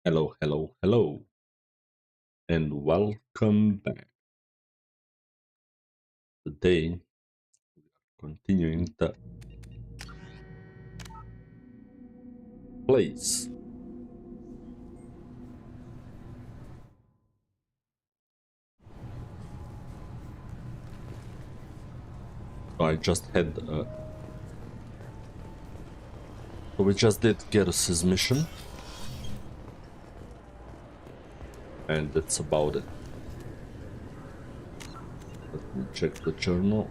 Hello, hello, hello, and welcome back. Today, continuing the place. So I just had. So we just did Garrus's mission, and that's about it. Let me check the journal.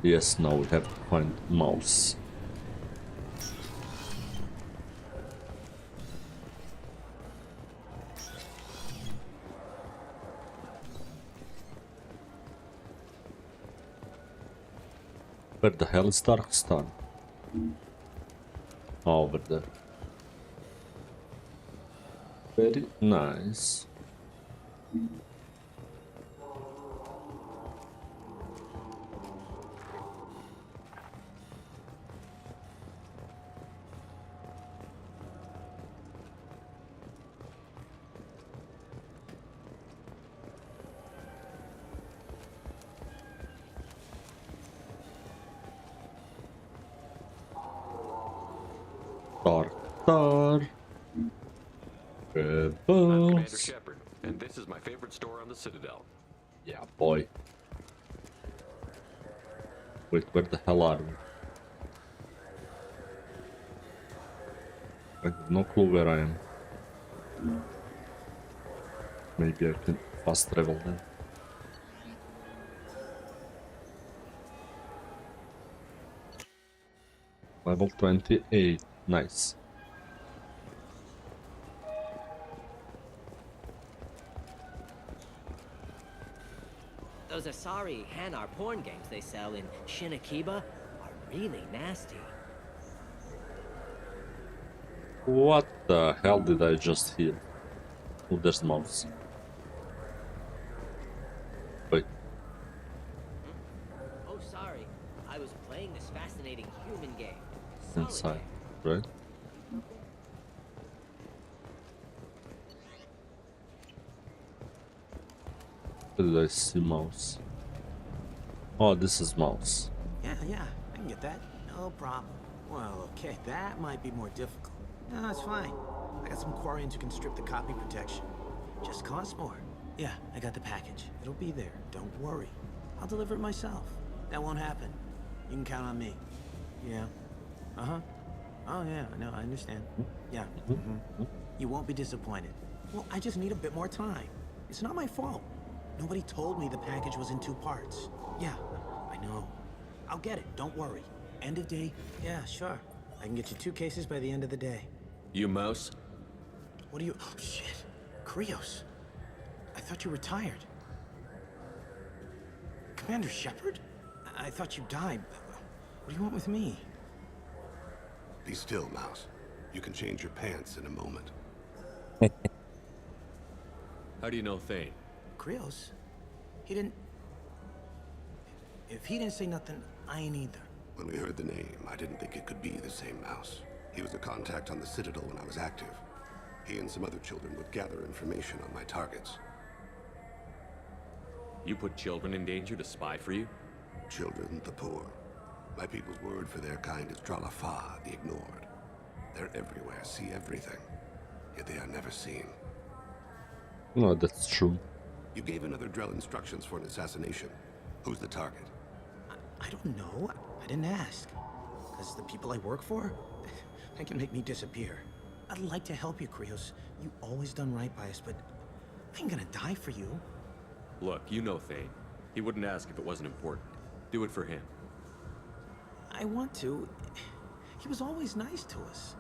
Yes, now we have to find mouse. Where the hell is Darkstar? Over there. Very nice. Darkstar. I'm Commander Rebels. Shepard, and this is my favorite store on the Citadel. Yeah, boy. Wait, where the hell are we? I have no clue where I am. Maybe I can fast travel then. Level 28. Nice. Those Asari Hanar porn games they sell in Shinakiba are really nasty. What the hell did I just hear? Oh, there's mouse. Wait, Oh, sorry. I was playing this fascinating human game. inside, Solitaire. right? Where did I see mouse? Oh, this is mouse. Yeah, I can get that. No problem. Well, okay, that might be more difficult. No, it's fine. I got some Quarians who can strip the copy protection. Just costs more. Yeah, I got the package. It'll be there. Don't worry. I'll deliver it myself. That won't happen. You can count on me. Yeah. Uh-huh. Oh, yeah, no, I understand. Yeah. You won't be disappointed. Well, I just need a bit more time. It's not my fault. Nobody told me the package was in 2 parts. Yeah, I know. I'll get it, don't worry. End of day? Yeah, sure. I can get you 2 cases by the end of the day. You mouse? What are you... Oh, shit. Krios. I thought you retired. Commander Shepard? I thought you died. What do you want with me? Be still, Mouse. You can change your pants in a moment. How do you know Thane? Krios? He didn't... If he didn't say nothing, I ain't either. When we heard the name, I didn't think it could be the same Mouse. He was a contact on the Citadel when I was active. He and some other children would gather information on my targets. You put children in danger to spy for you? Children, the poor. My people's word for their kind is Dralafa, the ignored. They're everywhere, see everything. Yet they are never seen. No, that's true. You gave another Drell instructions for an assassination. Who's the target? I don't know. I didn't ask. Because the people I work for, they can make me disappear. I'd like to help you, Krios. You always done right by us, but I ain't gonna die for you. Look, you know Thane. He wouldn't ask if it wasn't important. Do it for him. I want to. He was always nice to us.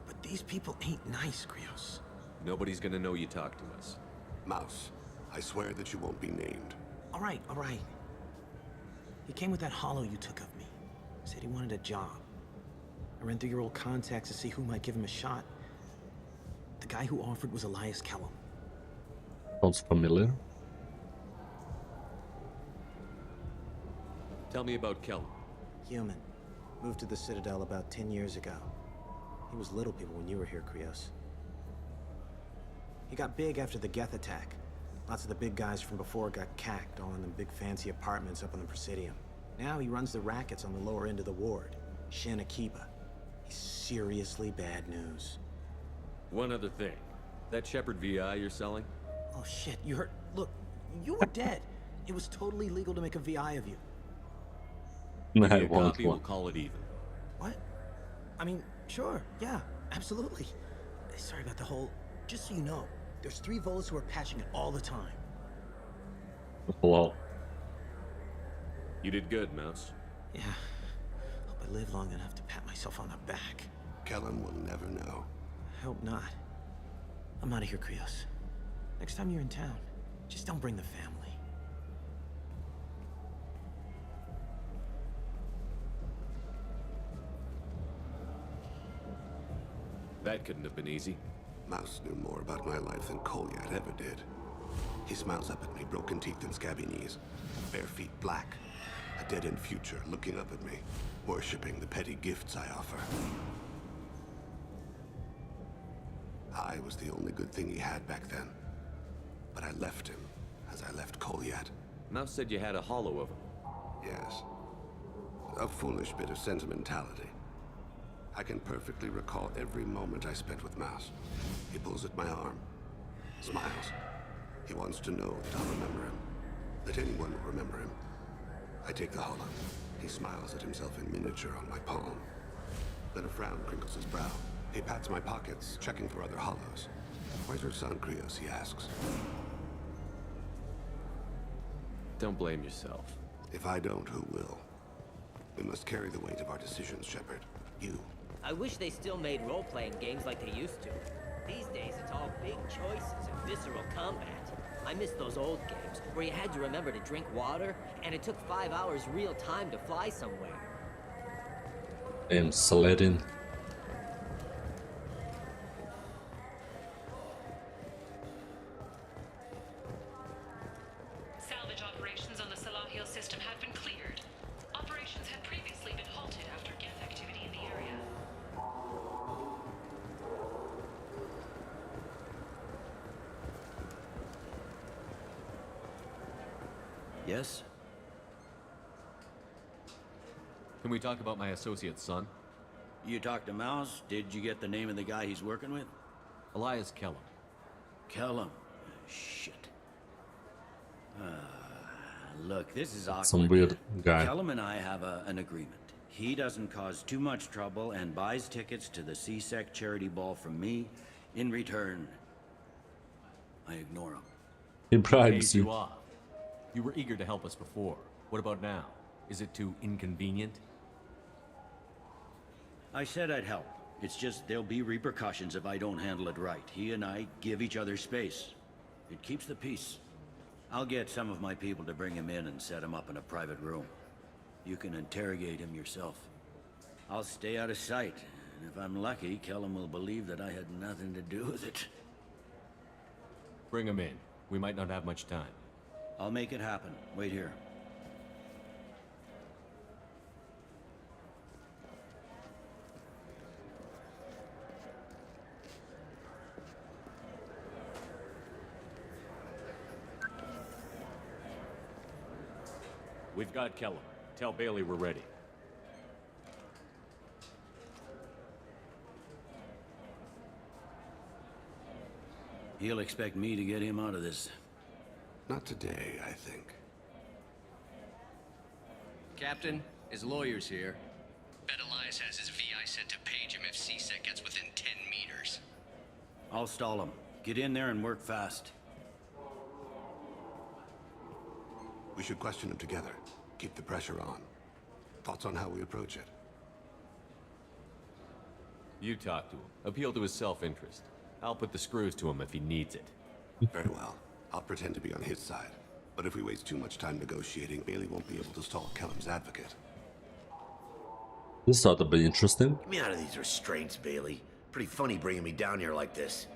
But these people ain't nice, Krios. Nobody's gonna know you talk to us. Mouse, I swear that you won't be named. All right. He came with that hollow you took of me. Said he wanted a job. I ran through your old contacts to see who might give him a shot. The guy who offered was Elias Kellum. Sounds familiar. Tell me about Kellum. Human. Moved to the Citadel about 10 years ago. He was little people when you were here, Krios. He got big after the Geth attack. Lots of the big guys from before got cacked, all in the big fancy apartments up on the Presidium. Now he runs the rackets on the lower end of the ward, Shinhei. He's seriously bad news. One other thing. That Shepard VI you're selling? Oh shit, you heard? Look, you were dead. It was totally legal to make a VI of you. Give me I a want copy, we'll one. call it even. What? I mean, sure, yeah, absolutely. Sorry about the whole... Just so you know, there's 3 Volus who are patching it all the time. Wow. You did good, Mouse. Yeah. Hope I live long enough to pat myself on the back. Kellen will never know. I hope not. I'm out of here, Krios. Next time you're in town, just don't bring the family. That couldn't have been easy. Mouse knew more about my life than Kolyat ever did. He smiles up at me, broken teeth and scabby knees, bare feet black, a dead-end future looking up at me, worshipping the petty gifts I offer. I was the only good thing he had back then, but I left him as I left Kolyat. Mouse said you had a hollow of him. Yes, a foolish bit of sentimentality. I can perfectly recall every moment I spent with Mouse. He pulls at my arm, smiles. He wants to know that I'll remember him, that anyone will remember him. I take the hollow. He smiles at himself in miniature on my palm. Then a frown crinkles his brow. He pats my pockets, checking for other hollows. Where's your son, Krios? He asks. Don't blame yourself. If I don't, who will? We must carry the weight of our decisions, Shepard. You. I wish they still made role-playing games like they used to. These days, it's all big choices and visceral combat. I miss those old games, where you had to remember to drink water, and it took 5 hours real time to fly somewhere. I'm sledding. Salvage operations on the Salahil system have been cleared. Operations had previously been halted after Geth activity in the area. Yes? Can we talk about my associate's son? You talked to Mouse? Did you get the name of the guy he's working with? Elias Kellum. Kellum. Shit. Look, this is awkward. Some weird guy. Kellum and I have an agreement. He doesn't cause too much trouble and buys tickets to the CSEC charity ball from me. In return, I ignore him. He Pays bribes you you. off. You were eager to help us before. What about now? Is it too inconvenient? I said I'd help. It's just there'll be repercussions if I don't handle it right. He and I give each other space. It keeps the peace. I'll get some of my people to bring him in and set him up in a private room. You can interrogate him yourself. I'll stay out of sight, and if I'm lucky, Kellum will believe that I had nothing to do with it. Bring him in. We might not have much time. I'll make it happen. Wait here. We've got Kellum. Tell Bailey we're ready. He'll expect me to get him out of this. Not today, I think. Captain, his lawyer's here. Bet Elias has his VI sent to page him if CSEC gets within 10 meters. I'll stall him. Get in there and work fast. We should question him together. Keep the pressure on. Thoughts on how we approach it? You talk to him. Appeal to his self-interest. I'll put the screws to him if he needs it. Very well. I'll pretend to be on his side. But if we waste too much time negotiating, Bailey won't be able to stall Kellum's advocate. This ought to be interesting. Get me out of these restraints, Bailey. Pretty funny bringing me down here like this.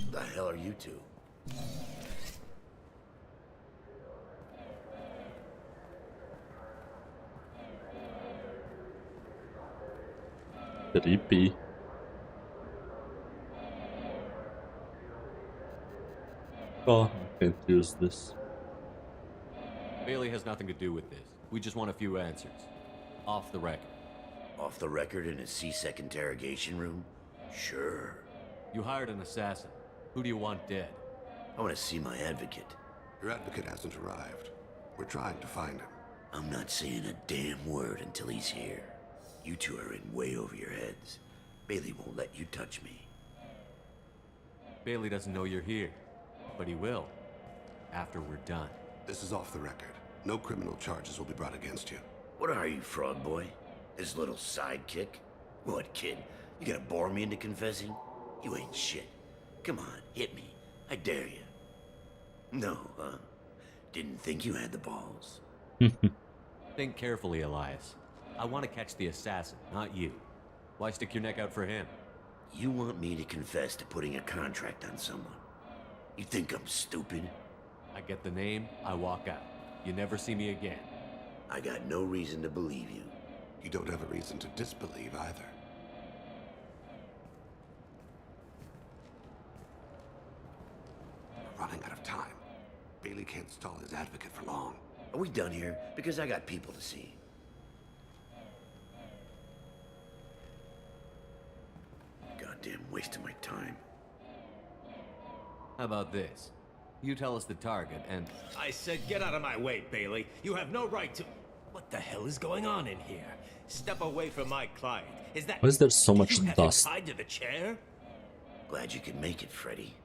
Who the hell are you two? Creepy. Oh, I can't use this. Bailey has nothing to do with this. We just want a few answers. Off the record. Off the record in a C-Sec interrogation room? Sure. You hired an assassin. Who do you want dead? I want to see my advocate. Your advocate hasn't arrived. We're trying to find him. I'm not saying a damn word until he's here. You two are in way over your heads. Bailey won't let you touch me. Bailey doesn't know you're here, but he will. After we're done. This is off the record. No criminal charges will be brought against you. What are you, frog boy? His little sidekick? What, kid? You gonna bore me into confessing? You ain't shit. Come on, hit me. I dare you. No, huh? Didn't think you had the balls. Think carefully, Elias. I want to catch the assassin, not you. Why stick your neck out for him? You want me to confess to putting a contract on someone? You think I'm stupid? I get the name, I walk out. You never see me again. I got no reason to believe you. You don't have a reason to disbelieve either. We're running out of time. Bailey can't stall his advocate for long. Are we done here? Because I got people to see. Goddamn waste of my time. How about this? You tell us the target, and... I said get out of my way, Bailey. You have no right to... What the hell is going on in here? Step away from my client. Is that... Why is there so much you have him dust? tied to the chair? Glad you could make it, Freddy.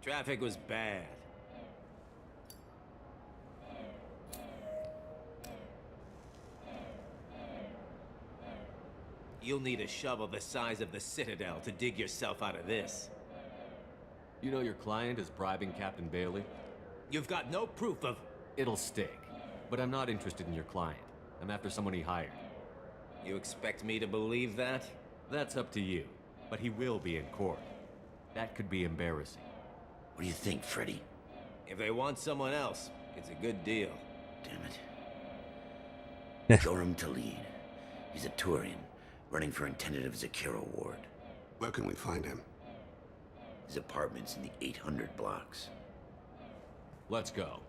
Traffic was bad. You'll need a shovel the size of the Citadel to dig yourself out of this. You know your client is bribing Captain Bailey? You've got no proof of... It'll stick. But I'm not interested in your client. I'm after someone he hired. You expect me to believe that? That's up to you. But he will be in court. That could be embarrassing. What do you think, Freddy? If they want someone else, it's a good deal. Damn it. Joram Talid. He's a Turian, running for intendant of Zakira Ward. Where can we find him? His apartment's in the 800 blocks. Let's go.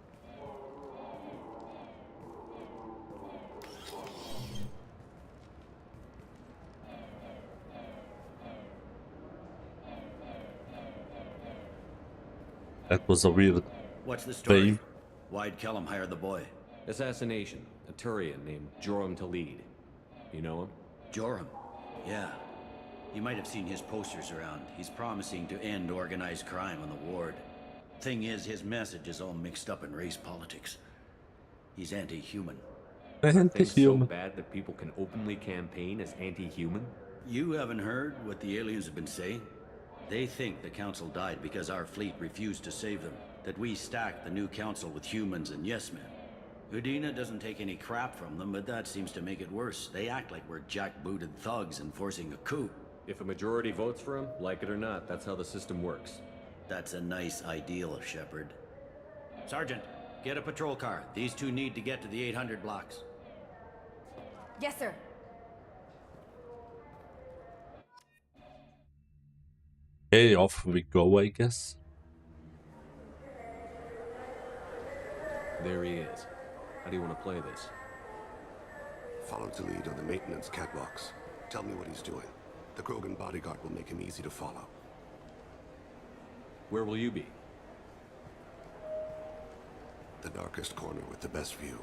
That was a weird What's the story? thing. Why'd Kellum hire the boy? Assassination. A Turian named Joram Talid. You know him? Joram. Yeah. You might have seen his posters around. He's promising to end organized crime on the ward. Thing is, his message is all mixed up in race politics. He's anti-human. Things so Anti-human. bad that people can openly campaign as anti-human? You haven't heard what the aliens have been saying? They think the council died because our fleet refused to save them. That we stacked the new council with humans and yes-men. Udina doesn't take any crap from them, but that seems to make it worse. They act like we're jackbooted thugs enforcing a coup. If a majority votes for him, like it or not, that's how the system works. That's a nice ideal, Shepard. Sergeant, get a patrol car. These two need to get to the 800 blocks. Yes, sir. Okay, off we go, I guess. There he is. How do you want to play this? Follow Talid on the maintenance catwalks. Tell me what he's doing. The Krogan bodyguard will make him easy to follow. Where will you be? The darkest corner with the best view.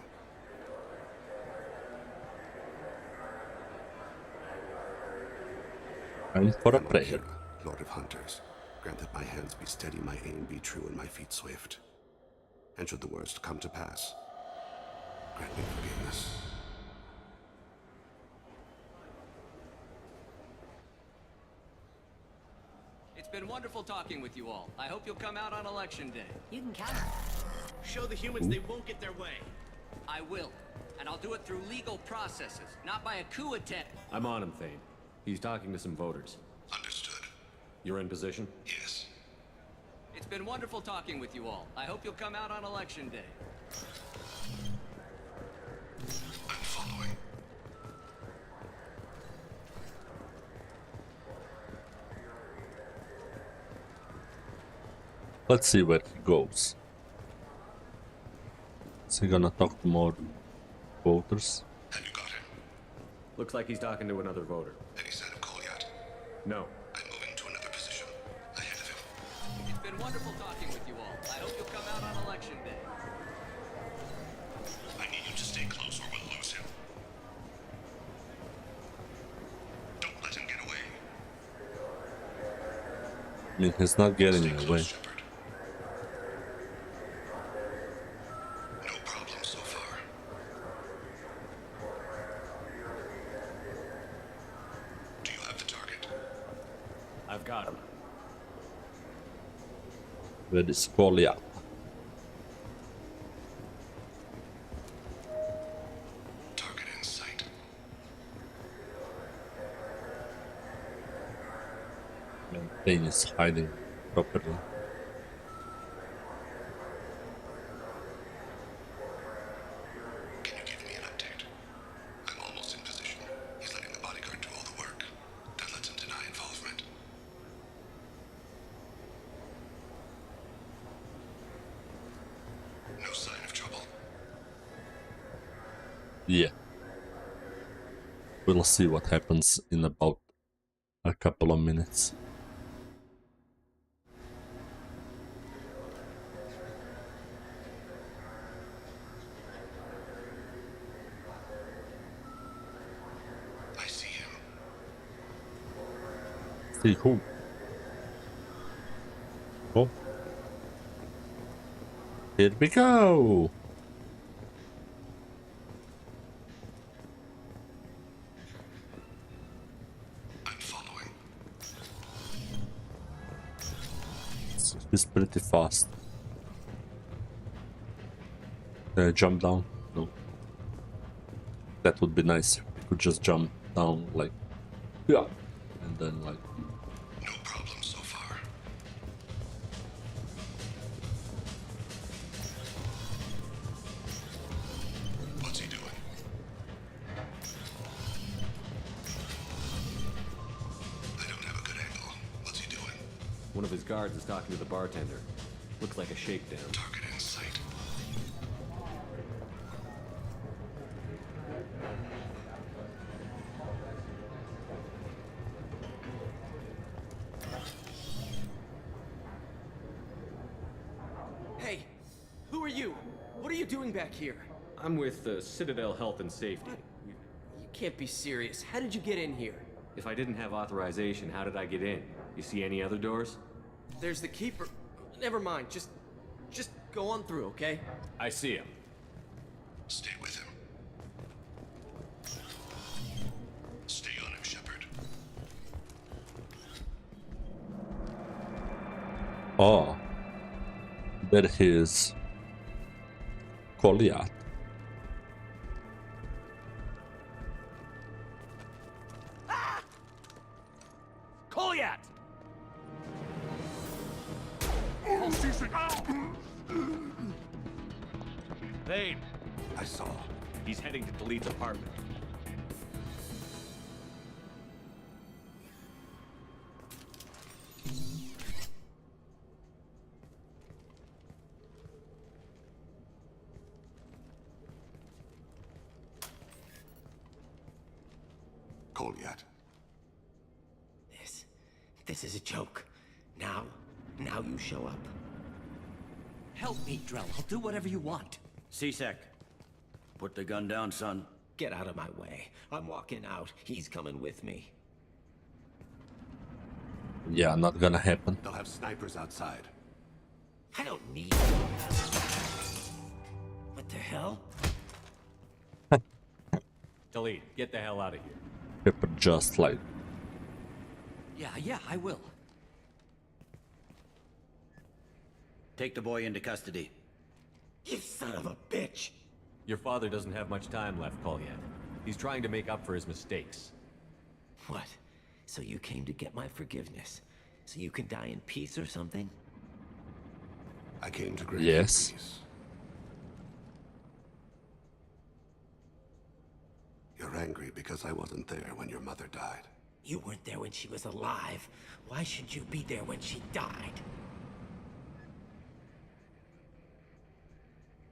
Time for a I'm prayer. Kira, Lord of Hunters. Grant that my hands be steady, my aim be true, and my feet swift. And should the worst come to pass, grant me forgiveness. It's been wonderful talking with you all. I hope you'll come out on election day. You can count on it. Show the humans they won't get their way. I will. And I'll do it through legal processes, not by a coup attempt. I'm on him, Thane. He's talking to some voters. Understood. You're in position? Yes. It's been wonderful talking with you all. I hope you'll come out on election day. I'm following. Let's see where he goes. Is he gonna talk to more voters? Have you got him? Looks like he's talking to another voter. Any sign of Cole yet? No. I'm moving to another position. Ahead of him. It's been wonderful talking with you all. I hope you'll come out on election day. I need you to stay close or we'll lose him. Don't let him get away. I mean, he's not getting Stay away. close, Shepard. No problem so far. Do you have the target? I've got him. Where is Goliath? Target in sight. Man, Payne is hiding properly. Can you give me an update? I'm almost in position. He's letting the bodyguard do all the work. That lets him deny involvement. No sign of trouble. Yeah. We'll see what happens in about a couple of minutes. I see him. See who? Oh. Here we go! I'm following. He's pretty fast. Jump down? No. That would be nice. We could just jump down like, yeah, and then like, No problem so far. What's he doing? I don't have a good angle. What's he doing? One of his guards is talking to the bartender. Looks like a shakedown. Target in sight. Hey, who are you? What are you doing back here? I'm with Citadel Health and Safety. You can't be serious. How did you get in here? If I didn't have authorization, how did I get in? You see any other doors? There's the keeper. Never mind. Just go on through, okay? I see him. Stay with him. Stay on him, Shepard. oh, there he is. Goliath. Goliath! Thane! I saw. He's heading to Khalid's apartment. Goliath. This is a joke. Now you show up. Help me, Drell. I'll do whatever you want. C-Sec, put the gun down, son. Get out of my way. I'm walking out. He's coming with me. Yeah, not gonna happen. They'll have snipers outside. I don't need What the hell? Khalid, get the hell out of here. Pepper just like, Yeah, I will. Take the boy into custody. You son of a bitch! Your father doesn't have much time left, Goliath. He's trying to make up for his mistakes. What? So you came to get my forgiveness? So you can die in peace or something? I came to grant Yes. you peace. You're angry because I wasn't there when your mother died. You weren't there when she was alive. Why should you be there when she died?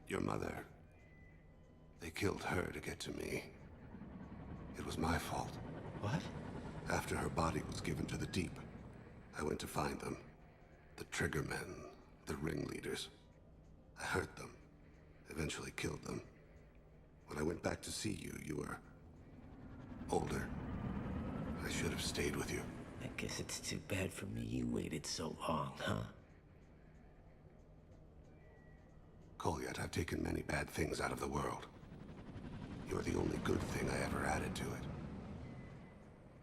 Your mother. They killed her to get to me. It was my fault. What? After her body was given to the deep, I went to find them. The triggermen, the ringleaders. I hurt them, eventually killed them. When I went back to see you, you were older. I should have stayed with you. I guess it's too bad for me you waited so long, huh? Kolyat, I've taken many bad things out of the world. You're the only good thing I ever added to it.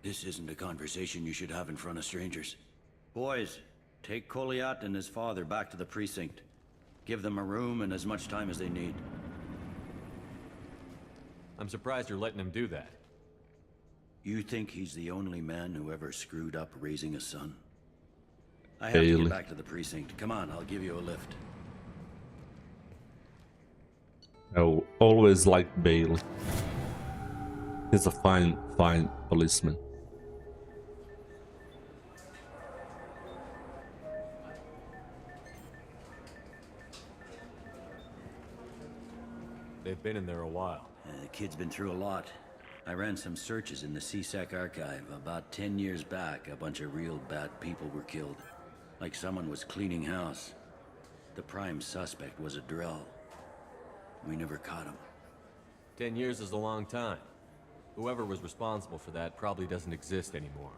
This isn't a conversation you should have in front of strangers. Boys, take Kolyat and his father back to the precinct. Give them a room and as much time as they need. I'm surprised you're letting him do that. You think he's the only man who ever screwed up raising a son? I have to Bailey. get back to the precinct. Come on, I'll give you a lift. I always liked Bailey. He's a fine policeman. They've been in there a while. The kid's been through a lot. I ran some searches in the CSEC archive. About 10 years back, a bunch of real bad people were killed. Like someone was cleaning house. The prime suspect was a Drell. We never caught him. 10 years is a long time. Whoever was responsible for that probably doesn't exist anymore.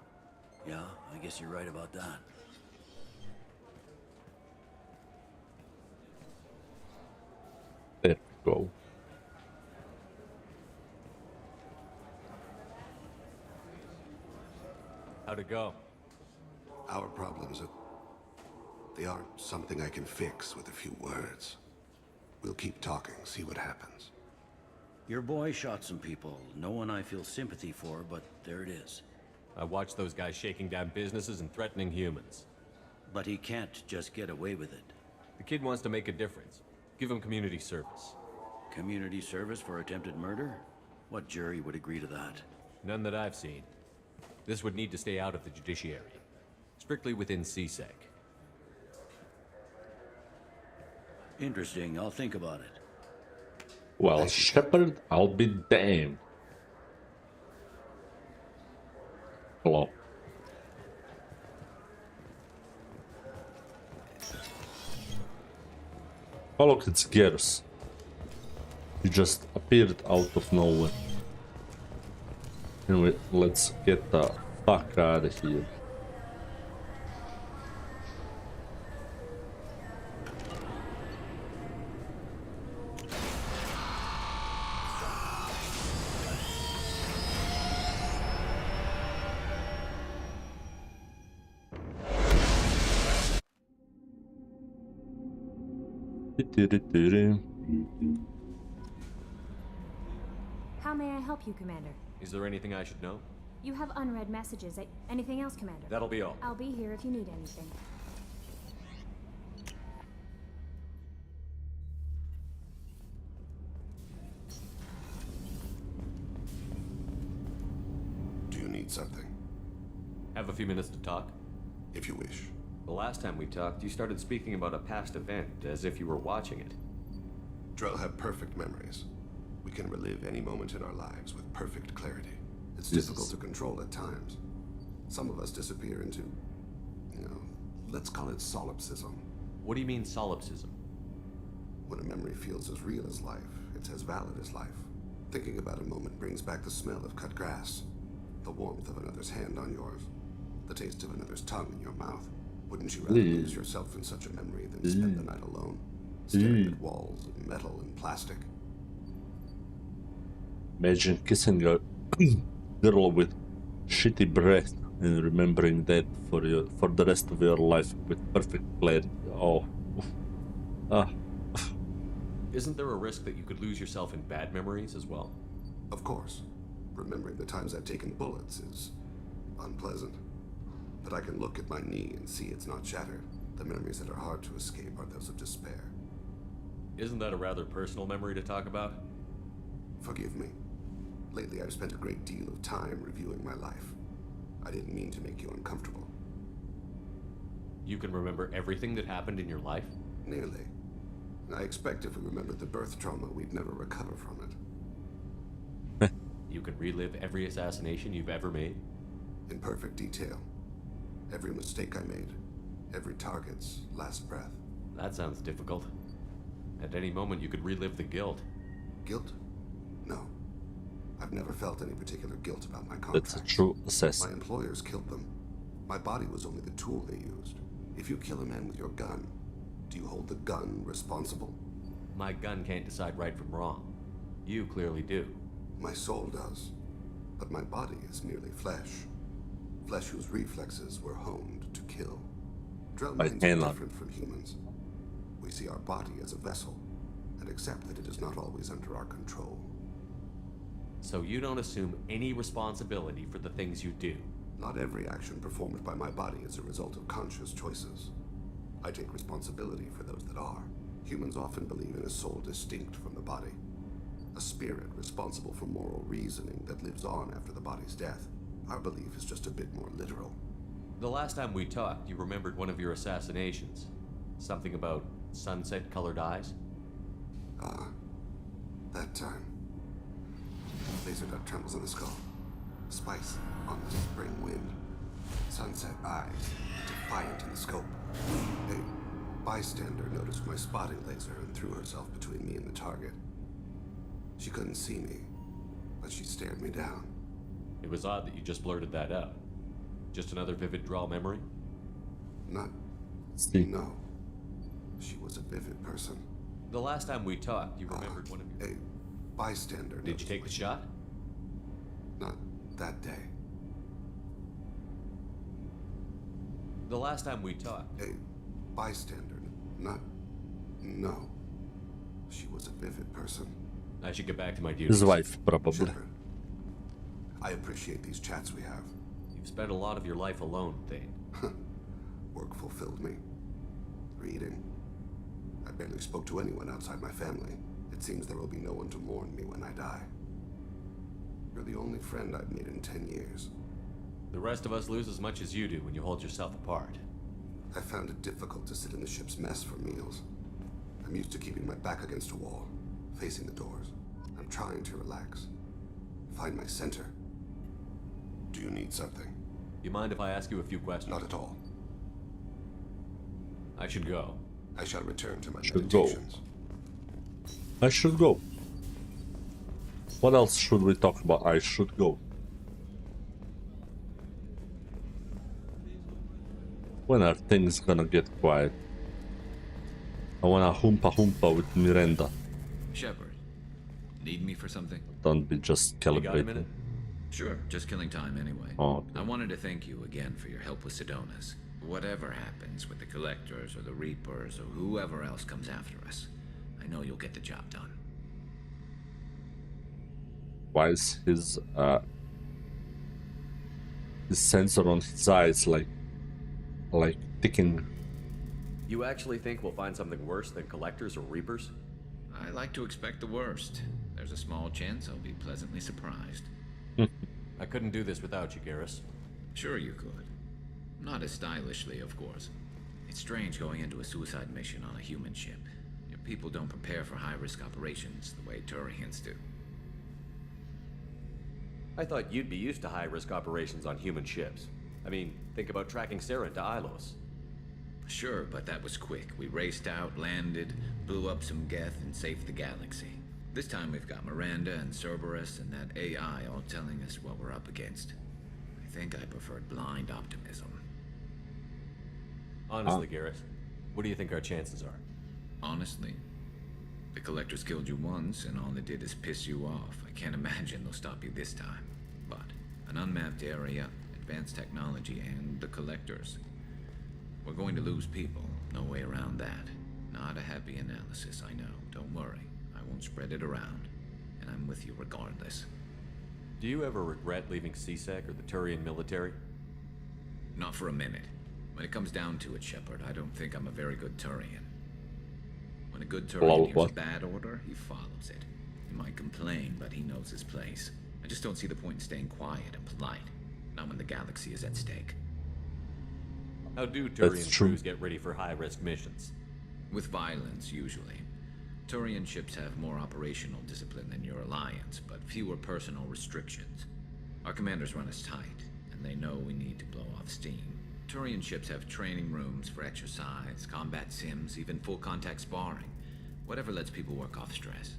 Yeah, I guess you're right about that. There we go. How'd it go? Our problems they aren't something I can fix with a few words. We'll keep talking, see what happens. Your boy shot some people. No one I feel sympathy for, but there it is. I watched those guys shaking down businesses and threatening humans. But he can't just get away with it. The kid wants to make a difference. Give him community service. Community service for attempted murder? What jury would agree to that? None that I've seen. This would need to stay out of the judiciary. Strictly within CSEC. Interesting, I'll think about it. Well, Shepard, I'll be damned. Hello. Oh look, it's Garrus. He just appeared out of nowhere. Anyway, let's get the fuck out of here. How may I help you, Commander? Is there anything I should know? You have unread messages. Anything else, Commander? That'll be all. I'll be here if you need anything. Do you need something? Have a few minutes to talk? If you wish. The last time we talked, you started speaking about a past event, as if you were watching it. Drell have perfect memories. We can relive any moment in our lives with perfect clarity. It's Yes. difficult to control at times. Some of us disappear into, let's call it solipsism. What do you mean, solipsism? When a memory feels as real as life, it's as valid as life. Thinking about a moment brings back the smell of cut grass, the warmth of another's hand on yours, the taste of another's tongue in your mouth. Wouldn't you rather lose yourself in such a memory than spend the night alone, staring at walls of metal and plastic? Imagine kissing a girl with shitty breath and remembering that for the rest of your life with perfect clarity. Oh. Isn't there a risk that you could lose yourself in bad memories as well? Of course. Remembering the times I've taken bullets is unpleasant. But I can look at my knee and see it's not shattered. The memories that are hard to escape are those of despair. Isn't that a rather personal memory to talk about? Forgive me. Lately I've spent a great deal of time reviewing my life. I didn't mean to make you I expect if we remembered the birth trauma, we'd never recover from it. You can relive every assassination you've ever made? In perfect detail. Every mistake I made. Every target's last breath. That sounds difficult. At any moment, you could relive the guilt. Guilt? No. I've never felt any particular guilt about my That's contracts. a true assassin. My employers killed them. My body was only the tool they used. If you kill a man with your gun, do you hold the gun responsible? My gun can't decide right from wrong. You clearly do. My soul does. But my body is merely flesh. Flesh whose reflexes were honed to kill. Drellmans are different from humans. We see our body as a vessel, and accept that it is not always under our control. So you don't assume any responsibility for the things you do? Not every action performed by my body is a result of conscious choices. I take responsibility for those that are. Humans often believe in a soul distinct from the body. A spirit responsible for moral reasoning that lives on after the body's death. Our belief is just a bit more literal. The last time we talked, you remembered one of your assassinations. Something about sunset-colored eyes? That time. Laser dot trembles in the skull. Spice on the spring wind. Sunset eyes, defiant in the scope. A bystander noticed my spotting laser and threw herself between me and the target. She couldn't see me, but she stared me down. It was odd that you just blurted that out. Just another vivid draw memory? No. She was a vivid person. The last time we talked, you remembered one of your... A bystander. Did you take the shot? Not that day. The last time we talked... A bystander. No. She was a vivid person. I should get back to my duties. His wife, probably. Shepard, I appreciate these chats we have. You've spent a lot of your life alone, Thane. Work fulfilled me. Reading. I barely spoke to anyone outside my family. It seems there will be no one to mourn me when I die. You're the only friend I've made in 10 years. The rest of us lose as much as you do when you hold yourself apart. I found it difficult to sit in the ship's mess for meals. I'm used to keeping my back against a wall, facing the doors. I'm trying to relax. Find my center. Do you need something? You mind if I ask you a few questions? Not at all. I should go. I shall return to my meditations. I should go. What else should we talk about? I should go. When are things gonna get quiet? I wanna humpa with Miranda. Shepard, need me for something? Don't be just calibrating. Sure, just killing time anyway. Oh, okay. I wanted to thank you again for your help with Sedona's. Whatever happens with the Collectors or the Reapers or whoever else comes after us, I know you'll get the job done. Why is his sensor on his eyes like ticking? You actually think we'll find something worse than Collectors or Reapers? I like to expect the worst. There's a small chance I'll be pleasantly surprised. I couldn't do this without you, Garrus. Sure you could. Not as stylishly, of course. It's strange going into a suicide mission on a human ship. Your people don't prepare for high-risk operations the way Turians do. I thought you'd be used to high-risk operations on human ships. I mean, think about tracking Sarah to Ilos. Sure, but that was quick. We raced out, landed, blew up some Geth, and saved the galaxy. This time we've got Miranda and Cerberus and that AI all telling us what we're up against. I think I preferred blind optimism. Honestly, Garrus, what do you think our chances are? Honestly? The Collectors killed you once, and all they did is piss you off. I can't imagine they'll stop you this time. But an unmapped area, advanced technology, and the Collectors. We're going to lose people. No way around that. Not a happy analysis, I know. Don't worry. I won't spread it around. And I'm with you regardless. Do you ever regret leaving CSEC or the Turian military? Not for a minute. When it comes down to it, Shepard, I don't think I'm a very good Turian. When a good Turian hears a bad order, he follows it. He might complain, but he knows his place. I just don't see the point in staying quiet and polite. Not when the galaxy is at stake. How do Turian crews get ready for high-risk missions? With violence, usually. Turian ships have more operational discipline than your alliance, but fewer personal restrictions. Our commanders run us tight, and they know we need to blow off steam. Turian ships have training rooms for exercise, combat sims, even full-contact sparring. Whatever lets people work off stress.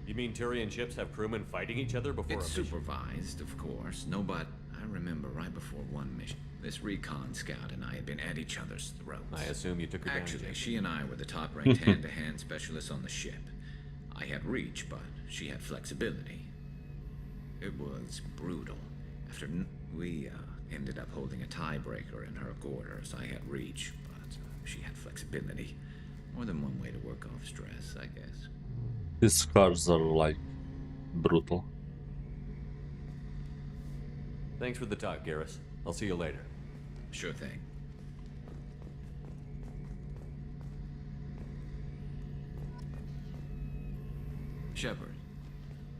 You mean Turian ships have crewmen fighting each other before It's a mission? supervised, of course. No, but I remember right before one mission, this recon scout and I had been at each other's throats. I assume you took advantage of Actually, it. she and I were the top-ranked hand-to-hand specialists on the ship. I had reach, but she had flexibility. It was brutal. After we ended up holding a tiebreaker in her quarters. I had reach, but she had flexibility. More than one way to work off stress, I guess. These scars are like brutal. Thanks for the talk, Garrus. I'll see you later. Sure thing. Shepard,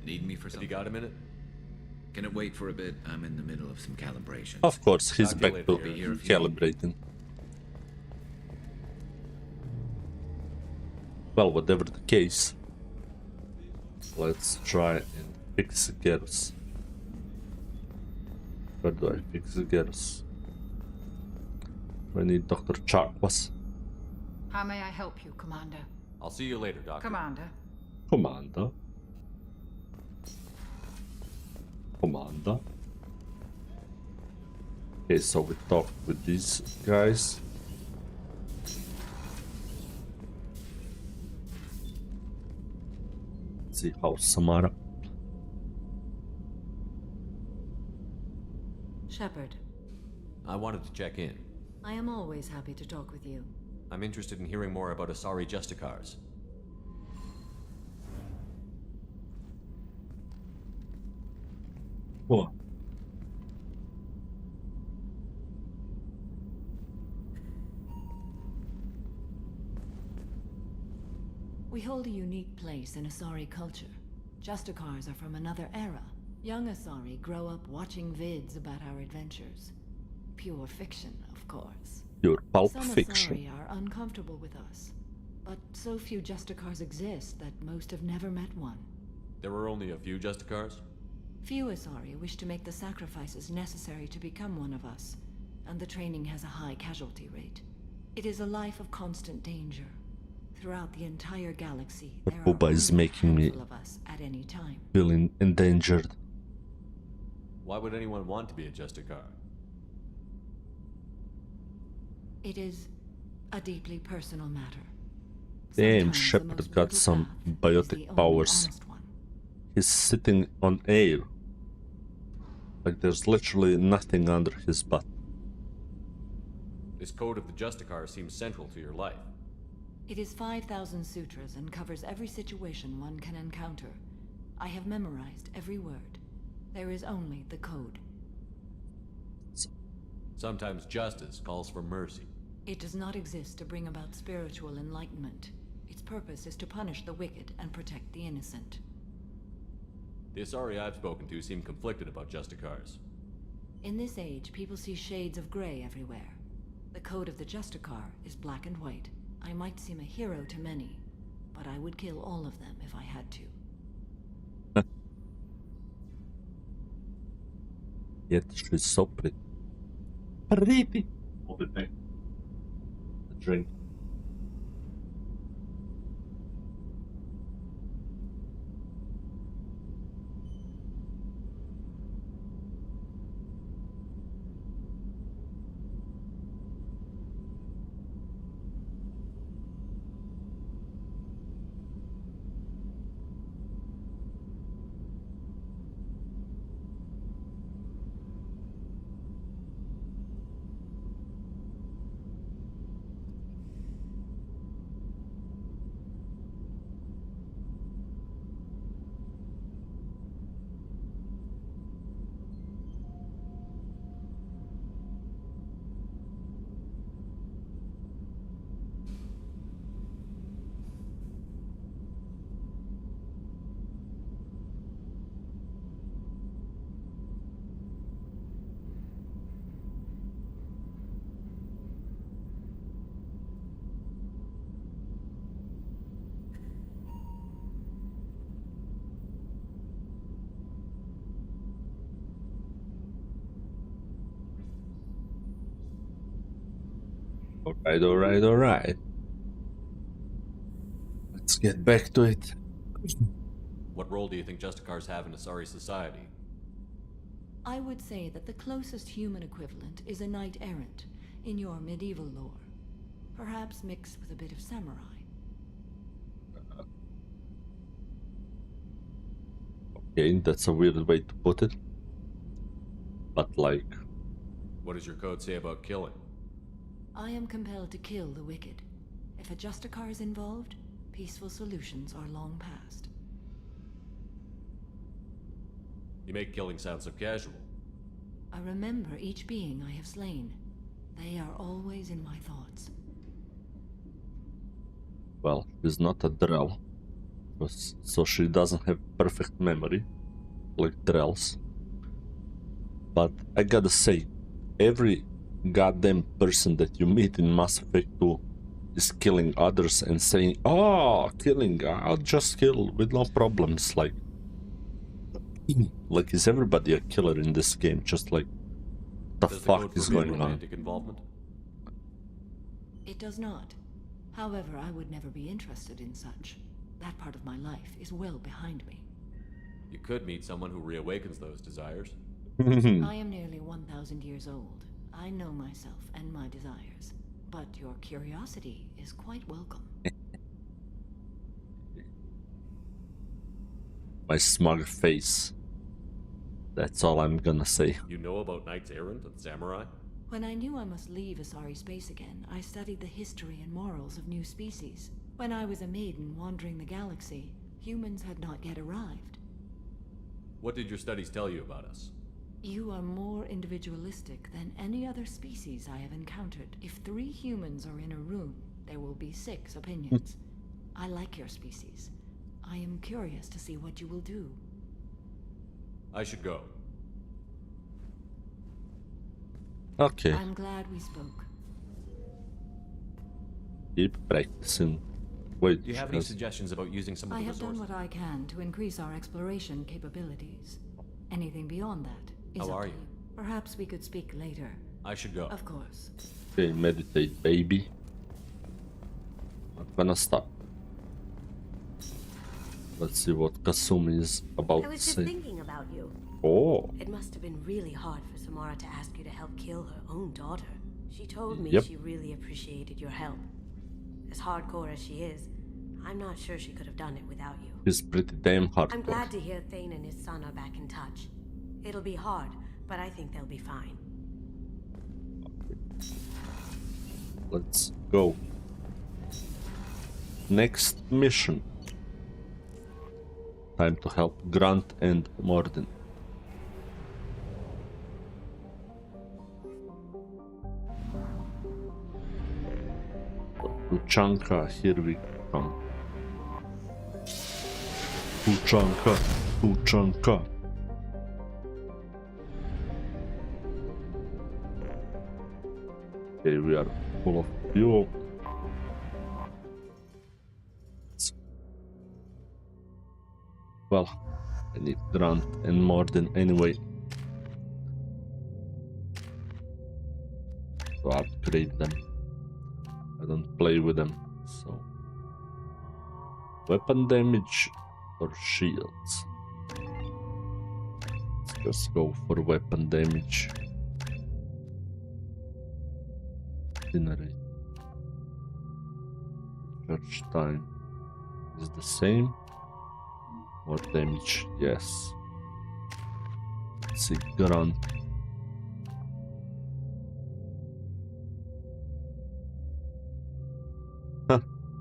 need me for something? Have you got a minute? Can it wait for a bit? I'm in the middle of some calibration. Of course, he's Talk to you back later, to Garrus. calibrating. Well, whatever the case, let's try and fix Garrus. Where do I fix Garrus? I need Dr. Charkwas. How may I help you, Commander? I'll see you later, Doctor. Commander. Commander. Commander. Okay, so we talked with these guys. Let's see how Samara. Shepard, I wanted to check in. I am always happy to talk with you. I'm interested in hearing more about Asari Justicars. What? We hold a unique place in Asari culture. Justicars are from another era. Young Asari grow up watching vids about our adventures. Pure fiction, of course. Your pulp Some fiction. Asari are uncomfortable with us. But so few Justicars exist that most have never met one. There were only a few Justicars? Few Asari wish to make the sacrifices necessary to become one of us, and the training has a high casualty rate. It is a life of constant danger. Throughout the entire galaxy, there are Booba is only a making me handful of us at any time. feeling endangered. Why would anyone want to be a Justicar? It is a deeply personal matter. Damn, Sometimes the Shepard most got brutal some path is the biotic only powers. honest one. He's sitting on air. Like there's literally nothing under his butt. This code of the Justicar seems central to your life. It is 5,000 sutras and covers every situation one can encounter. I have memorized every word. There is only the code. Sometimes justice calls for mercy. It does not exist to bring about spiritual enlightenment. Its purpose is to punish the wicked and protect the innocent. The Asari I've spoken to seem conflicted about Justicars. In this age, people see shades of gray everywhere. The code of the Justicar is black and white. I might seem a hero to many, but I would kill all of them if I had to. Yet she's so pretty. Pretty! I'll be back. A drink. Alright. Let's get back to it. What role do you think Justicars have in Asari society? I would say that the closest human equivalent is a knight errant in your medieval lore. Perhaps mixed with a bit of samurai. Okay, that's a weird way to put it. But like... What does your code say about killing? I am compelled to kill the wicked. If a Justicar is involved, peaceful solutions are long past. You make killing sound so casual. I remember each being I have slain. They are always in my thoughts. Well, she's not a Drell. So she doesn't have perfect memory, like Drells. But I gotta say, every goddamn person that you meet in Mass Effect 2 is killing others and saying, "Oh, killing, I'll just kill with no problems." Like, is everybody a killer in this game? Just like, the fuck is going on? Romantic involvement? It does not. However, I would never be interested in such. That part of my life is well behind me. You could meet someone who reawakens those desires. I am nearly 1,000 years old. I know myself and my desires. But your curiosity is quite welcome. My smug face. That's all I'm gonna say. You know about knights errant and samurai? When I knew I must leave Asari space again, I studied the history and morals of new species. When I was a maiden wandering the galaxy, humans had not yet arrived. What did your studies tell you about us? You are more individualistic than any other species I have encountered. If 3 humans are in a room, there will be 6 opinions. I like your species. I am curious to see what you will do. I should go. Okay. I'm glad we spoke. Keep practicing. Wait, do you have any suggestions about using some of the resources? I have done what I can to increase our exploration capabilities. Anything beyond that is How up are to you? Perhaps we could speak later. I should go. Of course. Okay, meditate, baby. I'm gonna stop. Let's see what Kasumi is about I was to just say. thinking about you. Oh. It must have been really hard for Samara to ask you to help kill her own daughter. She told me Yep. she really appreciated your help. As hardcore as she is, I'm not sure she could have done it without you. He's pretty damn hardcore. I'm glad to hear Thane and his son are back in touch. It'll be hard, but I think they'll be fine. Let's go. Next mission. Time to help Grant and Morden. Tuchanka, here we come. Tuchanka, Tuchanka. Okay, we are full of fuel. Well, I need Grant and Morden anyway. To upgrade them. I don't play with them, so... Weapon damage or shields? Let's just go for weapon damage. Generate. Charge time is the same. More damage, yes. Let's see, Grant.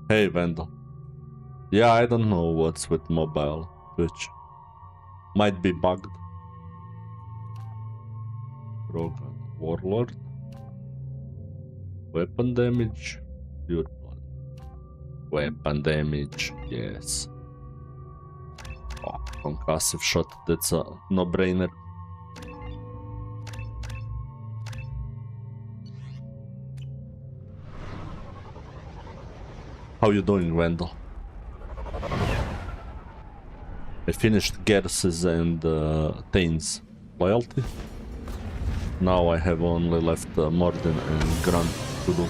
Hey, Vandal. Yeah, I don't know what's with mobile, which might be bugged. Rogan Warlord. Weapon damage. Pure blood. Weapon damage, yes. Oh, concussive shot, that's a no-brainer. How you doing, Randall? I finished Garrus's and Thane's loyalty. Now I have only left Morden and Grant to do.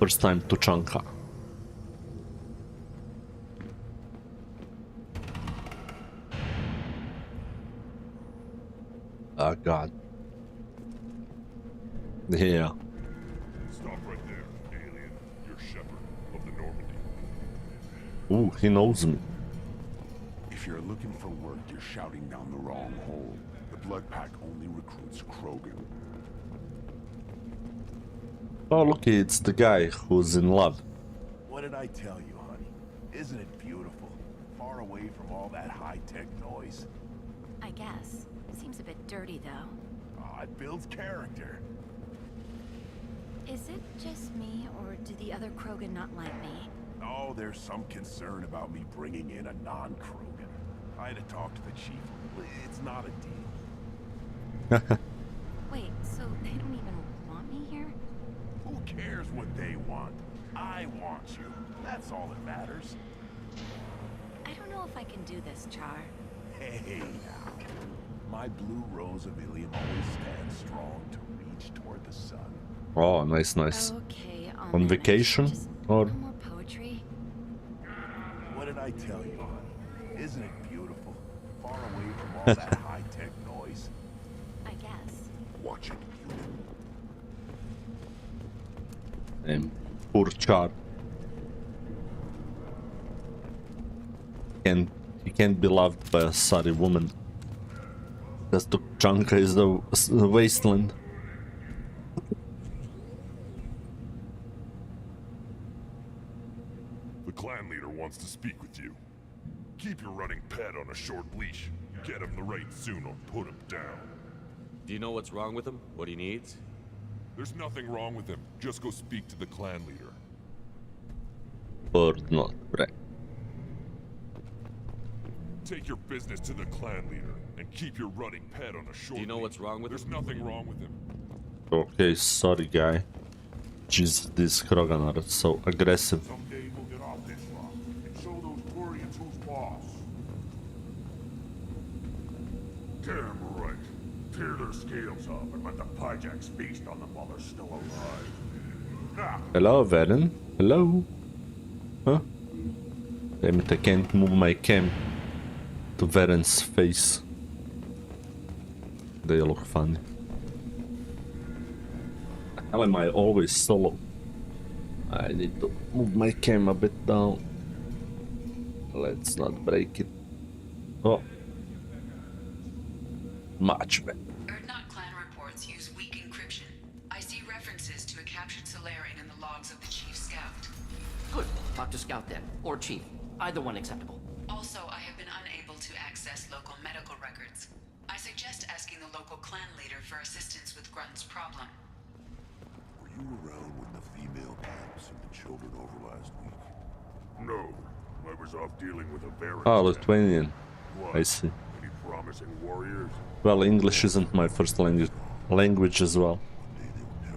first time to Chanka. Oh god. Yeah. Stop right there, alien. You're Shepard of the Normandy. Ooh, he knows me. If you're looking for work, you're shouting down the wrong hole. The Blood Pack only recruits Krogan. Oh, look, it's the guy who's in love. What did I tell you, honey? Isn't it beautiful? Far away from all that high-tech noise. I guess. Seems a bit dirty, though. Ah, it builds character. Is it just me, or do the other Krogan not like me? Oh, there's some concern about me bringing in a non-Krogan. I had to talk to the chief. It's not a deal. Wait, so they don't even want me here? Who cares what they want? I want you. That's all that matters. I don't know if I can do this, Char. Hey, now. My blue rose of Ilium always stands strong to reach toward the sun. Oh, nice, nice. Okay, on vacation? Or... more poetry? What did I tell you, honey? Isn't it beautiful? Far away from all that high-tech noise. I guess. Watch it, And poor Char. He can't be loved by a sorry woman. Because Tuchanka is the wasteland. The clan leader wants to speak with you. Keep your running pet on a short leash. Get him the right soon or put him down. Do you know what's wrong with him? What he needs? There's nothing wrong with him. Just go speak to the clan leader. Or not, right? Take your business to the clan leader and keep your running pet on a short. Do you know what's wrong with him? There's nothing wrong with him. Okay, sorry guy. Jeez, these Krogan are so aggressive. Someday we'll get off this rock and show those Quarians who's boss. Damn right. Tear their scales off and let the Pyjaks feast on them while they're still alive. Ah. Hello, Varen. Hello. Huh? Damn it, I can't move my cam to Varen's face. They look funny. How am I always solo? I need to move my cam a bit down. Let's not break it. Oh. Much better. Erdnot clan reports use weak encryption. I see references to a captured Solarian in the logs of the Chief Scout. Good. Talk to Scout then. Or Chief. Either one acceptable. Also, I have been unable to access local medical records. I suggest asking the local clan leader for assistance with Grunt's problem. Were you around when the female camp sent the children over last week? No. I was off dealing with a Baron. Ah, Lithuanian. What? I see. Any promising warriors? Well, English isn't my first language as well.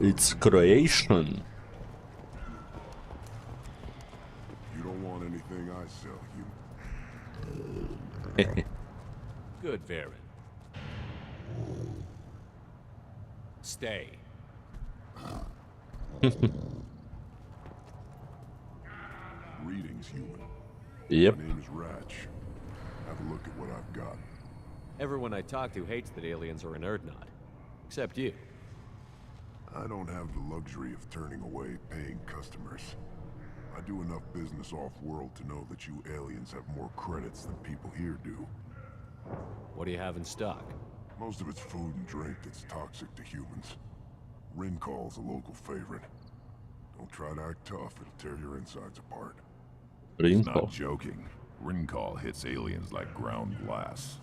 It's Croatian. You don't want anything I sell, you. Good, Varen. Stay. Greetings, human. Yep. My name is Ratch. Have a look at what I've got. Everyone I talk to hates that aliens are in Erdnot. Except you. I don't have the luxury of turning away paying customers. I do enough business off-world to know that you aliens have more credits than people here do. What do you have in stock? Most of it's food and drink that's toxic to humans. Rincall's a local favorite. Don't try to act tough, it'll tear your insides apart. Rincall. Not joking. Rincall hits aliens like ground glass.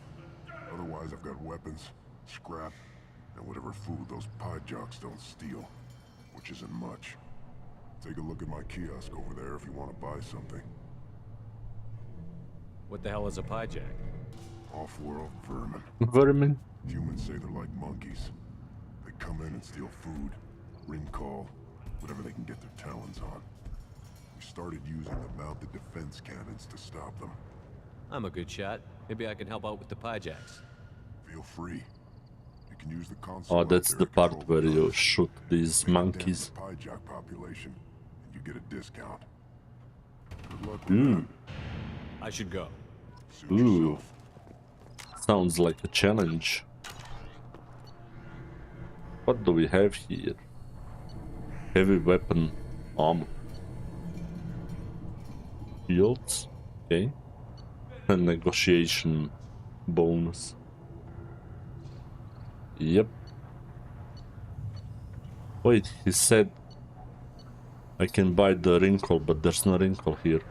Otherwise, I've got weapons, scrap, and whatever food those Pyjaks don't steal, which isn't much. Take a look at my kiosk over there if you want to buy something. What the hell is a Pyjak? Off-world vermin. Vermin? Humans say they're like monkeys. They come in and steal food, Rincall, whatever they can get their talons on. We started using the mounted defense cannons to stop them. I'm a good shot. Maybe I can help out with the Pyjaks. Feel free. You can use the console. Oh, that's the part where you shoot these monkeys. Pyjak population, and you get a discount. Good luck with that. I should go. Ooh. Sounds like a challenge. What do we have here? Heavy weapon armor. Shields. Okay. And negotiation bonus. Yep. Wait, he said I can buy the wrinkle, but there's no wrinkle here.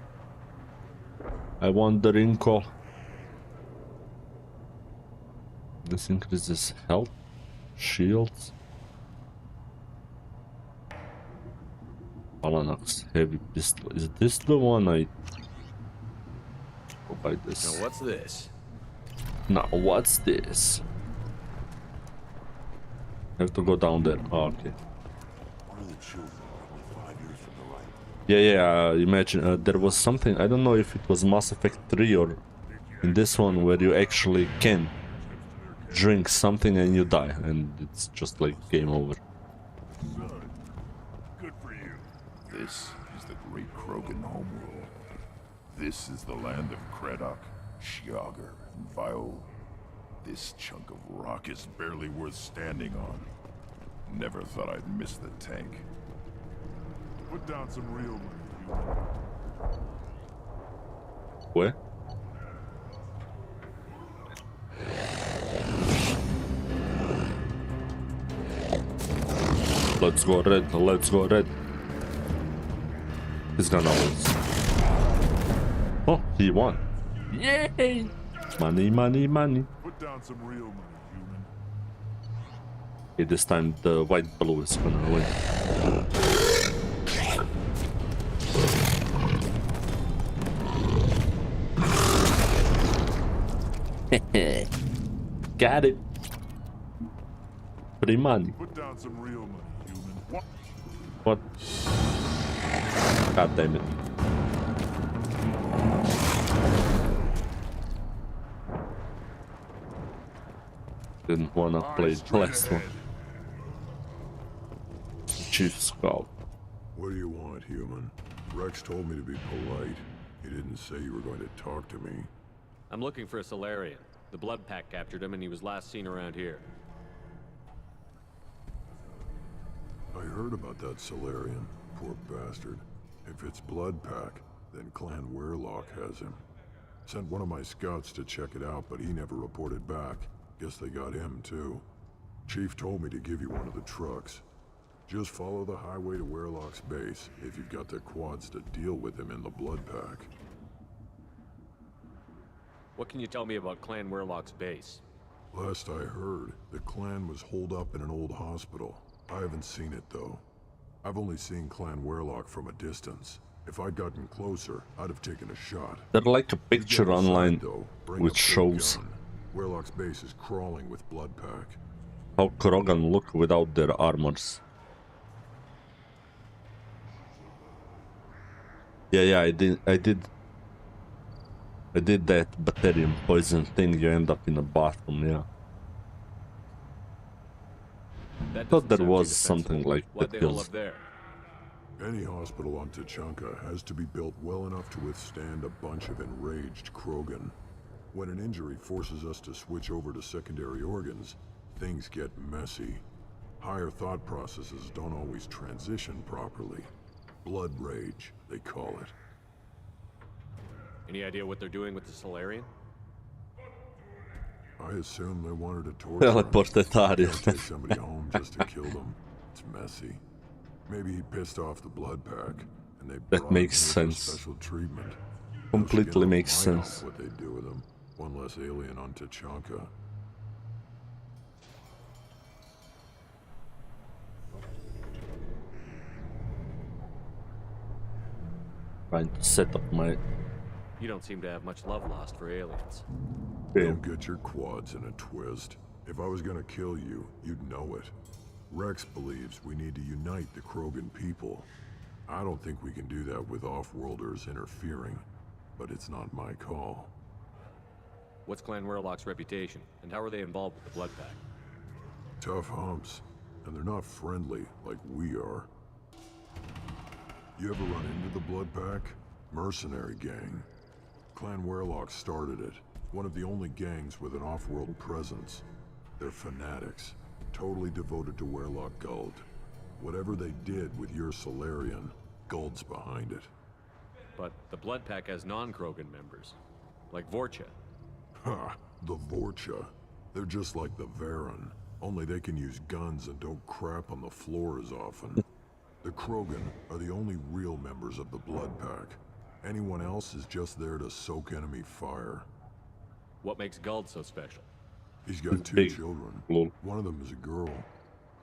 I want the wrinkle. This increases health, shields. Balanax heavy pistol. Is this the one I go buy this? Now what's this? Now what's this? I have to go down there. Oh, okay. Yeah, imagine there was something, I don't know if it was Mass Effect 3 or in this one where you actually can drink something and you die, and it's just like game over. Good for you. This is the great Krogan homeworld. This is the land of Kredok, Shiagar, and Vio. This chunk of rock is barely worth standing on. Never thought I'd miss the tank. Put down some real money. Where? Let's go red, let's go red. He's gonna lose. Oh, he won. Yay! Money, money, money. Put down some real money, human. Okay, this time the white blue is gonna win. Got it. Free money. Put down some real money, human. What? God damn it. Didn't wanna play the last one. Chief Scout. What do you want, human? Rex told me to be polite. He didn't say you were going to talk to me. I'm looking for a Solarian. The Blood Pack captured him and he was last seen around here. I heard about that Solarian. Poor bastard. If it's Blood Pack, then Clan Werelock has him. Sent one of my scouts to check it out, but he never reported back. Guess they got him, too. Chief told me to give you one of the trucks. Just follow the highway to Werelock's base, if you've got the quads to deal with him in the Blood Pack. What can you tell me about Clan Werelock's base? Last I heard, the clan was holed up in an old hospital. I haven't seen it, though. I've only seen Clan Werelock from a distance. If I'd gotten closer, I'd have taken a shot. There's like a picture online which shows Werelock's base is crawling with Blood Pack. how Krogan look without their armors. Yeah, I did that bacterium poison thing. You end up in a bathroom, yeah. I thought there was something like that kills. Any hospital on Tachanka has to be built well enough to withstand a bunch of enraged Krogan. When an injury forces us to switch over to secondary organs, things get messy. Higher thought processes don't always transition properly. Blood rage, they call it. Any idea what they're doing with the Solarian? I assume they wanted to torture him. Teleportatario. Take somebody home just to kill them. It's messy. Maybe he pissed off the Blood Pack, and they that makes sense. Special treatment. Completely makes sense. What they do with him. One less alien on Tachanka. Trying to set up my... You don't seem to have much love lost for aliens. Don't get your quads in a twist. If I was gonna kill you, you'd know it. Rex believes we need to unite the Krogan people. I don't think we can do that with off-worlders interfering, but it's not my call. What's Clan Werelock's reputation, and how are they involved with the Blood Pack? Tough humps, and they're not friendly like we are. You ever run into the Blood Pack? Mercenary gang. Clan Warlock started it. One of the only gangs with an off-world presence. They're fanatics, totally devoted to Warlock Guld. Whatever they did with your Solarian, Guld's behind it. But the Blood Pack has non-Krogan members, like Vorcha. Ha! The Vorcha. They're just like the Varen, only they can use guns and don't crap on the floor as often. The Krogan are the only real members of the Blood Pack. Anyone else is just there to soak enemy fire. What makes Guld so special? He's got two children. One of them is a girl.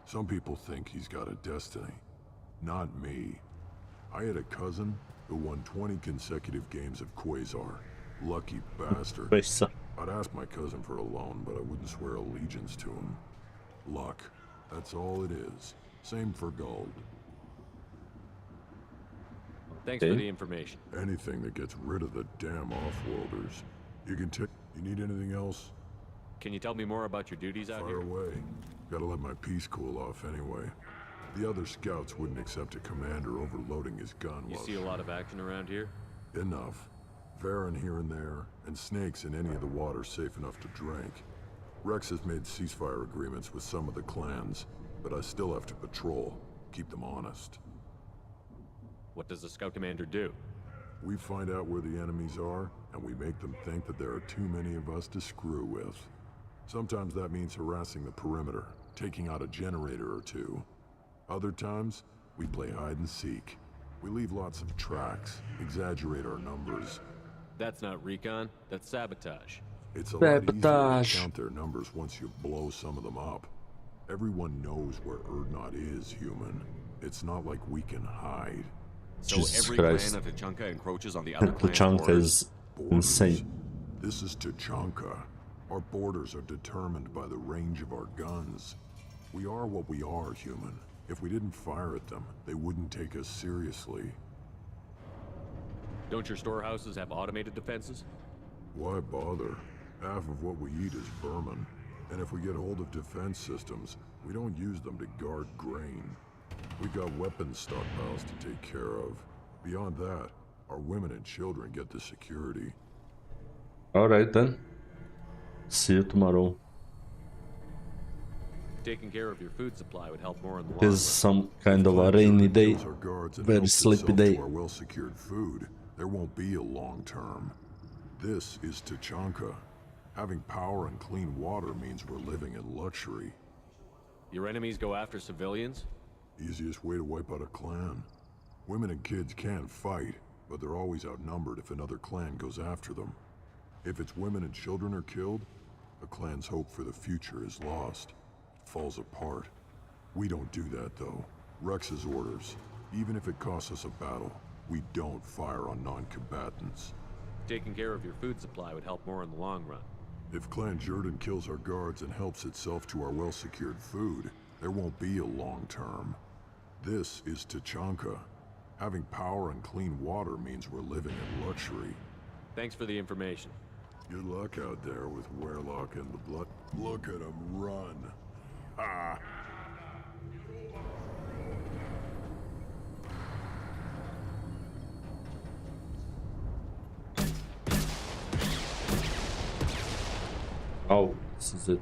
Some people think he's got a destiny. Not me. I had a cousin who won 20 consecutive games of Quasar. Lucky bastard. I'd ask my cousin for a loan, but I wouldn't swear allegiance to him. Luck. That's all it is. Same for Guld. Thanks for the information. Anything that gets rid of the damn off-worlders. You can take... You need anything else? Can you tell me more about your duties out here? Fire away. Gotta let my piece cool off anyway. The other scouts wouldn't accept a commander overloading his gun. You see a lot of action around here? Enough. Varen here and there, and snakes in any of the water safe enough to drink. Rex has made ceasefire agreements with some of the clans, but I still have to patrol, keep them honest. What does the scout commander do? We find out where the enemies are, and we make them think that there are too many of us to screw with. Sometimes that means harassing the perimeter, taking out a generator or two. Other times, we play hide and seek. We leave lots of tracks, exaggerate our numbers. That's not recon, that's sabotage. It's a lot easier to count their numbers once you blow some of them up. Everyone knows where Urdnot is, human. It's not like we can hide. So Jesus every Christ. clan of Tachanka encroaches on the other clan's Tachanka borders? is insane. This is Tachanka. Our borders are determined by the range of our guns. We are what we are, human. If we didn't fire at them, they wouldn't take us seriously. Don't your storehouses have automated defenses? Why bother? Half of what we eat is vermin. And if we get hold of defense systems, we don't use them to guard grain. We got weapons stockpiles to take care of. Beyond that, our women and children get the security. Alright then. See you tomorrow. Taking care of your food supply would help more in the It long run. is some kind of a rainy day. Very sleepy day. Our well-secured food, there won't be a long term. This is Tachanka. Having power and clean water means we're living in luxury. Your enemies go after civilians? Easiest way to wipe out a clan. Women and kids can fight, but they're always outnumbered if another clan goes after them. If its women and children are killed, a clan's hope for the future is lost. It falls apart. We don't do that, though. Rex's orders. Even if it costs us a battle, we don't fire on non-combatants. Taking care of your food supply would help more in the long run. If Clan Jordan kills our guards and helps itself to our well-secured food, there won't be a long term. This is Tachanka. Having power and clean water means we're living in luxury. Thanks for the information. Good luck out there with Warlock and the blood. Look at him run. Ah. Oh, this is it.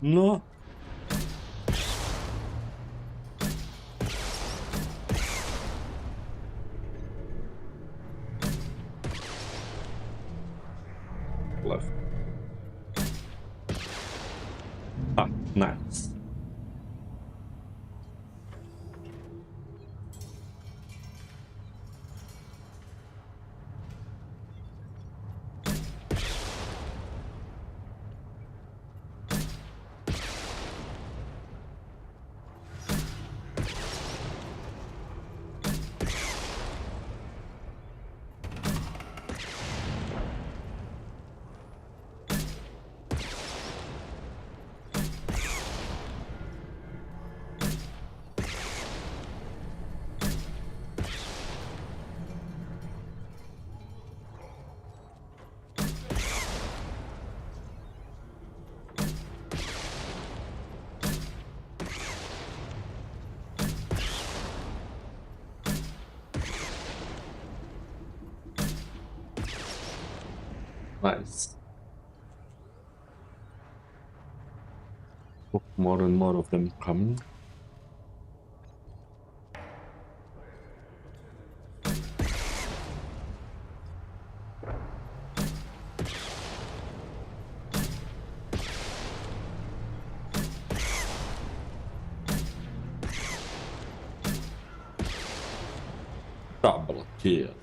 No. Left. Ah, nice. Nice. More and more of them coming. Double kill.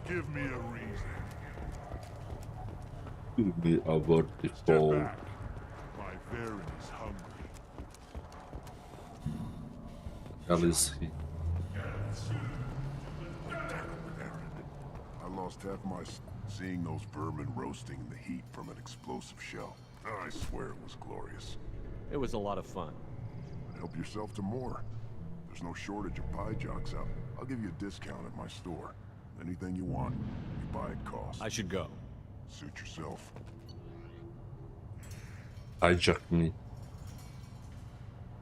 Give me a reason. Give me a vertical. My Varen is hungry. Hell is he? I lost half my seeing those vermin roasting in the heat from an explosive shell. I swear it was glorious. It was a lot of fun. Help yourself to more. There's no shortage of pie jocks out. I'll give you a discount at my store. Anything you want, you buy at cost. I should go. Suit yourself. Hijack me.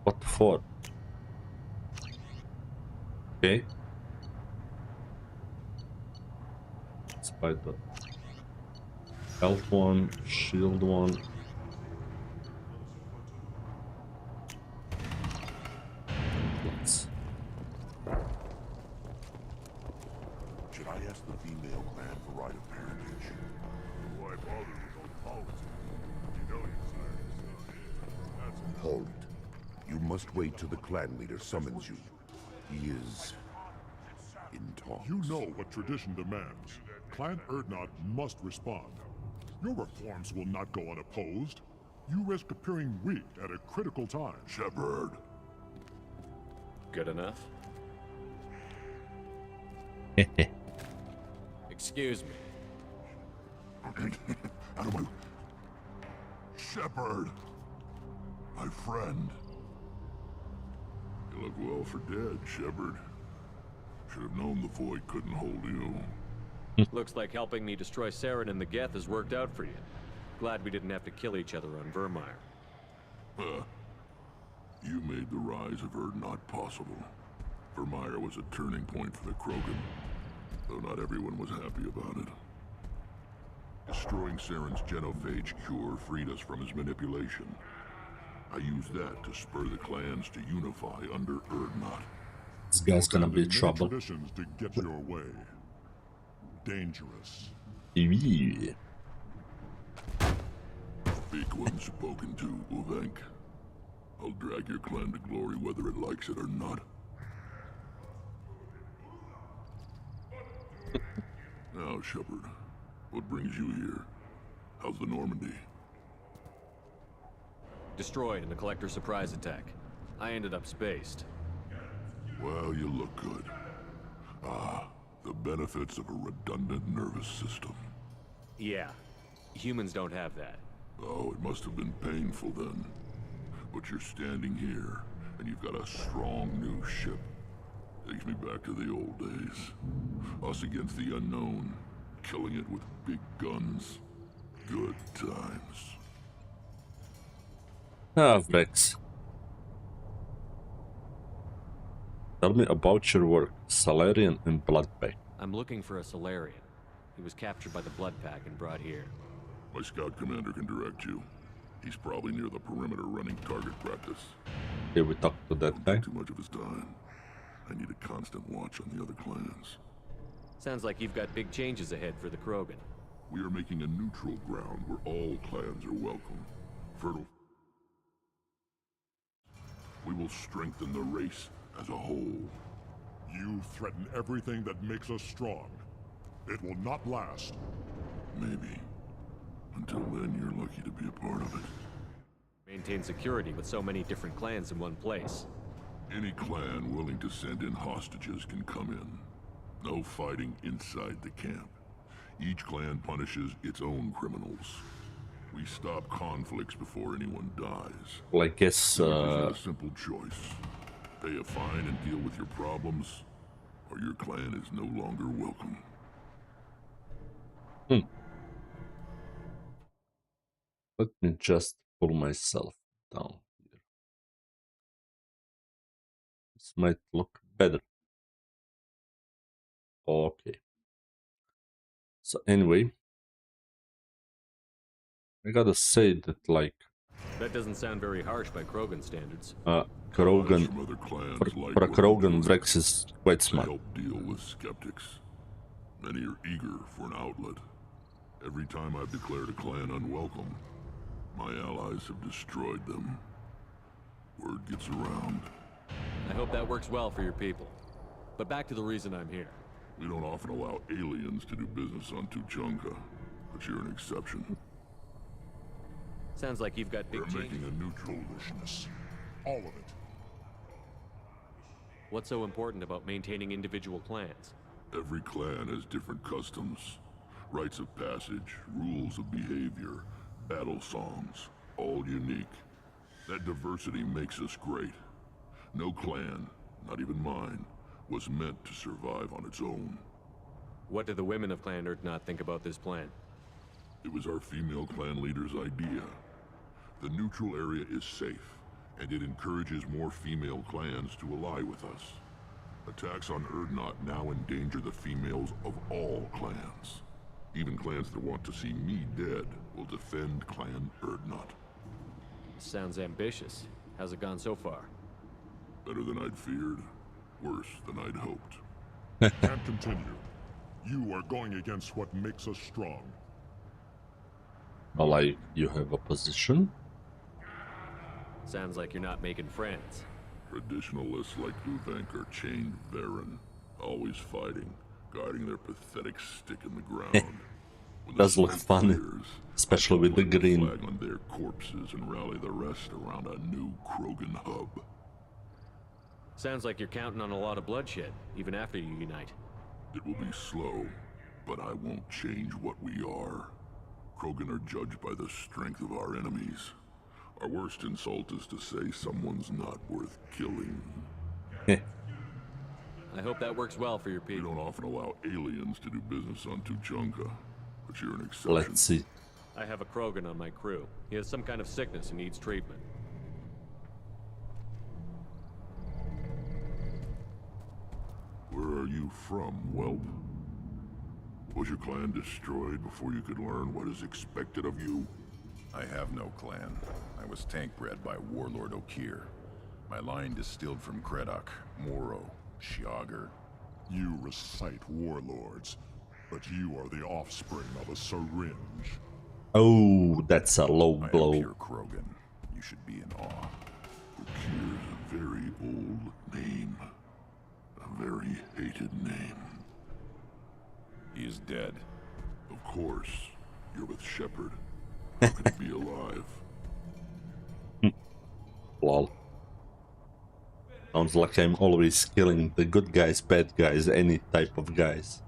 What for? Okay. Spider. Health one, shield one. Let's. Should I ask the female clan for right of parentage? Why bother with all politics? You know you Hold it. You must wait till the clan leader summons you. He is in talks. You know what tradition demands. Clan Erdnot must respond. Your reforms will not go unopposed. You risk appearing weak at a critical time. Shepard. Good enough? Excuse me. Out of my... Shepard. My friend. You look well for dead, Shepard. Should have known the Void couldn't hold you. Looks like helping me destroy Saren and the Geth has worked out for you. Glad we didn't have to kill each other on Vermeer. You made the rise of Erdnot possible. Vermeer was a turning point for the Krogan, though not everyone was happy about it. Destroying Saren's genophage cure freed us from his manipulation. I used that to spur the clans to unify under Erdnot. This guy's gonna be trouble. Traditions to get your way. Dangerous. Yeah. Big one spoken to, Uvenk. I'll drag your clan to glory whether it likes it or not. Now, Shepard, what brings you here? How's the Normandy? Destroyed in the Collector surprise attack. I ended up spaced. Well, you look good. The benefits of a redundant nervous system. Yeah. Humans don't have that. Oh, it must have been painful then. But you're standing here, and you've got a strong new ship. Takes me back to the old days. Us against the unknown, killing it with big guns. Good times. Ah, Vex. Tell me about your work, Salarian and Bloodpack. I'm looking for a Salarian. He was captured by the Bloodpack and brought here. My scout commander can direct you. He's probably near the perimeter running target practice. Here we talk to that guy. Too much of his time. I need a constant watch on the other clans. Sounds like you've got big changes ahead for the Krogan. We are making a neutral ground where all clans are welcome. Fertile. We will strengthen the race as a whole. You threaten everything that makes us strong. It will not last. Maybe. Until then, you're lucky to be a part of it. Maintain security with so many different clans in one place. Any clan willing to send in hostages can come in. No fighting inside the camp. Each clan punishes its own criminals. We stop conflicts before anyone dies. Well, I guess a simple choice. Pay a fine and deal with your problems, or your clan is no longer welcome. Let me just pull myself down here. This might look better. Okay. So anyway, I gotta say that, like, That doesn't sound very harsh by Krogan standards. Krogan, for a Krogan, Vrex is quite smart. Help deal with skeptics. Many are eager for an outlet. Every time I've declared a clan unwelcome, my allies have destroyed them. Word gets around. I hope that works well for your people. But back to the reason I'm here. We don't often allow aliens to do business on Tuchanka, but you're an exception. Sounds like you've got big We're change. making a new foolishness. All of it. What's so important about maintaining individual clans? Every clan has different customs, rites of passage, rules of behavior, battle songs, all unique. That diversity makes us great. No clan, not even mine, was meant to survive on its own. What do the women of Clan Urdnot think about this plan? It was our female clan leader's idea. The neutral area is safe, and it encourages more female clans to ally with us. Attacks on Urdnot now endanger the females of all clans. Even clans that want to see me dead will defend Clan Urdnot. Sounds ambitious. How's it gone so far? Better than I'd feared, worse than I'd hoped. Can't continue. You are going against what makes us strong. Well, like, you have a position? Sounds like you're not making friends. Traditionalists like Uvenk are chained Varen, always fighting, guiding their pathetic stick in the ground. Does look funny, especially with the green. Flag on their corpses and rally the rest around a new Krogan hub. Sounds like you're counting on a lot of bloodshed, even after you unite. It will be slow, but I won't change what we are. Krogan are judged by the strength of our enemies. Our worst insult is to say someone's not worth killing. I hope that works well for your people. We don't often allow aliens to do business on Tuchanka, but you're an exception. Let's see. I have a Krogan on my crew. He has some kind of sickness and needs treatment. Where are you from, whelp? Was your clan destroyed before you could learn what is expected of you? I have no clan. I was tank bred by Warlord Okir. My line distilled from Kredok, Moro, Shiagar. You recite warlords, but you are the offspring of a syringe. Oh, that's a low blow. I am pure Krogan. You should be in awe. Okir's a very old name. A very hated name. He is dead. Of course. You're with Shepard. How can he be alive? Lol. Sounds like I'm always killing the good guys, bad guys, any type of guys.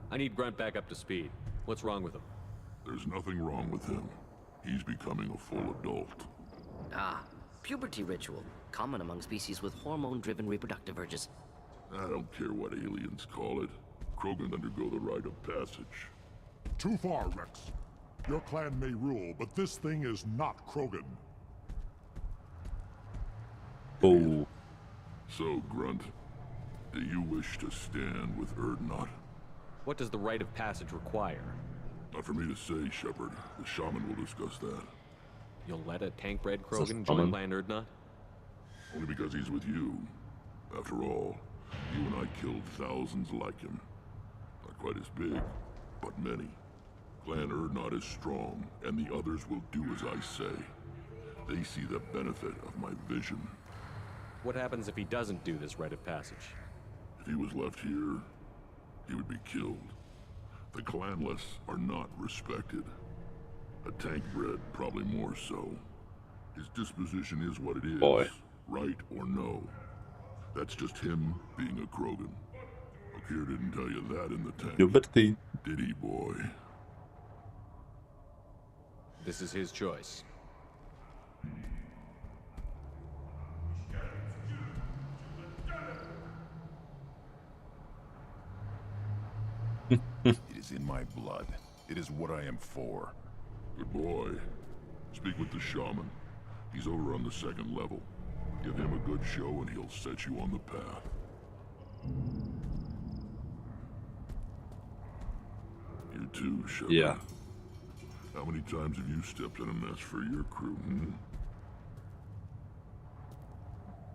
I need Grunt back up to speed. What's wrong with him? There's nothing wrong with him. He's becoming a full adult. Ah, puberty ritual. Common among species with hormone-driven reproductive urges. I don't care what aliens call it. Krogan undergo the rite of passage. Too far, Rex. Your clan may rule, but this thing is not Krogan. Oh. So, Grunt, do you wish to stand with Urdnot? What does the rite of passage require? Not for me to say, Shepard. The shaman will discuss that. You'll let a tank-bred Krogan join Clan Urdnot? Only because he's with you. After all, you and I killed thousands like him. Not quite as big, but many. Clan Urdnot is strong, and the others will do as I say. They see the benefit of my vision. What happens if he doesn't do this rite of passage? If he was left here, he would be killed. The clanless are not respected. A tank bred, probably more so. His disposition is what it is. Boy. Right or no. That's just him being a Krogan. Okir didn't tell you that in the tank. Puberty. Did he, boy? This is his choice. It is in my blood. It is what I am for. Good boy. Speak with the shaman. He's over on the second level. Give him a good show and he'll set you on the path. You too, Shepard. Yeah. How many times have you stepped in a mess for your crew, hmm?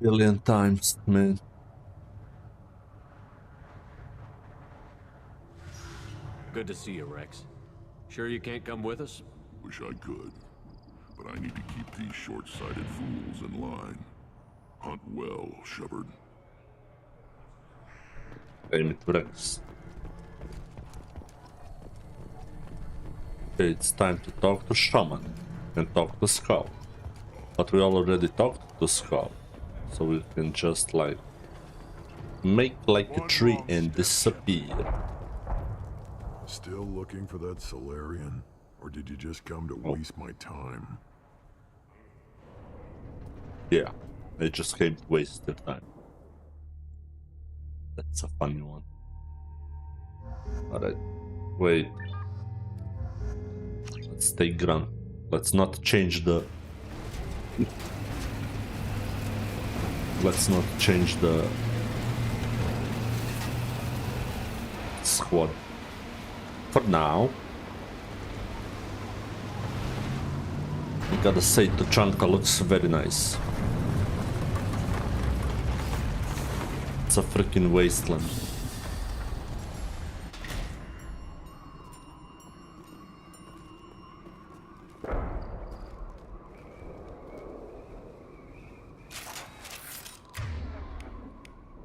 Billion times, man. Good to see you, Rex. Sure you can't come with us? Wish I could. But I need to keep these short-sighted fools in line. Hunt well, Shepard. ME2 Rex. Okay, it's time to talk to Shaman and talk to Scout. But we already talked to Scout, so we can just like make like a tree and disappear. Still looking for that Solarian? Or did you just come to waste my time? Yeah, I just came to waste their time. That's a funny one. Alright, wait. Let's take Gran. Let's not change the... Let's not change the... squad. For now. I gotta say, Tuchanka looks very nice. It's a freaking wasteland.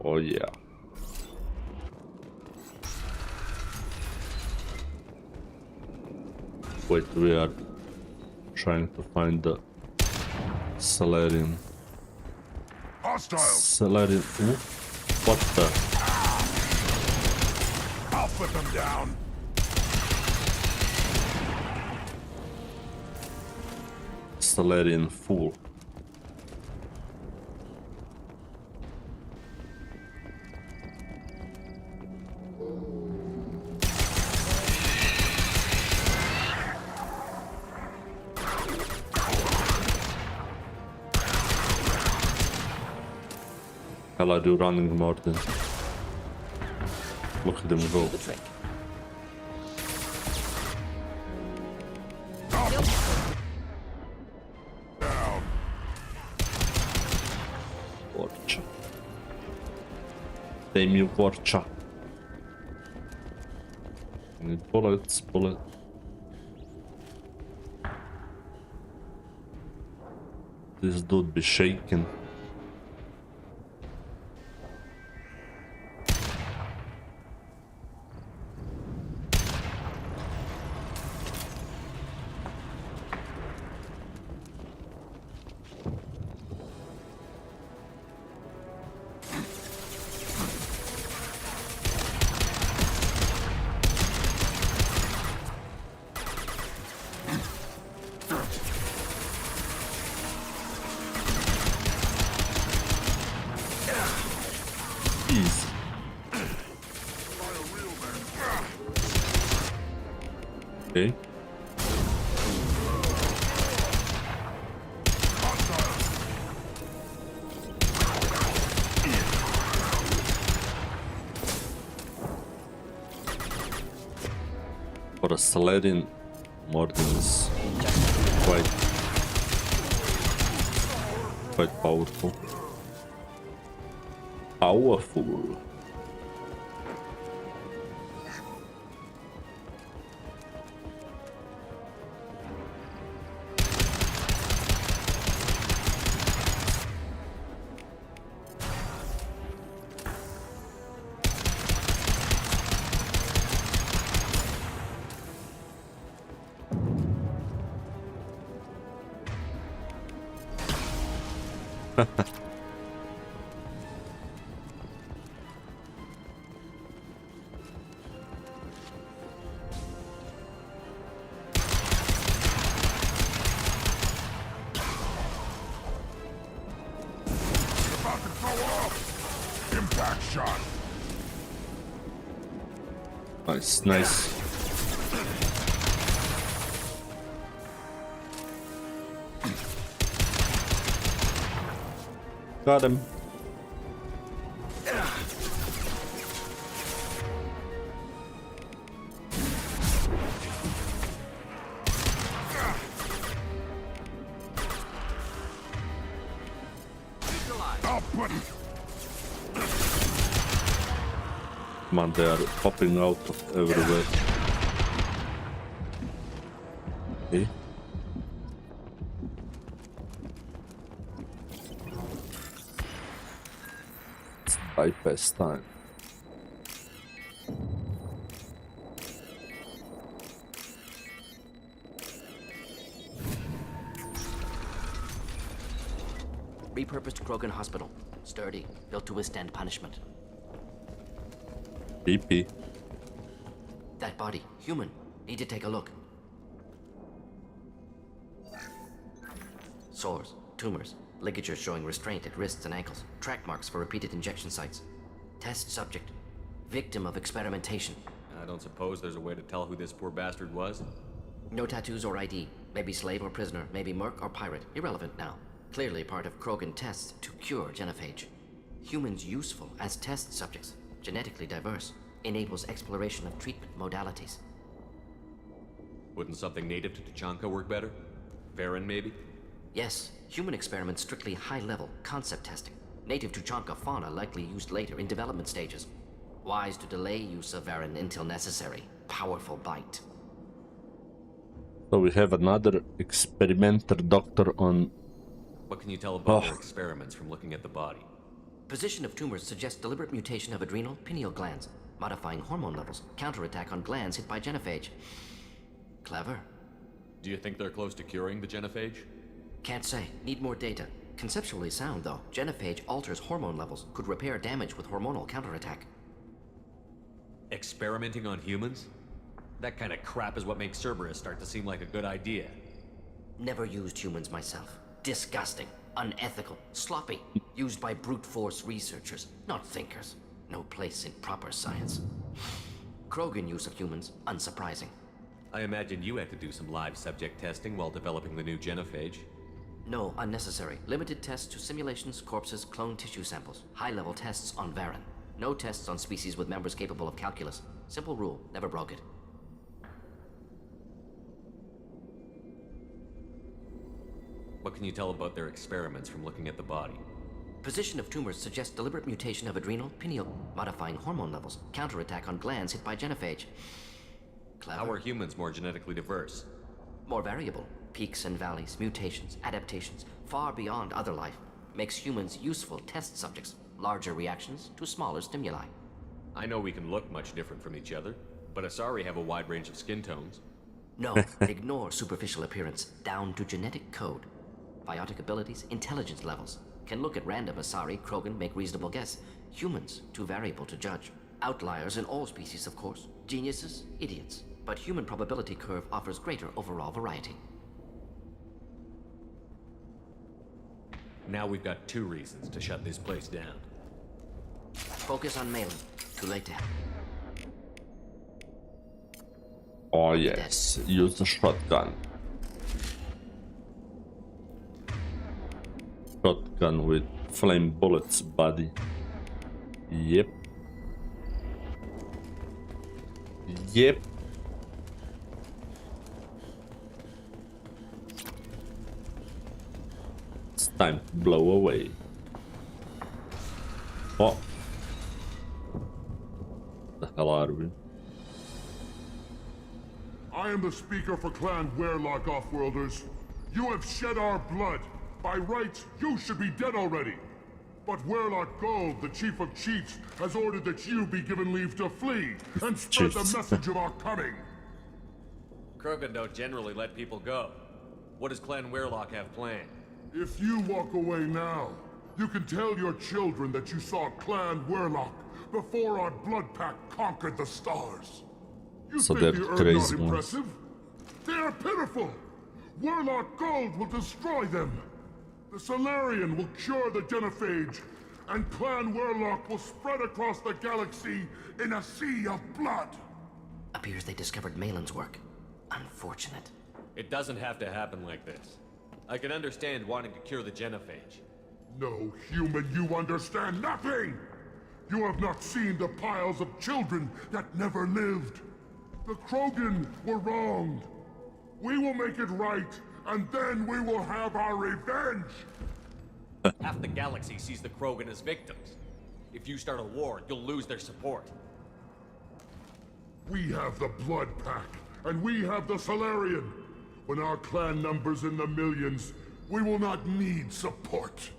Oh yeah. Wait, we are trying to find the Solarian. Hostiles! Solarian. Ooh. What the? I'll put them down. Solarian fool. Hell, I do running more than. Look at them go. Warcha. Damn you, Warcha. I need bullets, bullet. This dude be shaking. Okay. For a Solarian, Morden is quite powerful. Powerful. Impact shot. Nice, nice. Got him. Come on, they are popping out of everywhere. Okay. It's bypass time. Repurposed Krogan Hospital. Sturdy, built to withstand punishment. DP. That body, human. Need to take a look. Sores, tumors, ligatures showing restraint at wrists and ankles, track marks for repeated injection sites. Test subject, victim of experimentation. I don't suppose there's a way to tell who this poor bastard was? No tattoos or ID. Maybe slave or prisoner, maybe merc or pirate. Irrelevant now. Clearly part of Krogan tests to cure genophage. Humans useful as test subjects. Genetically diverse. Enables exploration of treatment modalities. Wouldn't something native to Tuchanka work better? Varen, maybe? Yes, human experiments strictly high-level concept testing. Native Tuchanka fauna likely used later in development stages. Wise to delay use of Varen until necessary. Powerful bite. So we have another experimenter doctor on... What can you tell about their experiments from looking at the body? Position of tumors suggests deliberate mutation of adrenal, pineal glands, modifying hormone levels, counterattack on glands hit by genophage. Clever. Do you think they're close to curing the genophage? Can't say. Need more data. Conceptually sound, though. Genophage alters hormone levels, could repair damage with hormonal counterattack. Experimenting on humans? That kind of crap is what makes Cerberus start to seem like a good idea. Never used humans myself. Disgusting. Unethical. Sloppy. Used by brute force researchers, not thinkers. No place in proper science. Krogan use of humans, unsurprising. I imagine you had to do some live subject testing while developing the new genophage. No, unnecessary. Limited tests to simulations, corpses, cloned tissue samples. High-level tests on Varen. No tests on species with members capable of calculus. Simple rule, never broke it. What can you tell about their experiments from looking at the body? Position of tumors suggests deliberate mutation of adrenal, pineal, modifying hormone levels, counterattack on glands hit by genophage. Clever. How are humans more genetically diverse? More variable. Peaks and valleys, mutations, adaptations, far beyond other life. Makes humans useful test subjects. Larger reactions to smaller stimuli. I know we can look much different from each other, but Asari have a wide range of skin tones. No, ignore superficial appearance, down to genetic code. Biotic abilities, intelligence levels. Can look at random Asari, Krogan, make reasonable guess. Humans, too variable to judge. Outliers in all species, of course. Geniuses, idiots. But human probability curve offers greater overall variety. Now we've got 2 reasons to shut this place down. Focus on Malin. Too late to help. Oh yes, use the shotgun. Shotgun with flame bullets, buddy. Yep. Yep. It's time to blow away. Oh. The hell are we? I am the speaker for Clan Werelock Offworlders. You have shed our blood. By rights, you should be dead already. But Werelock Gold, the Chief of Chiefs, has ordered that you be given leave to flee and spread the message of our coming. Krogan don't generally let people go. What does Clan Werelock have planned? If you walk away now, you can tell your children that you saw Clan Werelock before our blood pact conquered the stars. You So think they're the Earth crazy not ones. impressive? They are pitiful! Werelock Gold will destroy them! The Solarian will cure the genophage, and Clan Warlock will spread across the galaxy in a sea of blood. Appears they discovered Malin's work. Unfortunate. It doesn't have to happen like this. I can understand wanting to cure the genophage. No, human, you understand nothing! You have not seen the piles of children that never lived. The Krogan were wronged. We will make it right, and then we will have our revenge! Half the galaxy sees the Krogan as victims. If you start a war, you'll lose their support. We have the Blood Pack, and we have the Solarian. When our clan numbers in the millions, we will not need support.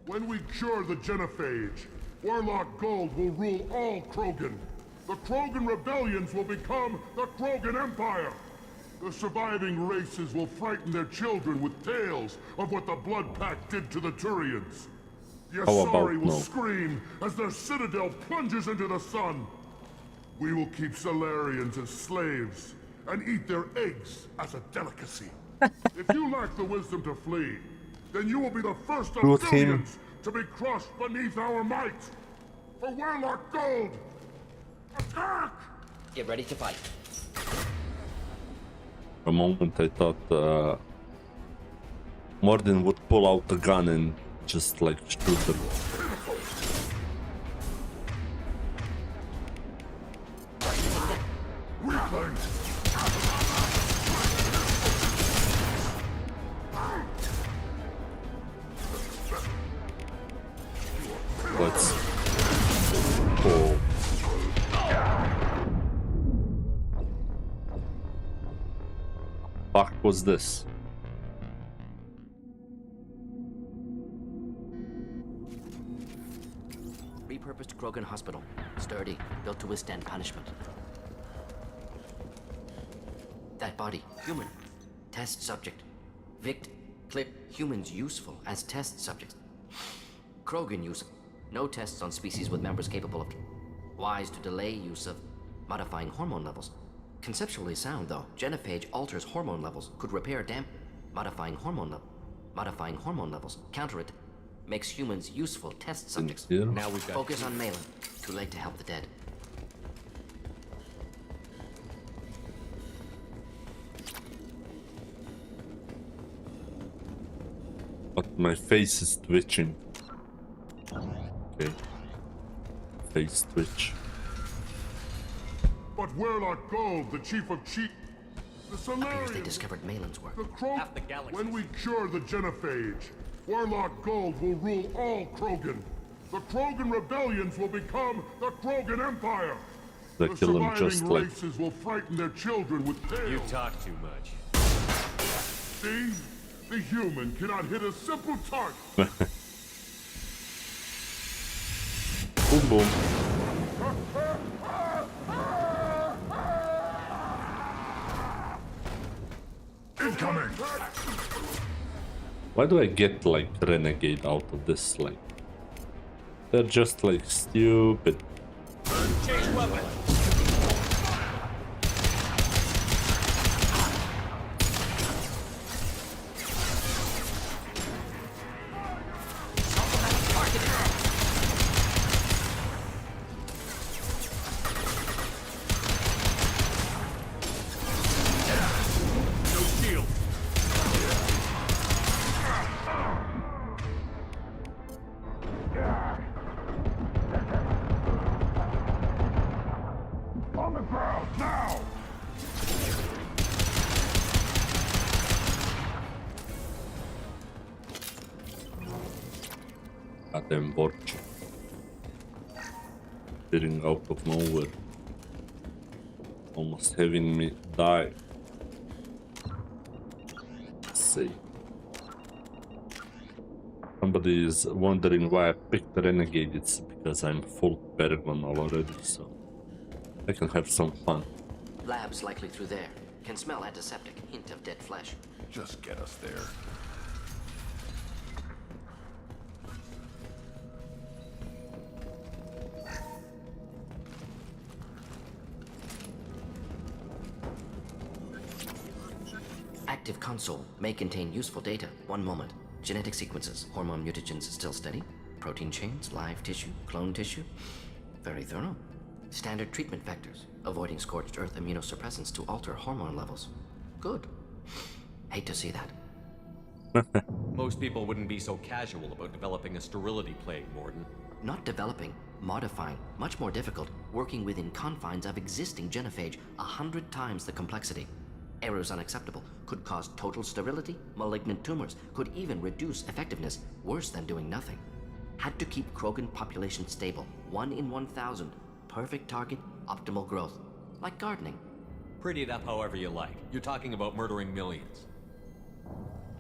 When we cure the genophage, Warlock Gold will rule all Krogan. The Krogan rebellions will become the Krogan Empire. The surviving races will frighten their children with tales of what the Blood Pack did to the Turians. The Asari will scream as their citadel plunges into the sun. We will keep Solarians as slaves and eat their eggs as a delicacy. If you lack the wisdom to flee, then you will be the first of billions to be crushed beneath our might. For Warlock Gold, attack! Get ready to fight. For a moment I thought Mordin would pull out the gun and just like shoot them. Let's go. Fuck was this? Repurposed Krogan hospital. Sturdy, built to withstand punishment. That body, human. Test subject. Clip, humans useful as test subjects. Krogan use. No tests on species with members capable of. Wise to delay use of modifying hormone levels. Conceptually sound, though. Genophage alters hormone levels. Could repair modifying hormone levels. Counter it. Makes humans useful test subjects. Now we've got focus on Malin. Too late to help the dead. But my face is twitching. Okay. Face twitch. But Warlock Gold, the chief of chief, the Solarians, they discovered Malin's work. The Krogan. When we cure the genophage, Warlock Gold will rule all Krogan. The Krogan rebellions will become the Krogan Empire. They kill them just like. Races will frighten their children with tales. You talk too much. See, the human cannot hit a simple target. Boom boom. Incoming! Why do I get like renegade out of this? Like they're just like stupid. Change weapon. Goddamn Borch. Appearing out of nowhere. Almost having me die. Let's see. Somebody is wondering why I picked Renegade. It's because I'm full Paragon already, so I can have some fun. Labs likely through there. Can smell antiseptic. Hint of dead flesh. Just get us there. Active console may contain useful data. One moment. Genetic sequences. Hormone mutagens still steady. Protein chains, live tissue, clone tissue. Very thorough. Standard treatment vectors, avoiding scorched earth immunosuppressants to alter hormone levels. Good. Hate to see that. Most people wouldn't be so casual about developing a sterility plague, Morden. Not developing, modifying, much more difficult, working within confines of existing genophage, 100 times the complexity. Errors unacceptable, could cause total sterility, malignant tumors, could even reduce effectiveness, worse than doing nothing. Had to keep Krogan population stable, 1 in 1,000. Perfect target, optimal growth. Like gardening. Pretty it up however you like. You're talking about murdering millions.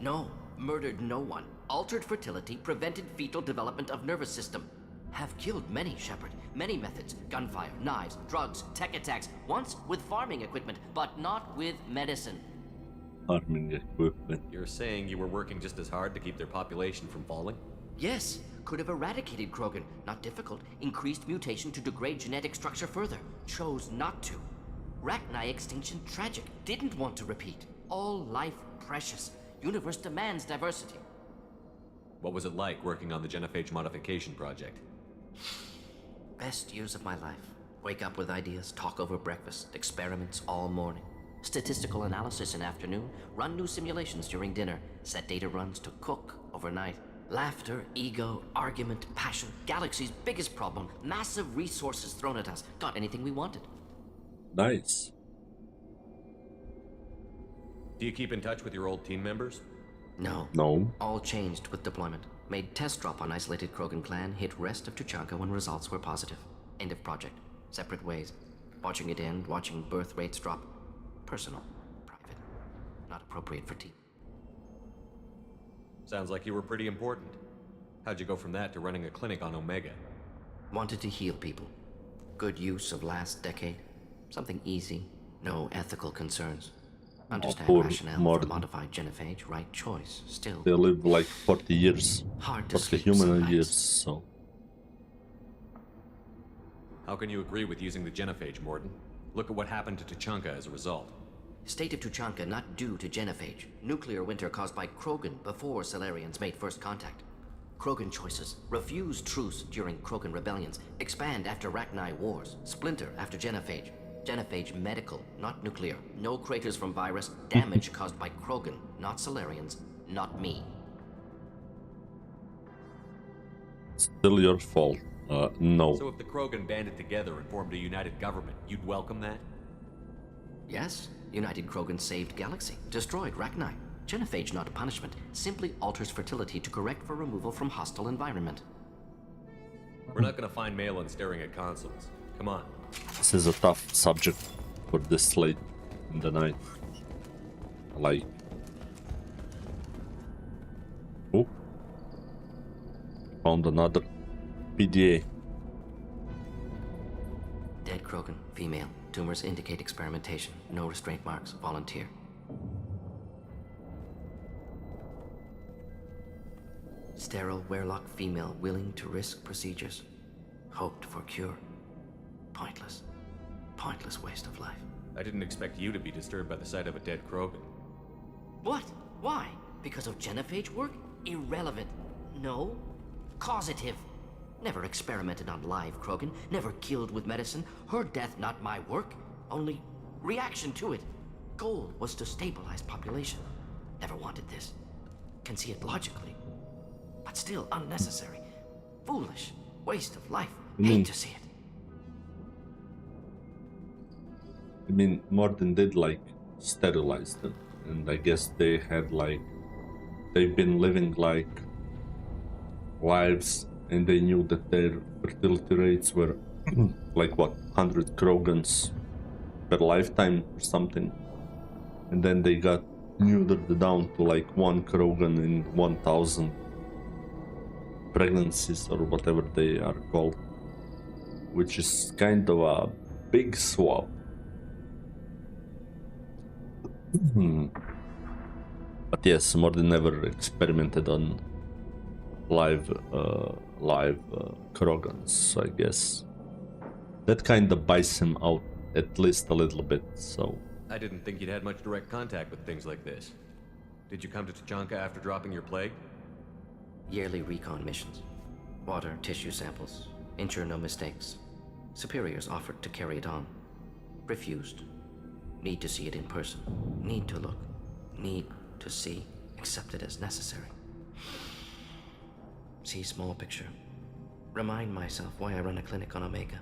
No, murdered no one. Altered fertility, prevented fetal development of nervous system. Have killed many, Shepard. Many methods. Gunfire, knives, drugs, tech attacks. Once with farming equipment, but not with medicine. Farming equipment. You're saying you were working just as hard to keep their population from falling? Yes. Could have eradicated Krogan. Not difficult. Increased mutation to degrade genetic structure further. Chose not to. Rachni extinction tragic. Didn't want to repeat. All life precious. Universe demands diversity. What was it like working on the genophage modification project? Best years of my life. Wake up with ideas, talk over breakfast, experiments all morning. Statistical analysis in afternoon, run new simulations during dinner, set data runs to cook overnight. Laughter, ego, argument, passion, galaxy's biggest problem, massive resources thrown at us. Got anything we wanted. Nice. Do you keep in touch with your old team members? No. No. All changed with deployment. Made test drop on isolated Krogan clan, hit rest of Tuchanka when results were positive. End of project. Separate ways. Watching it end, watching birth rates drop. Personal. Private. Not appropriate for team. Sounds like you were pretty important. How'd you go from that to running a clinic on Omega? Wanted to heal people. Good use of last decade. Something easy. No ethical concerns. Understand rationale for modified genophage, right choice. Still. They live like 40 years. Hard to 40 human years, so. How can you agree with using the genophage, Morden? Look at what happened to Tuchanka as a result. State of Tuchanka not due to genophage. Nuclear winter caused by Krogan before Salarians made first contact. Krogan choices. Refuse truce during Krogan rebellions. Expand after Rachni wars. Splinter after genophage. Genophage medical, not nuclear. No craters from virus. Damage caused by Krogan, not Salarians, not me. Still your fault. No. So if the Krogan banded together and formed a united government, you'd welcome that? Yes. United Krogan saved Galaxy. Destroyed Rachni. Genophage not a punishment. Simply alters fertility to correct for removal from hostile environment. We're not gonna find Malin staring at consoles. Come on. This is a tough subject for this late in the night. Like. Oh. Found another PDA. Dead Krogan, female. Tumors indicate experimentation. No restraint marks. Volunteer. Sterile Werelock female willing to risk procedures. Hoped for cure. Pointless. Pointless waste of life. I didn't expect you to be disturbed by the sight of a dead Krogan. What? Why? Because of genophage work? Irrelevant. No. Causative. Never experimented on live Krogan. Never killed with medicine. Her death not my work. Only reaction to it. Goal was to stabilize population. Never wanted this. Can see it logically. But still unnecessary. Foolish. Waste of life. Hate to see it. I mean, Morden did like sterilize them, and I guess they had like they've been living like lives, and they knew that their fertility rates were like what 100 Krogans per lifetime or something, and then they got neutered down to like 1 Krogan in 1,000 pregnancies or whatever they are called, which is kind of a big swap. But yes, Morden never experimented on live Krogans, so I guess that kind of buys him out at least a little bit. So I didn't think you'd had much direct contact with things like this. Did you come to Tuchanka after dropping your plague? Yearly recon missions. Water, tissue samples. Ensure no mistakes. Superiors offered to carry it on. Refused. Need to see it in person. Need to look. Need to see. Accepted as necessary. See small picture. Remind myself why I run a clinic on Omega.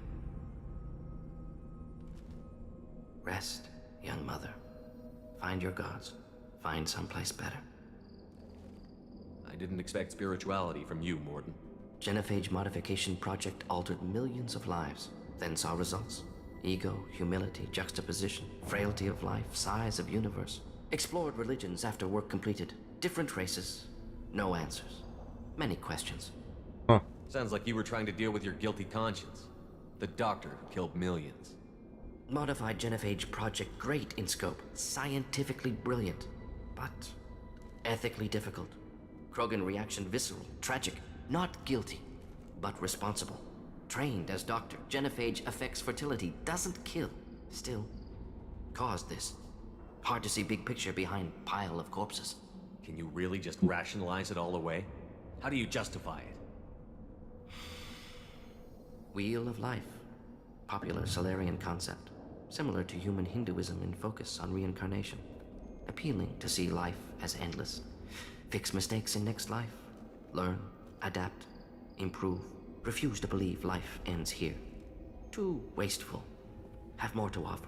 Rest, young mother. Find your gods. Find someplace better. I didn't expect spirituality from you, Morden. Genophage modification project altered millions of lives, then saw results. Ego, humility, juxtaposition, frailty of life, size of universe. Explored religions after work completed. Different races. No answers. Many questions. Sounds like you were trying to deal with your guilty conscience. The doctor who killed millions. Modified genophage project great in scope. Scientifically brilliant. But ethically difficult. Krogan reaction visceral, tragic. Not guilty, but responsible. Trained as doctor, genophage affects fertility, doesn't kill. Still, caused this. Hard to see big picture behind pile of corpses. Can you really just rationalize it all away? How do you justify it? Wheel of life. Popular Solarian concept. Similar to human Hinduism in focus on reincarnation. Appealing to see life as endless. Fix mistakes in next life. Learn. Adapt, improve, refuse to believe life ends here. Too wasteful. Have more to offer.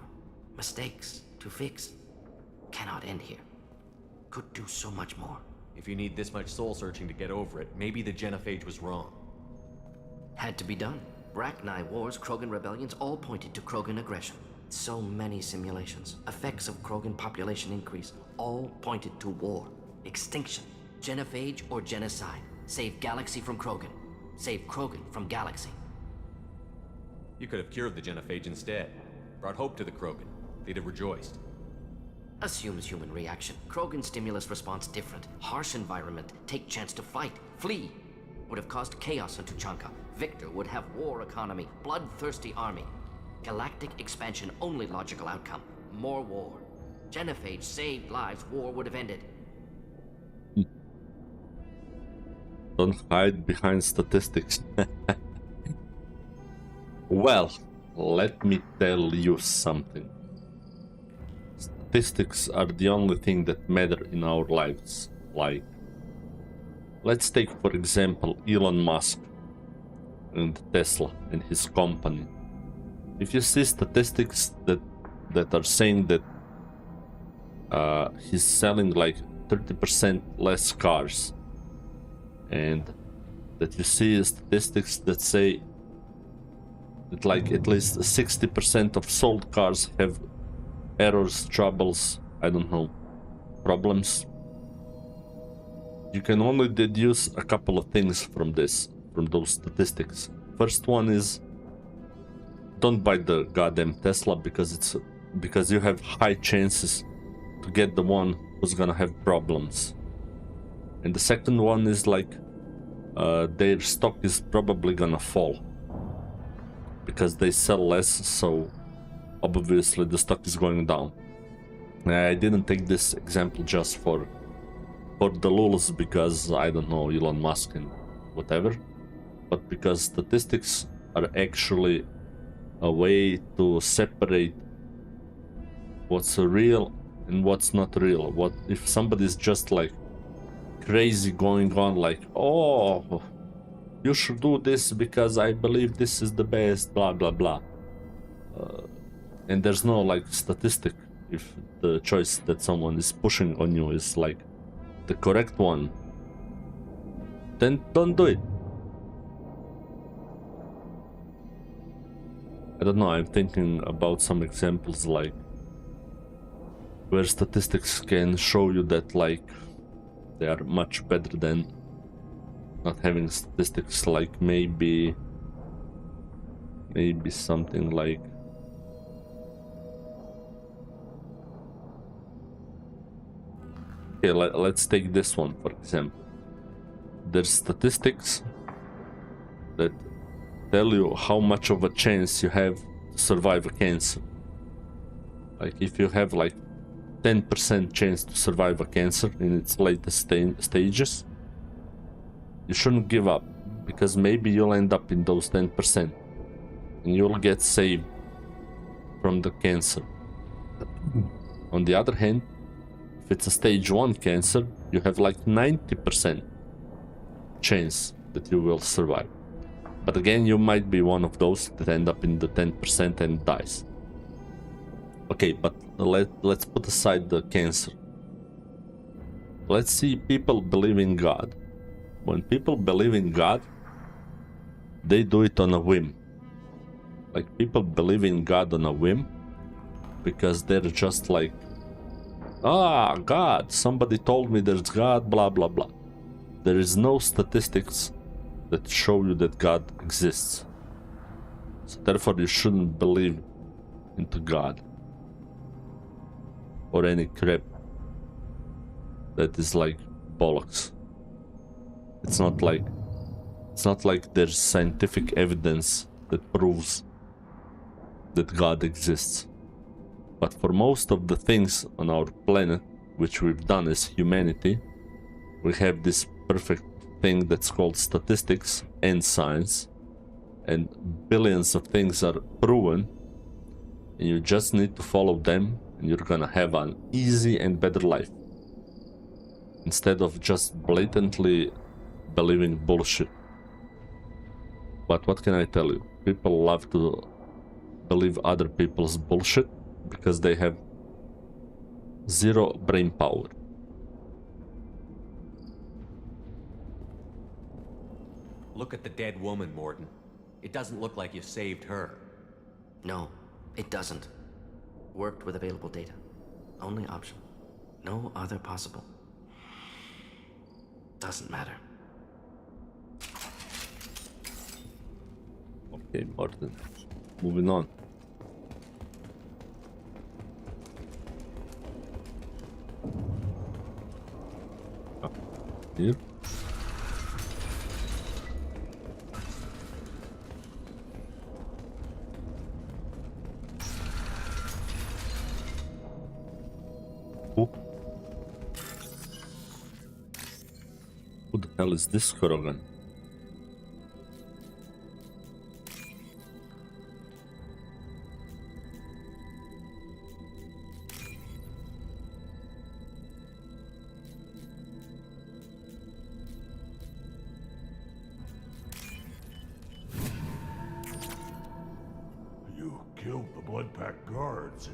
Mistakes to fix. Cannot end here. Could do so much more. If you need this much soul searching to get over it, maybe the genophage was wrong. Had to be done. Rachni wars, Krogan rebellions, all pointed to Krogan aggression. So many simulations. Effects of Krogan population increase, all pointed to war. Extinction. Genophage or genocide. Save Galaxy from Krogan. Save Krogan from Galaxy. You could have cured the genophage instead. Brought hope to the Krogan. They'd have rejoiced. Assumes human reaction. Krogan stimulus response different. Harsh environment. Take chance to fight. Flee. Would have caused chaos in Tuchanka. Victor would have war economy. Bloodthirsty army. Galactic expansion only logical outcome. More war. Genophage saved lives. War would have ended. Don't hide behind statistics. Well, let me tell you something. Statistics are the only thing that matter in our lives. Like, let's take for example Elon Musk and Tesla and his company. If you see statistics that are saying that he's selling like 30% less cars, and that you see statistics that say that like at least 60% of sold cars have errors, troubles, I don't know, problems. You can only deduce a couple of things from those statistics. First one is, don't buy the goddamn Tesla because you have high chances to get the one who's gonna have problems. And the second one is like their stock is probably gonna fall because they sell less, so obviously the stock is going down. I didn't take this example just for the lulz because I don't know Elon Musk and whatever, but because statistics are actually a way to separate what's real and what's not real. What if somebody's just like crazy going on like, oh, you should do this because I believe this is the best, blah blah blah, and there's no like statistic if the choice that someone is pushing on you is like the correct one, then don't do it. I don't know, I'm thinking about some examples like where statistics can show you that like they are much better than not having statistics, like maybe something like okay, let's take this one for example. There's statistics that tell you how much of a chance you have to survive a cancer. Like if you have like 10% chance to survive a cancer in its latest stages, you shouldn't give up because maybe you'll end up in those 10% and you'll get saved from the cancer. On the other hand, if it's a stage 1 cancer, you have like 90% chance that you will survive. But again, you might be one of those that end up in the 10% and dies. Okay, but let's put aside the cancer. Let's see people believe in God. When people believe in God, they do it on a whim. Like, people believe in God on a whim because they're just like, ah, God, somebody told me there's God, blah blah blah. There is no statistics that show you that God exists. So therefore you shouldn't believe into God or any crap that is like bollocks. It's not like there's scientific evidence that proves that God exists. But for most of the things on our planet, which we've done as humanity, we have this perfect thing that's called statistics and science, and billions of things are proven, and you just need to follow them and you're gonna have an easy and better life, instead of just blatantly believing bullshit. But what can I tell you? People love to believe other people's bullshit because they have zero brain power. Look at the dead woman, Morton. It doesn't look like you saved her. No, it doesn't. Worked with available data. Only option. No other possible. Doesn't matter. Okay, Martin. Moving on. Here. Who the hell is this Korogan? You killed the Bloodpack guards.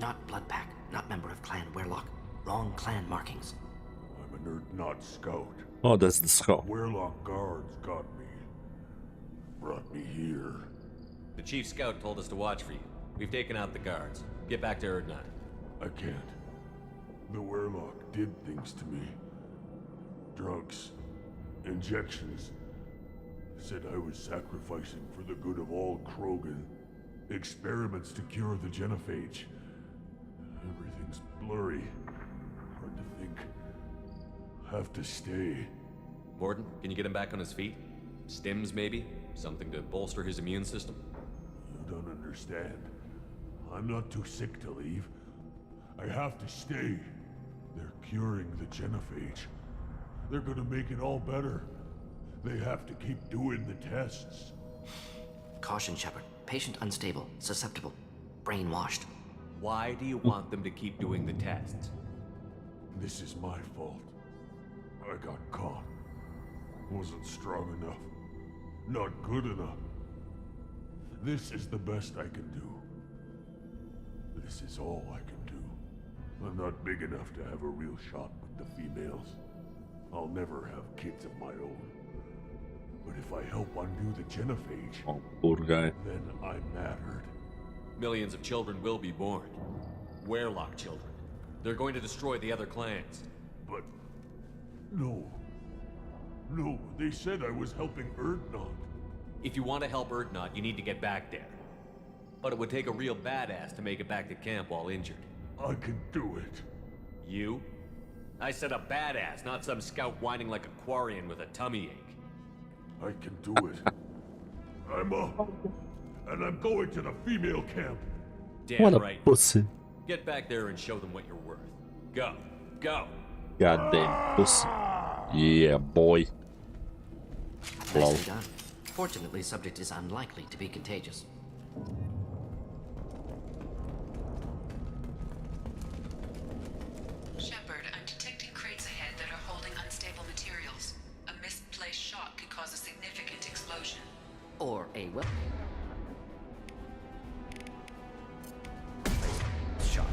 Not Bloodpack, not member of Clan Werlock. Wrong clan markings. I'm a nerd, not scout. Oh, that's the scout. Werlock guards got me. Brought me here. The chief scout told us to watch for you. We've taken out the guards. Get back to Erdnot. I can't. The Werlock did things to me. Drugs. Injections. Said I was sacrificing for the good of all Krogan. Experiments to cure the genophage. Everything's blurry. Hard to think. Have to stay. Morton, can you get him back on his feet? Stims, maybe? Something to bolster his immune system? You don't understand. I'm not too sick to leave. I have to stay. They're curing the genophage. They're gonna make it all better. They have to keep doing the tests. Caution, Shepard. Patient unstable, susceptible, brainwashed. Why do you want them to keep doing the tests? This is my fault. I got caught. Wasn't strong enough. Not good enough. This is the best I can do. This is all I can do. I'm not big enough to have a real shot with the females. I'll never have kids of my own. But if I help undo the genophage, oh, poor guy, then I'm mattered. Millions of children will be born. Werlock children. They're going to destroy the other clans. But... no. No, they said I was helping Erdnot. If you want to help Erdnot, you need to get back there. But it would take a real badass to make it back to camp while injured. I can do it. You? I said a badass, not some scout whining like a Quarian with a tummy ache. I can do it. I'm up. And I'm going to the female camp. Damn what a right. pussy. Get back there and show them what you're worth. Go. Go. Goddamn pussy. Yeah, boy. Lol. Nicely done. Fortunately, subject is unlikely to be contagious. Shepard, I'm detecting crates ahead that are holding unstable materials. A misplaced shot could cause a significant explosion. Or a well. Shot.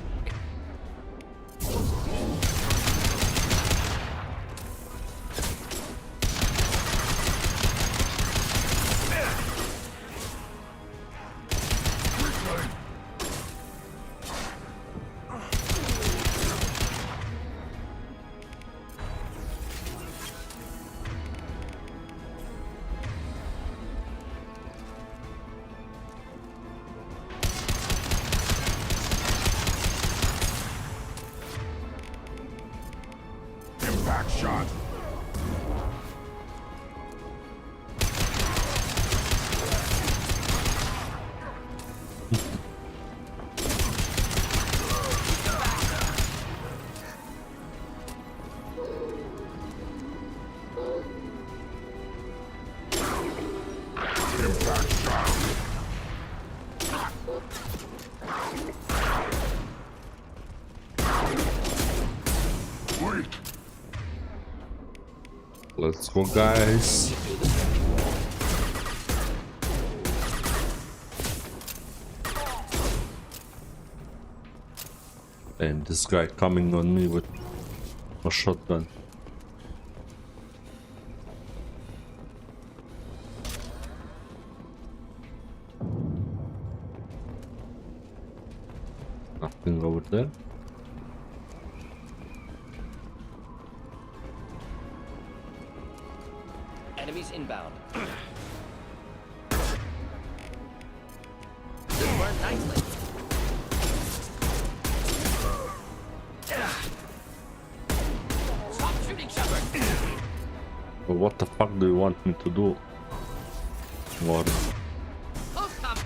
Impact shot. Impact shot. Wait. Let's go, guys. And this guy coming on me with a shotgun. Nothing over there. Enemies inbound. Burned nicely. Stop shooting, Shepard. But what the fuck do you want me to do? What? Close combat.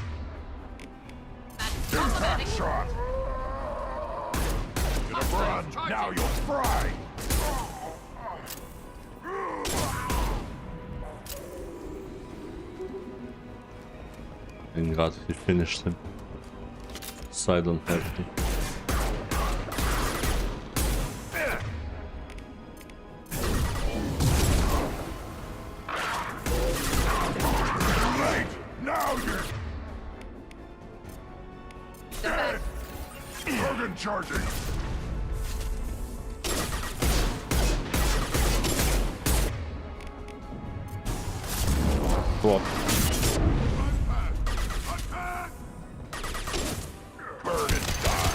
Impact shot. To the front. Now you'll fry. Thank God he finished him. So I don't have to. Late. Now you're. Logan charging. Swap. Burn and die.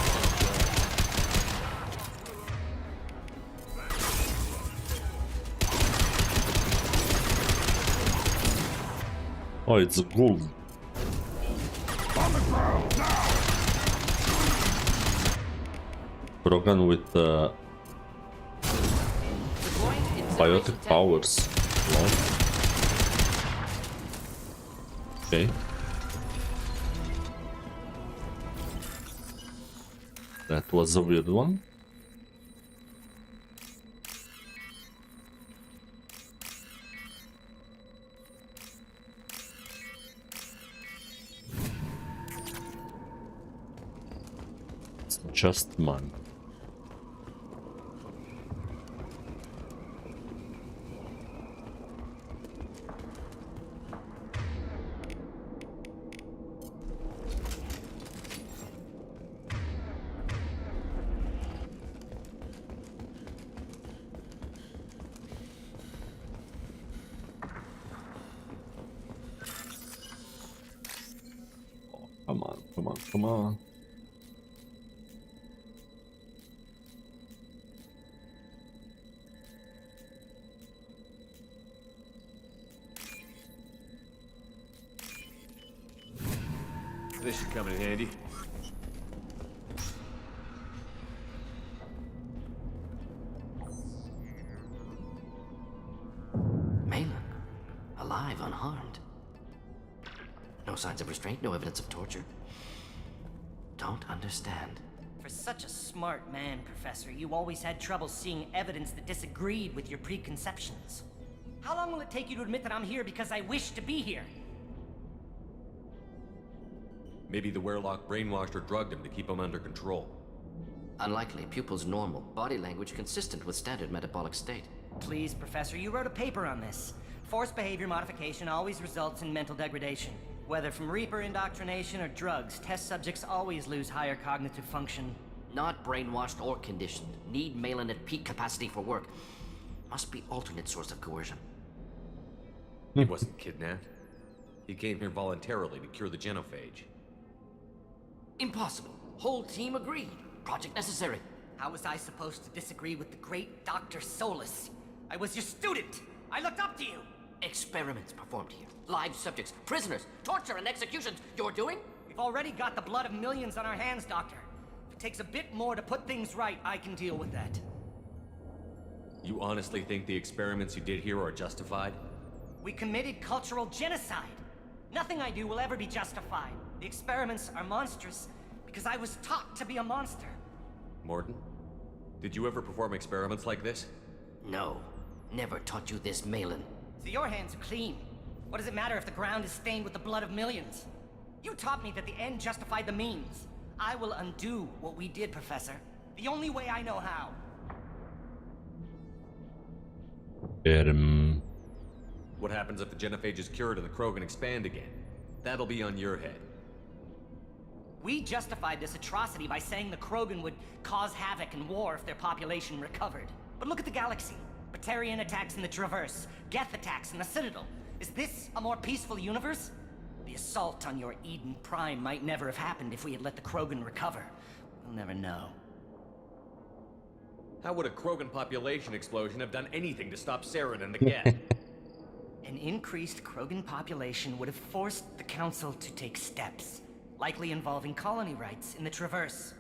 Oh, it's a ghoul. On the ground now. Broken with biotic powers. Wow. Okay. That was a weird one. It's just mine. Come on, come on, come on. This should come in handy. Malin, alive, unharmed. No signs of restraint, no evidence of torture. Don't understand. For such a smart man, Professor, you always had trouble seeing evidence that disagreed with your preconceptions. How long will it take you to admit that I'm here because I wish to be here? Maybe the Werelock brainwashed or drugged him to keep him under control. Unlikely. Pupil's normal. Body language consistent with standard metabolic state. Please, Professor, you wrote a paper on this. Forced behavior modification always results in mental degradation. Whether from Reaper indoctrination or drugs, test subjects always lose higher cognitive function. Not brainwashed or conditioned. Need Malin at peak capacity for work. Must be alternate source of coercion. He wasn't kidnapped. He came here voluntarily to cure the genophage. Impossible. Whole team agreed. Project necessary. How was I supposed to disagree with the great Dr. Solus? I was your student! I looked up to you! Experiments performed here. Live subjects, prisoners, torture and executions. You're doing? We've already got the blood of millions on our hands, Doctor. If it takes a bit more to put things right, I can deal with that. You honestly think the experiments you did here are justified? We committed cultural genocide. Nothing I do will ever be justified. The experiments are monstrous because I was taught to be a monster. Morton, did you ever perform experiments like this? No. Never taught you this, Malin. So your hands are clean. What does it matter if the ground is stained with the blood of millions? You taught me that the end justified the means. I will undo what we did, Professor. The only way I know how. What happens if the genophage is cured and the Krogan expand again? That'll be on your head. We justified this atrocity by saying the Krogan would cause havoc and war if their population recovered. But look at the galaxy. Batarian attacks in the Traverse, Geth attacks in the Citadel. Is this a more peaceful universe? The assault on your Eden Prime might never have happened if we had let the Krogan recover. We'll never know. How would a Krogan population explosion have done anything to stop Saren and the Geth? An increased Krogan population would have forced the Council to take steps, likely involving colony rights in the Traverse.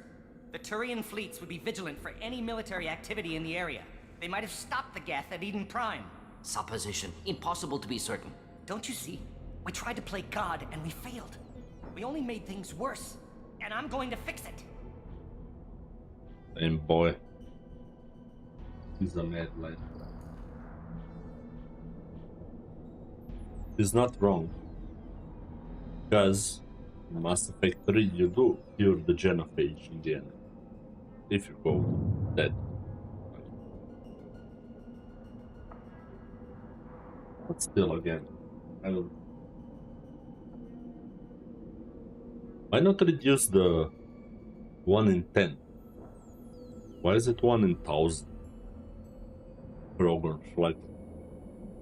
The Turian fleets would be vigilant for any military activity in the area. They might have stopped the Geth at Eden Prime. Supposition. Impossible to be certain. Don't you see? We tried to play God and we failed. We only made things worse. And I'm going to fix it. And boy. He's a mad lad. He's not wrong. Because in Mass Effect 3 you do cure the genophage in the end. If you go dead. But still again, I don't... Why not reduce the 1 in 10? Why is it 1 in 1,000? Programs, like...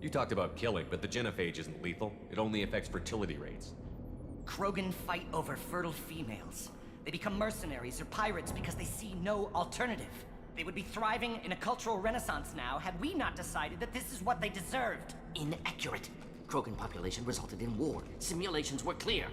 You talked about killing, but the genophage isn't lethal. It only affects fertility rates. Krogan fight over fertile females. They become mercenaries or pirates because they see no alternative. They would be thriving in a cultural renaissance now had we not decided that this is what they deserved. Inaccurate. Krogan population resulted in war. Simulations were clear.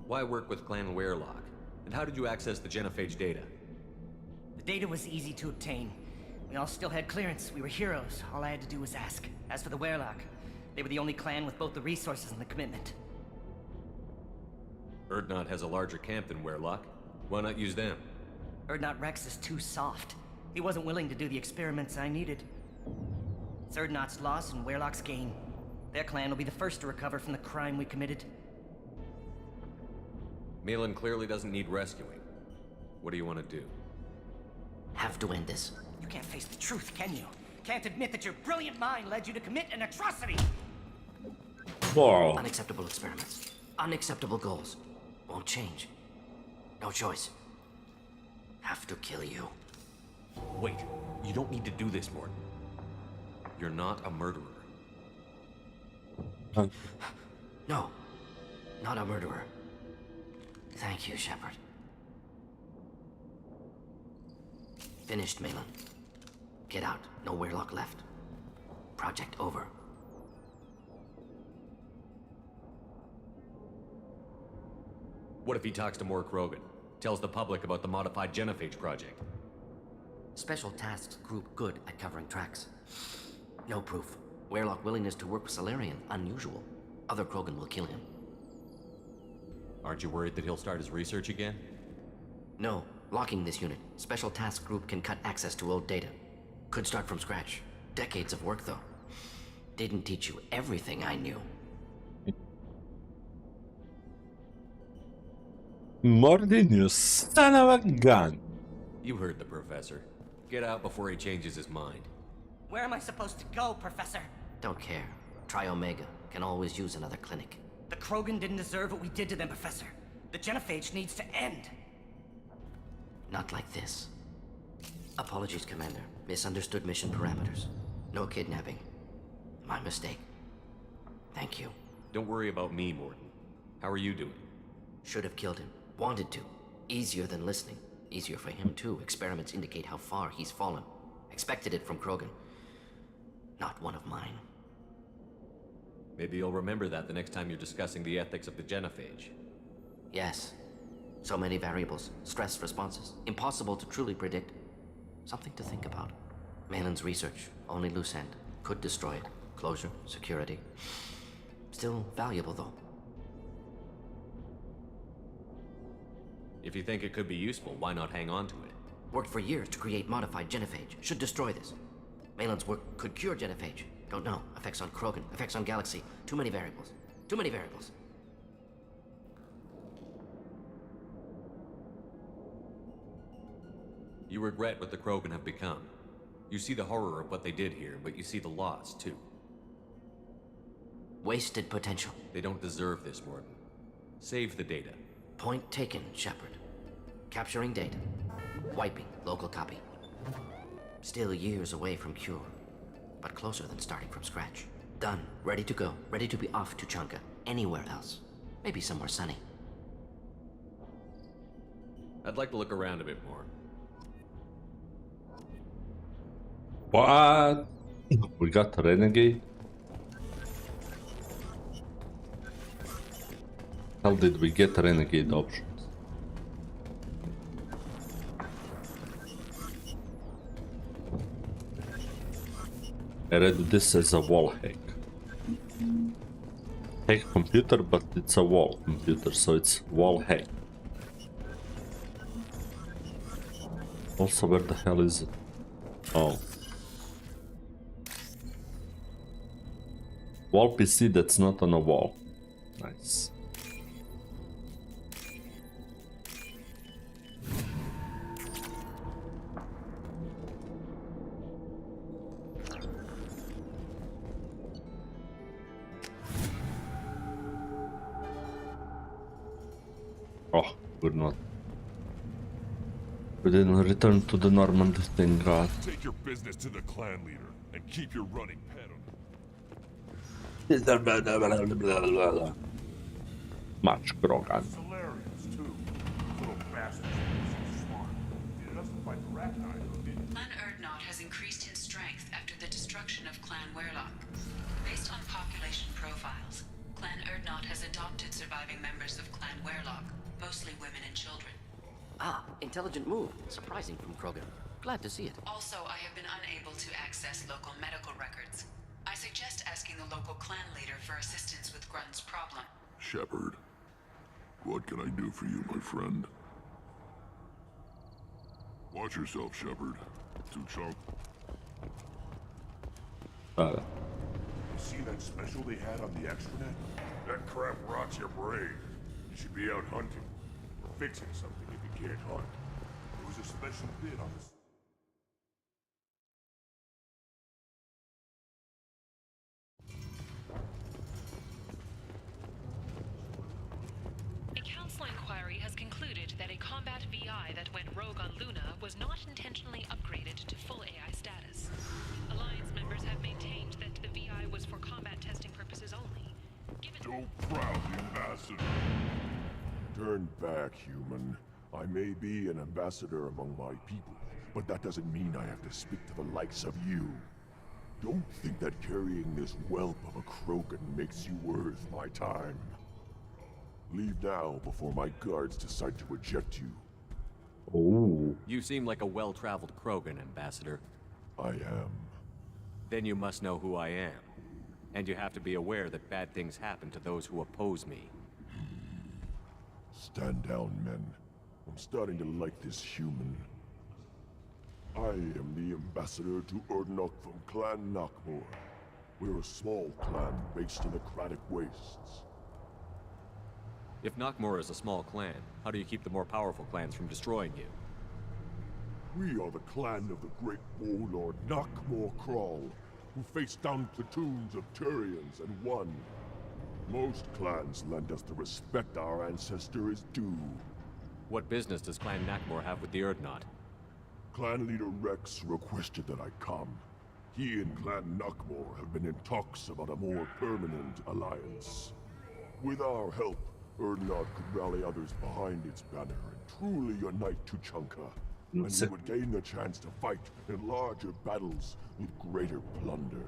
Why work with Clan Werelock? And how did you access the genophage data? The data was easy to obtain. We all still had clearance. We were heroes. All I had to do was ask. As for the Werelock, they were the only clan with both the resources and the commitment. Urdnot has a larger camp than Werelock. Why not use them? Urdnot Rex is too soft. He wasn't willing to do the experiments I needed. It's Urdnot's loss and Werelock's gain. Their clan will be the first to recover from the crime we committed. Malin clearly doesn't need rescuing. What do you want to do? Have to end this. You can't face the truth, can you? Can't admit that your brilliant mind led you to commit an atrocity! Whoa. Unacceptable experiments. Unacceptable goals. Won't change. No choice. Have to kill you. Wait, you don't need to do this, Morton. You're not a murderer. No. Not a murderer. Thank you, Shepard. Finished, Malin. Get out. No Werelock left. Project over. What if he talks to more Krogan? Tells the public about the modified genophage project? Special Tasks Group good at covering tracks. No proof. Werelock willingness to work with Salarian, unusual. Other Krogan will kill him. Aren't you worried that he'll start his research again? No. Locking this unit. Special task group can cut access to old data. Could start from scratch. Decades of work, though. Didn't teach you everything I knew. Mordin, you son of a gun. You heard the professor. Get out before he changes his mind. Where am I supposed to go, Professor? Don't care. Try Omega. Can always use another clinic. The Krogan didn't deserve what we did to them, Professor. The genophage needs to end. Not like this. Apologies, Commander. Misunderstood mission parameters. No kidnapping. My mistake. Thank you. Don't worry about me, Mordin. How are you doing? Should have killed him. Wanted to. Easier than listening. Easier for him, too. Experiments indicate how far he's fallen. Expected it from Krogan. Not one of mine. Maybe you'll remember that the next time you're discussing the ethics of the genophage. Yes. So many variables. Stress responses. Impossible to truly predict. Something to think about. Malin's research. Only loose end. Could destroy it. Closure. Security. Still valuable, though. If you think it could be useful, why not hang on to it? Worked for years to create modified genophage. Should destroy this. Malin's work could cure genophage. Don't know. Effects on Krogan. Effects on Galaxy. Too many variables. Too many variables. You regret what the Krogan have become. You see the horror of what they did here, but you see the loss, too. Wasted potential. They don't deserve this, Mordin. Save the data. Point taken, Shepard. Capturing data. Wiping local copy. Still years away from cure, but closer than starting from scratch. Done. Ready to go. Ready to be off to Chunka. Anywhere else. Maybe somewhere sunny. I'd like to look around a bit more. What? We got Renegade? How did we get Renegade options? I read this as a wall hack. Hack computer, but it's a wall computer, so it's wall hack. Also, where the hell is it? Oh. Wall PC that's not on a wall. Nice. Oh, we're not. We didn't return to the Normandy, thank God. Take your business to the clan leader and keep your running pet on. Much Grogan. Hilarious too. Little bastard. Smart. He doesn't fight the rat either. Clan Erdnot has increased in strength after the destruction of Clan Werlock. Based on population profiles, Clan Erdnot has adopted surviving members of Clan Werlock, mostly women and children. Ah, intelligent move. Surprising from Krogan. Glad to see it. Also, I have been unable to access local medical records. I suggest asking the local clan leader for assistance with Grunt's problem. Shepard, what can I do for you, my friend? Watch yourself, Shepard. Too chunk. You see that special they had on the extranet? That crap rots your brain. You should be out hunting. Or fixing something if you can't hunt. There was a special bid on this. A council inquiry has concluded that a combat VI that went rogue on Luna was not intentionally upgraded to full AI status. Alliance members have maintained that the VI was for combat testing purposes only. So proud, Ambassador. Turn back, human. I may be an ambassador among my people, but that doesn't mean I have to speak to the likes of you. Don't think that carrying this whelp of a Krogan makes you worth my time. Leave now before my guards decide to eject you. Oh. You seem like a well-traveled Krogan, Ambassador. I am. Then you must know who I am. And you have to be aware that bad things happen to those who oppose me. Stand down, men. I'm starting to like this human. I am the ambassador to Urdnot from Clan Knockmore. We're a small clan based in the Craddock Wastes. If Knockmore is a small clan, how do you keep the more powerful clans from destroying you? We are the clan of the great warlord Knockmore Crawl, who faced down platoons of Turians and won. Most clans lend us the respect our ancestor is due. What business does Clan Knockmore have with the Urdnot? Clan leader Rex requested that I come. He and Clan Knockmore have been in talks about a more permanent alliance. With our help, Urdnot could rally others behind its banner and truly unite Tuchanka. And we would gain the chance to fight in larger battles with greater plunder.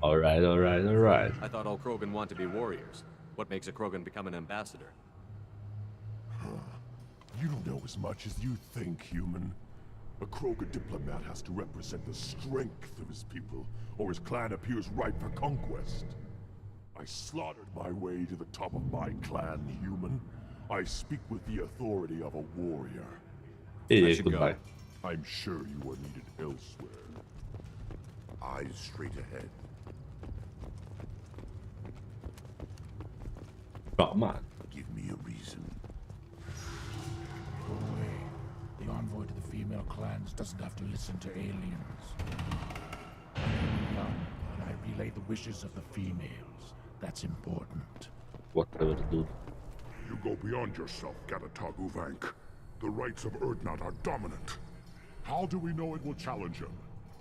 Alright. I thought all Krogan want to be warriors. What makes a Krogan become an ambassador? You don't know as much as you think, human. A Krogan diplomat has to represent the strength of his people, or his clan appears ripe for conquest. I slaughtered my way to the top of my clan, human. I speak with the authority of a warrior. Hey, goodbye. I'm sure you are needed elsewhere. Eyes straight ahead. Oh, man. Give me a reason. The envoy to the female clans doesn't have to listen to aliens. I'm young, and I relay the wishes of the females. That's important. Whatever, dude. You go beyond yourself, Gatatog Uvank. The rights of Urdnot are dominant. How do we know it will challenge him?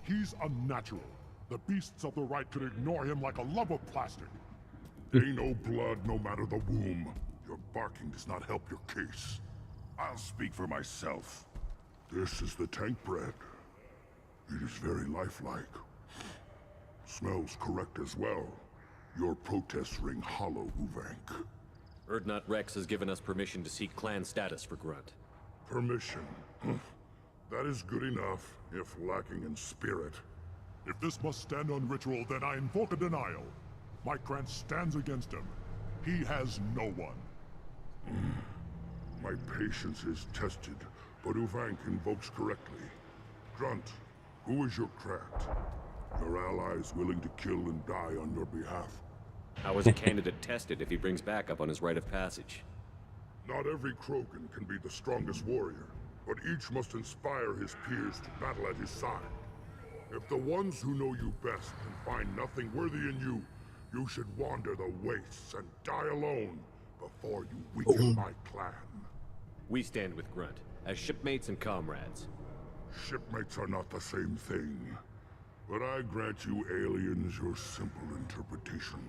He's unnatural. The beasts of the right could ignore him like a lump of plastic. Ain't no blood, no matter the womb. Your barking does not help your case. I'll speak for myself. This is the tank bread. It is very lifelike. Smells correct as well. Your protests ring hollow, Uvank. Urdnot Rex has given us permission to seek clan status for Grunt. Permission? That is good enough, if lacking in spirit. If this must stand on ritual, then I invoke a denial. My clan stands against him. He has no one. My patience is tested, but Uvank invokes correctly. Grunt, who is your Krat? Your allies willing to kill and die on your behalf. How is a candidate tested if he brings backup on his rite of passage? Not every Krogan can be the strongest warrior, but each must inspire his peers to battle at his side. If the ones who know you best can find nothing worthy in you, you should wander the wastes and die alone before you weaken my clan. We stand with Grunt, as shipmates and comrades. Shipmates are not the same thing. But I grant you aliens your simple interpretation.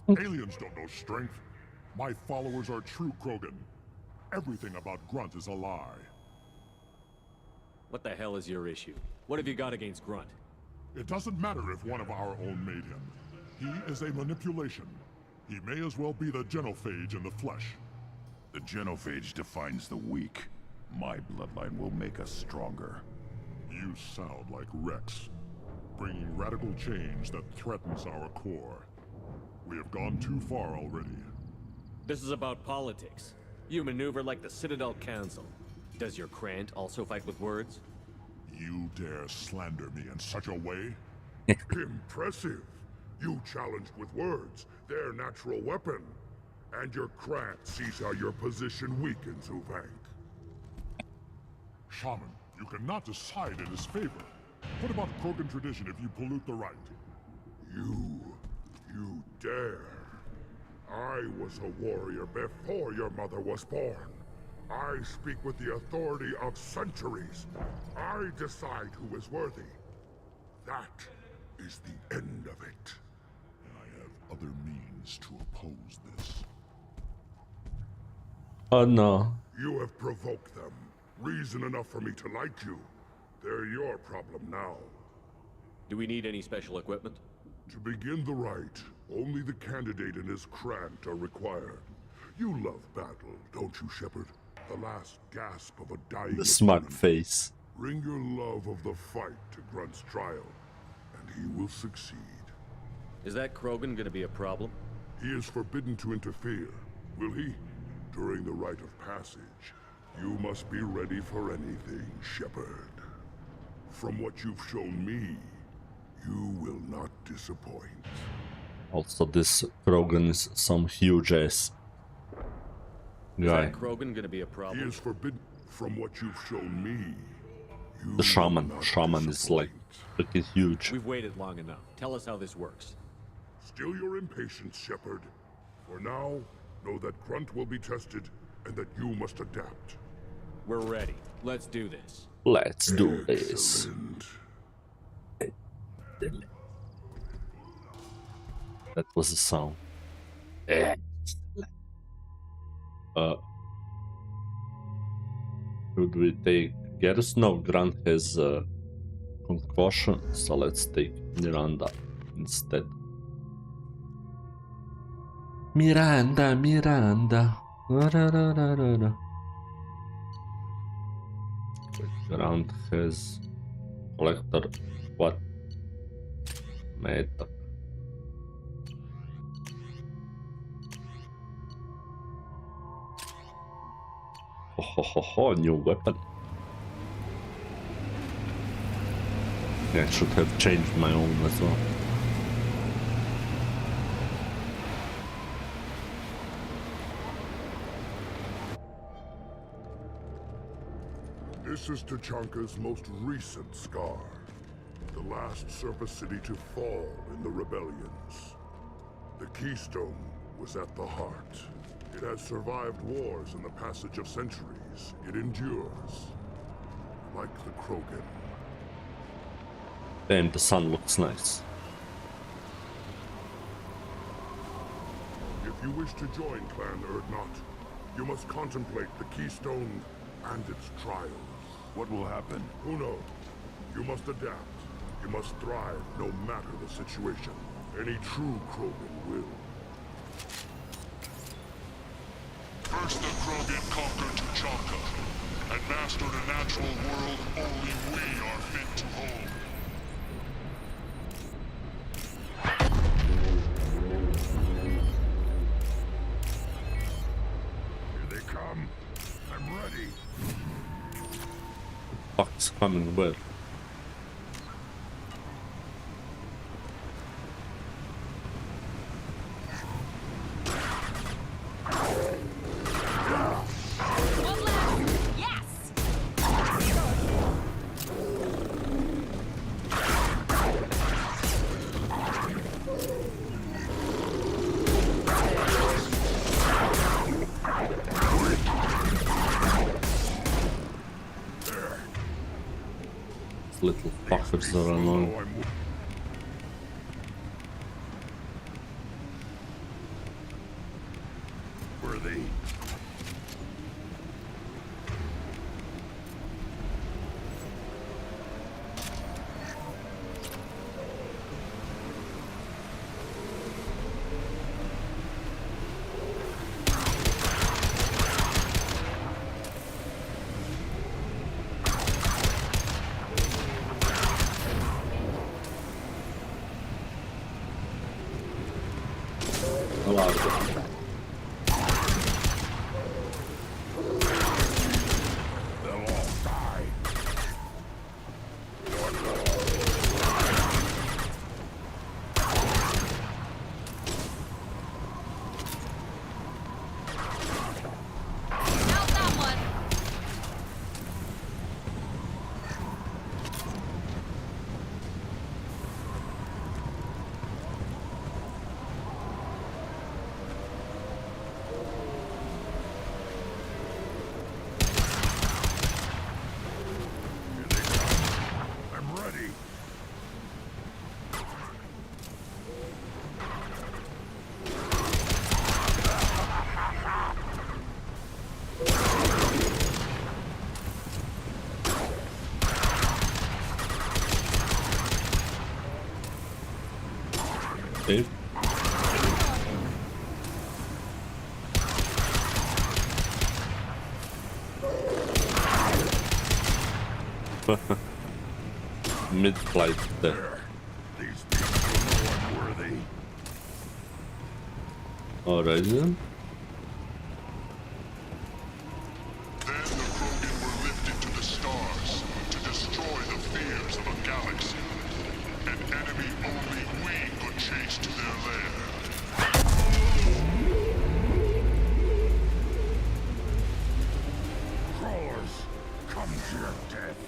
Aliens don't know strength. My followers are true Krogan. Everything about Grunt is a lie. What the hell is your issue? What have you got against Grunt? It doesn't matter if one of our own made him. He is a manipulation. He may as well be the genophage in the flesh. The genophage defines the weak. My bloodline will make us stronger. You sound like Rex, bringing radical change that threatens our core. We have gone too far already. This is about politics. You maneuver like the Citadel Council. Does your Krant also fight with words? You dare slander me in such a way? Impressive! You challenged with words, their natural weapon. And your Krant sees how your position weakens, Uvank. Shaman, you cannot decide in his favor. What about Krogan tradition if you pollute the rite? You dare. I was a warrior before your mother was born. I speak with the authority of centuries. I decide who is worthy. That is the end of it. And I have other means to oppose this. Oh no. You have provoked them. Reason enough for me to like you. They're your problem now. Do we need any special equipment? To begin the rite, Only the candidate and his Krant are required. You love battle, don't you, Shepard? The last gasp of a dying The smart opponent. face. Bring your love of the fight to Grunt's trial, and he will succeed. Is that Krogan gonna be a problem? He is forbidden to interfere, will he? During the rite of passage, you must be ready for anything, Shepard. From what you've shown me, you will not disappoint. Also, this Krogan is some huge ass Is guy. that Krogan gonna be a problem? He is forbidden. From what you've shown me, you The shaman. will not Shaman is like freaking huge. We've waited long enough. Tell us how this works. Still your impatience, Shepard. For now, know that Grunt will be tested, and that you must adapt. We're ready. Let's do this. Let's do this. That was the sound. Should we take Garrus? No, Grunt has concussion, so let's take Miranda instead. Miranda. Ra-ra-ra-ra-ra. Grunt has collector. What? Meta. New weapon. Yeah, I should have changed my own as well. This is Tachanka's most recent scar. The last surface city to fall in the rebellions. The Keystone was at the heart. It has survived wars and the passage of centuries. It endures. Like the Krogan. Damn, the sun looks nice. If you wish to join Clan Urdnot, you must contemplate the Keystone and its trials. What will happen? Who knows? You must adapt. You must thrive no matter the situation. Any true Krogan will. First the Krogan conquered Tachanka, and mastered a natural world only we are fit to hold. Here they come. I'm ready. Fuck's coming where? Little fuckers that are annoying. Where are they? Okay. Mid-flight there. These people are unworthy. Alright then. Then the Krogan were lifted to the stars to destroy the fears of a galaxy. An enemy only we could chase to their lair. Crawlers, come to your death.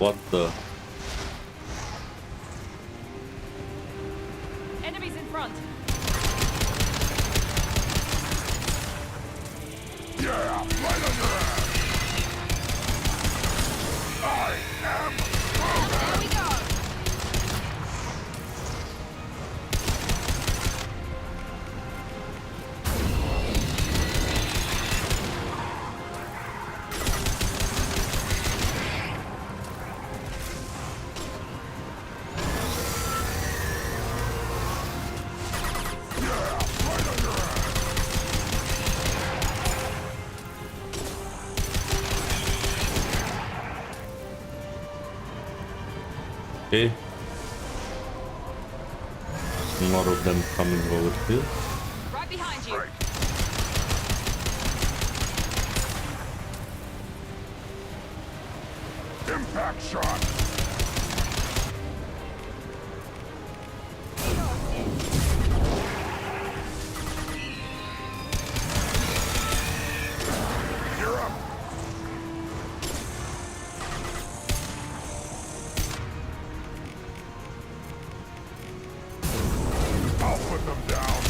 What the? Enemies in front. Yeah, right under that. I am There we go. Okay. More of them coming over here. Right behind you. impact shot. You're up. I'll put them down.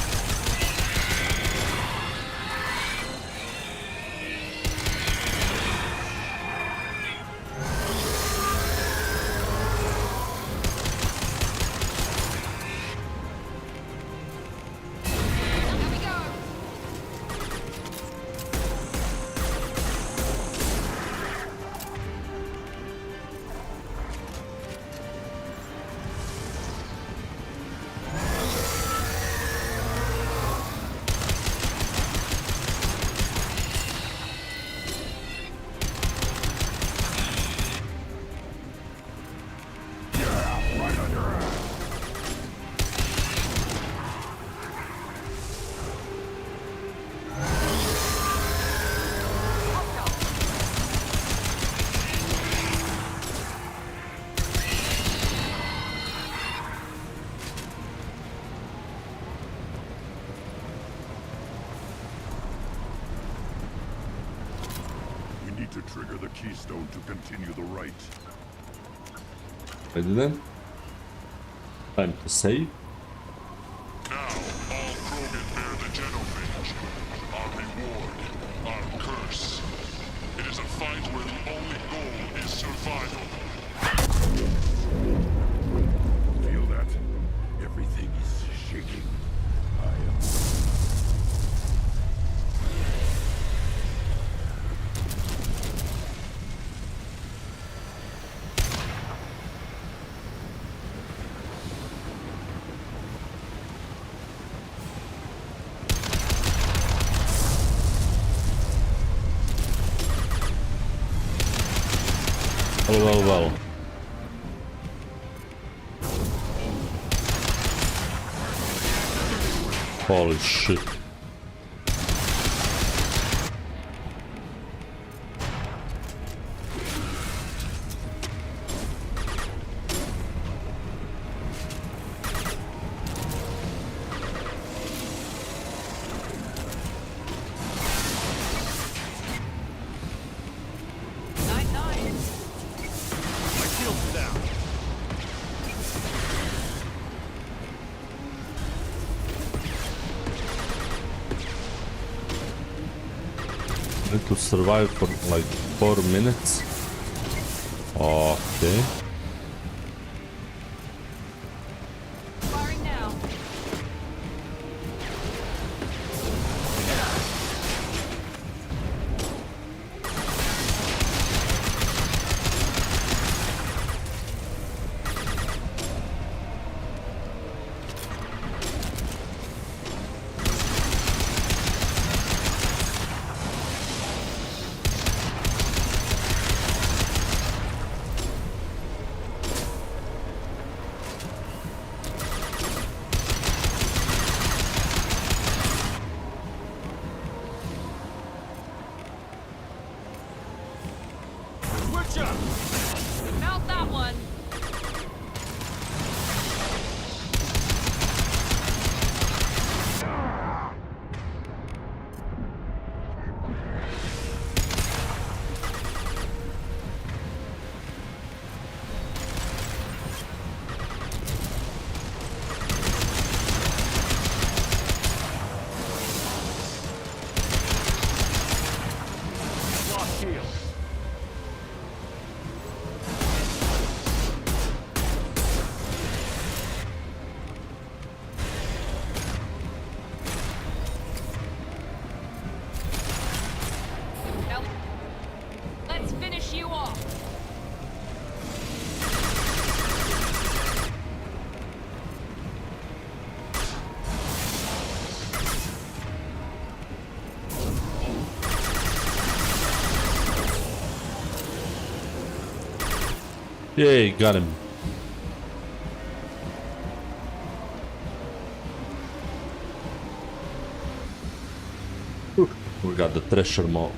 To trigger the keystone to continue the right. Ready then? Time to save. Now, all Krogan bear the genophage. Our reward, our curse. It is a fight where the only goal is survival. Feel that? Everything is shaking. I am... Well. Holy shit. To survive for like 4 minutes. Okay. Firing now. Gotcha! Mount that one! Yay, got him. Whew, we got the treasure mall.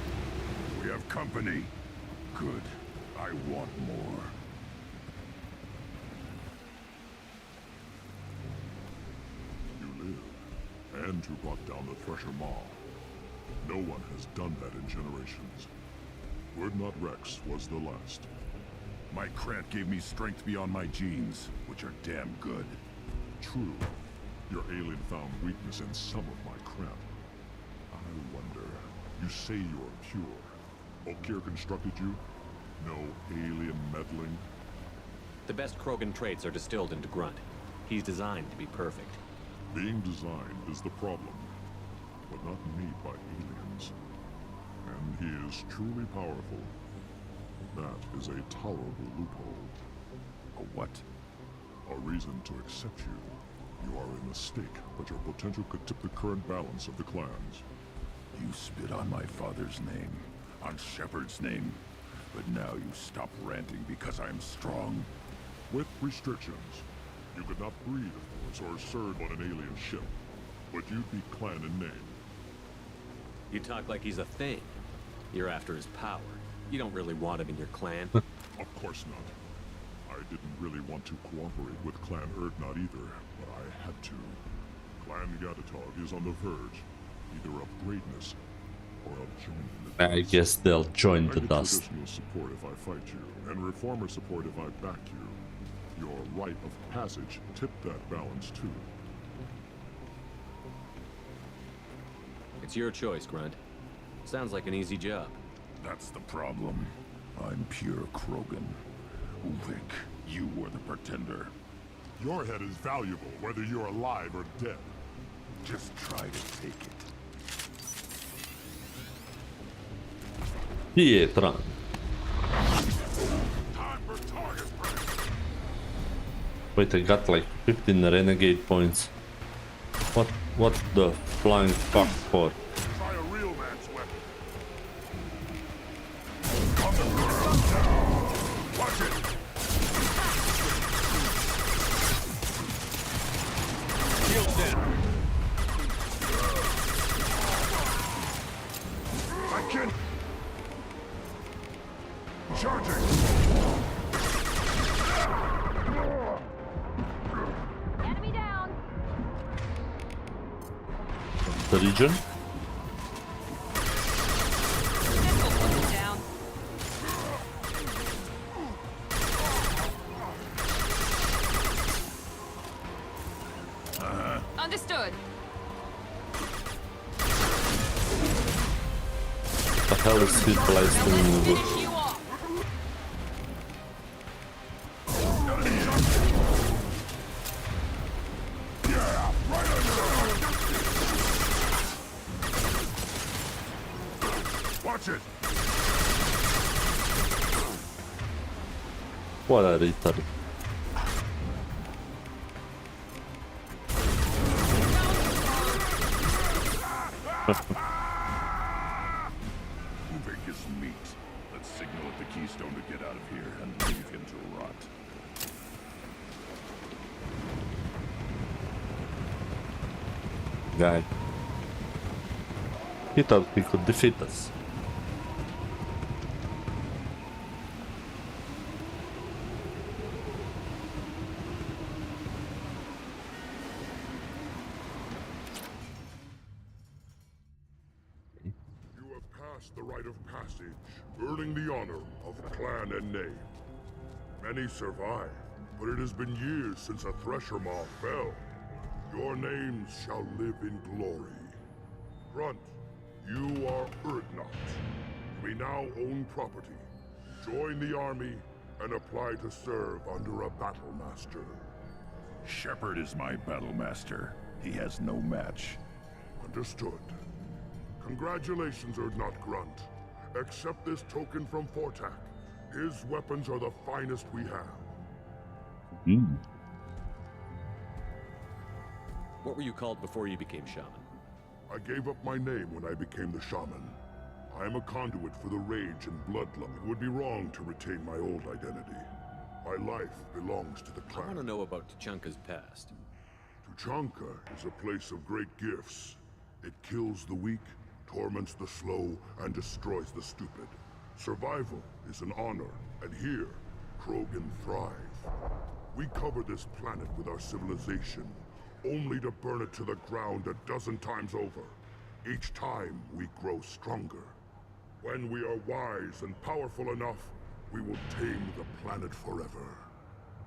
We have company. Good. I want more. You live, and you brought down the Thresher Maw. No one has done that in generations. Urdnot Rex was the last. My Krant gave me strength beyond my genes, which are damn good. True. Your alien found weakness in some of my Krant. I wonder, you say you're pure. Okir constructed you? No alien meddling? The best Krogan traits are distilled into Grunt. He's designed to be perfect. Being designed is the problem, but not made by aliens. And he is truly powerful. That is a tolerable loophole. A what? A reason to accept you. You are a mistake, but your potential could tip the current balance of the clans. You spit on my father's name, on Shepard's name, but now you stop ranting because I'm strong. With restrictions. You could not breathe, of course, or serve on an alien ship, but you'd be clan in name. You talk like he's a thing. You're after his power. You don't really want him in your clan. Of course not. I didn't really want to cooperate with Clan Urdnot either, but I had to. Clan Gatatog is on the verge, either of greatness or of joining the dust. I guess they'll join the I dust. get traditional support if I fight you, and reformer support if I back you. Your rite of passage tipped that balance too. It's your choice, Grunt. Sounds like an easy job. That's the problem. I'm pure Krogan. Uvik, you were the pretender. Your head is valuable, whether you're alive or dead. Just try to take it. Pietra. Wait, I got like 15 renegade points. What the flying fuck for? Try a real man's weapon. Watch it! Shield down. I can... Charging! Enemy down! The region? Missile put down. Understood. The hell is he blasting in the wood? Finish you off. Watch it! What a retard. Uvik is meat. Let's signal at the Keystone to get out of here and leave him to rot. Guy. He thought he could defeat us. passed the rite of passage, earning the honor of clan and name. Many survive, but it has been years since a Thresher Maw fell. Your names shall live in glory. Grunt, you are Urdnot. We now own property. Join the army and apply to serve under a battle master. Shepard is my battle master. He has no match. Understood. Congratulations, Urdnot Grunt. Accept this token from Fortak. His weapons are the finest we have. What were you called before you became shaman? I gave up my name when I became the shaman. I am a conduit for the rage and bloodlust. It would be wrong to retain my old identity. My life belongs to the clan. I want to know about Tuchanka's past. Tuchanka is a place of great gifts. It kills the weak, torments the slow, and destroys the stupid. Survival is an honor, and here, Krogan thrive. We cover this planet with our civilization, only to burn it to the ground a dozen times over. Each time, we grow stronger. When we are wise and powerful enough, we will tame the planet forever.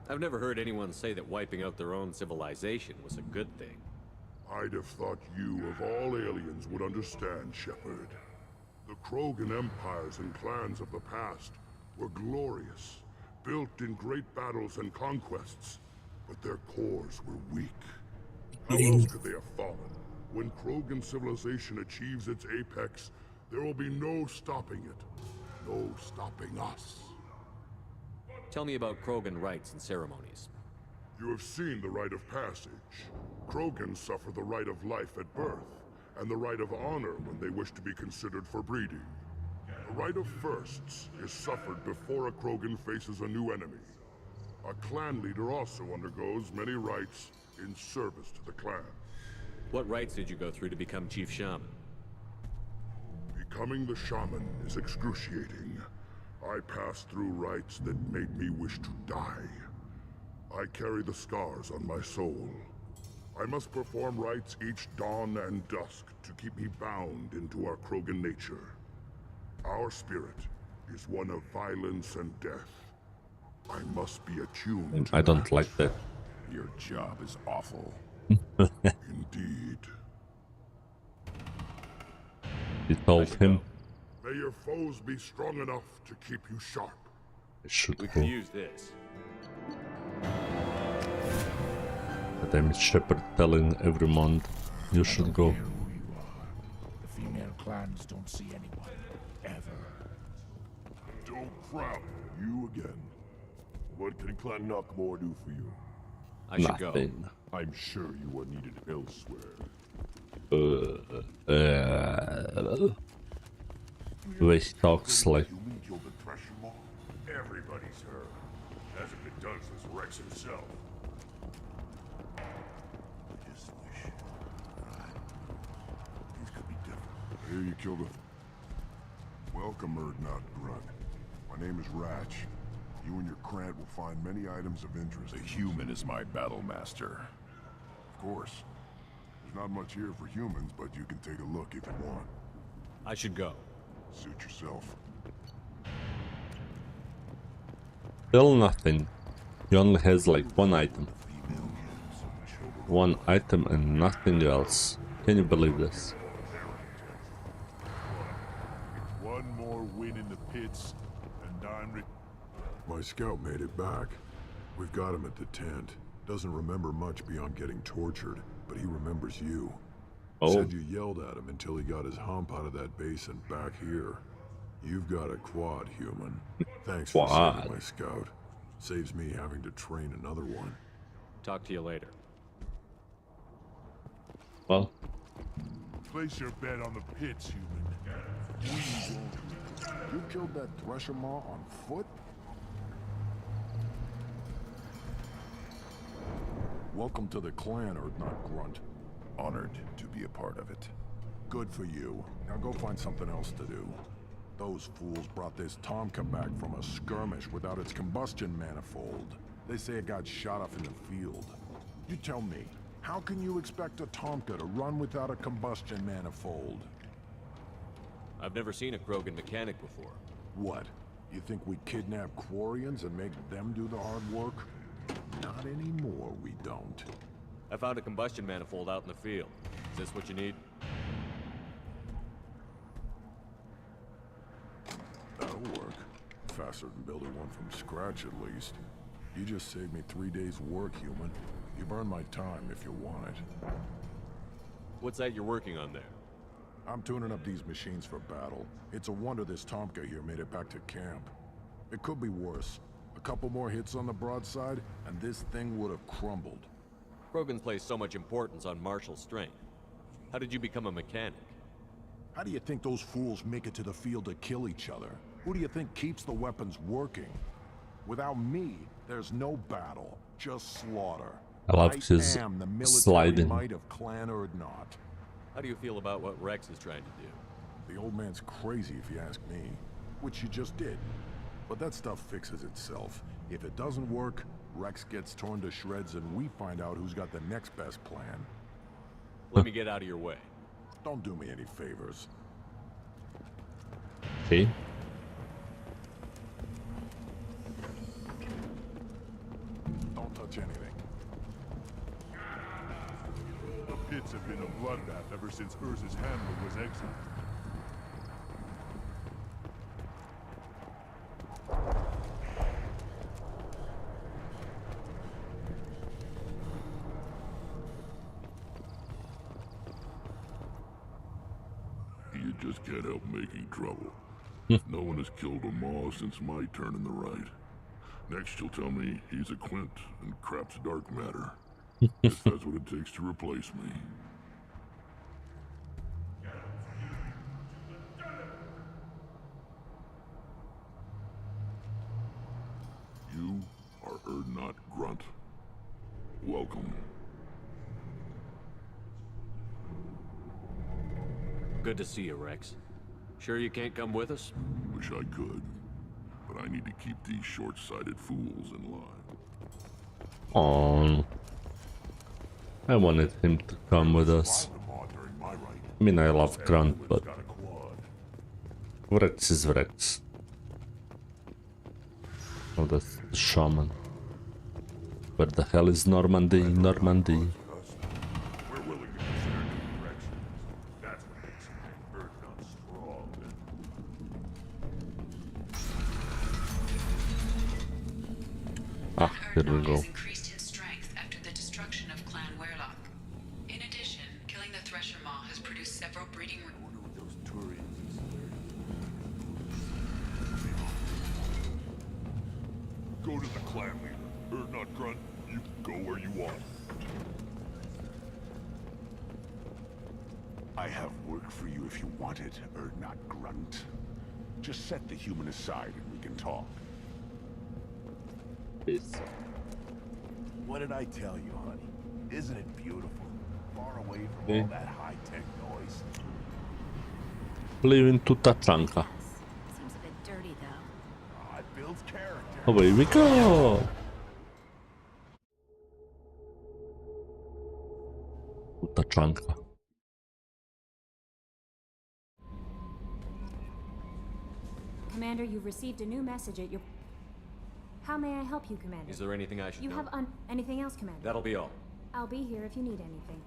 I've never heard anyone say that wiping out their own civilization was a good thing. I'd have thought you, of all aliens, would understand, Shepard. The Krogan empires and clans of the past were glorious, built in great battles and conquests, but their cores were weak. How else could they have fallen? When Krogan civilization achieves its apex, there will be no stopping it. No stopping us. Tell me about Krogan rites and ceremonies. You have seen the rite of passage. Krogan suffer the rite of life at birth, and the rite of honor when they wish to be considered for breeding. The rite of firsts is suffered before a Krogan faces a new enemy. A clan leader also undergoes many rites in service to the clan. What rites did you go through to become Chief Shaman? Becoming the shaman is excruciating. I passed through rites that made me wish to die. I carry the scars on my soul. I must perform rites each dawn and dusk to keep me bound into our Krogan nature. Our spirit is one of violence and death. I must be attuned to I don't that. like that. Your job is awful. Indeed. He told him. May your foes be strong enough to keep you sharp. I should We go. could use this. But I'm Shepard telling every month you should go. Care who you are. The female clans don't see anyone, ever. Don't frown. You again. What can Clan Knockmore do for you? I should go. Nothing. I'm sure you are needed elsewhere. The way he talks like Human killed the Thresher Maw? Everybody's heard. As if it does this Rex himself. I just wish. Things could be different. I hear you killed a... Welcome, Urdnot Grunt. My name is Ratch. You and your Krant will find many items of interest. The human is my battle master. Of course. There's not much here for humans, but you can take a look if you want. I should go. Suit yourself. still nothing. He only has like one item. One item and nothing else. Can you believe this? One more win in the pits, and I'm My scout made it back. We've got him at the tent. Doesn't remember much beyond getting tortured, but he remembers you. Oh. Said you yelled at him until he got his hump out of that basin back here. You've got a quad, human. Thanks for saving my scout. Saves me having to train another one. Talk to you later. Well, Place your bet on the pits, human. We won't. You killed that Thresher Maw on foot? Welcome to the clan, Urdnot Grunt. Honored to be a part of it. Good for you. Now go find something else to do. Those fools brought this Tomka back from a skirmish without its combustion manifold. They say it got shot off in the field. You tell me, how can you expect a Tomka to run without a combustion manifold? I've never seen a Krogan mechanic before. What? You think we kidnap Quarians and make them do the hard work? Not anymore, we don't. I found a combustion manifold out in the field. Is this what you need? That'll work. Faster than building one from scratch, at least. You just saved me 3 days' work, human. You burn my time if you want it. What's that you're working on there? I'm tuning up these machines for battle. It's a wonder this Tomka here made it back to camp. It could be worse. A couple more hits on the broadside, and this thing would have crumbled. Krogan place so much importance on martial strength. How did you become a mechanic? How do you think those fools make it to the field to kill each other? Who do you think keeps the weapons working? Without me, there's no battle, just slaughter. I love his am the military sliding. might of Clan Urdnot. How do you feel about what Rex is trying to do? The old man's crazy if you ask me, which you just did. But that stuff fixes itself. If it doesn't work, Rex gets torn to shreds and we find out who's got the next best plan. Let me get out of your way. Don't do me any favors. Okay. Don't touch anything. The pits have been a bloodbath ever since Urza's handler was exiled. You just can't help making trouble. No one has killed a Maw since my turn in the right. Next you'll tell me he's a Quint and crap's dark matter. If that's what it takes to replace me. You are Urdnot Grunt. Welcome. Good to see you, Rex. Sure you can't come with us? Wish I could, but I need to keep these short-sighted fools in line. Oh, I wanted him to come with us. I mean, I love Grunt, but Rex is Rex. Oh, that's the shaman. Where the hell is Normandy? Normandy. Ah, here we go. Increased in strength after the destruction of Clan Werlock. In addition, killing the Thresher Maw has produced several breeding. Go to the clan leader. Urdnot Grunt, you can go where you want. I have work for you if you want it, Urdnot Grunt. Just set the human aside and we can talk. What did I tell you, honey? Isn't it beautiful? Far away from all that high-tech noise. Leaving to Tachanka. Seems a bit dirty, though. It builds character. Away we go! To Tachanka. Commander, you've received a new message at your... How may I help you, Commander? Is there anything I should You know? have anything else, Commander? That'll be all. I'll be here if you need anything.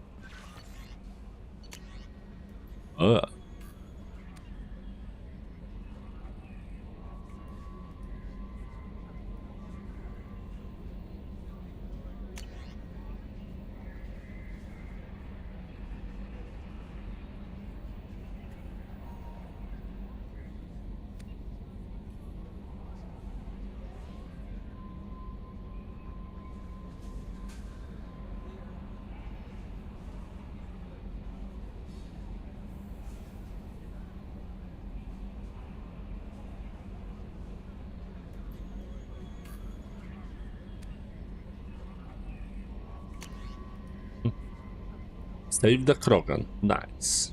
Save the Krogan. Nice.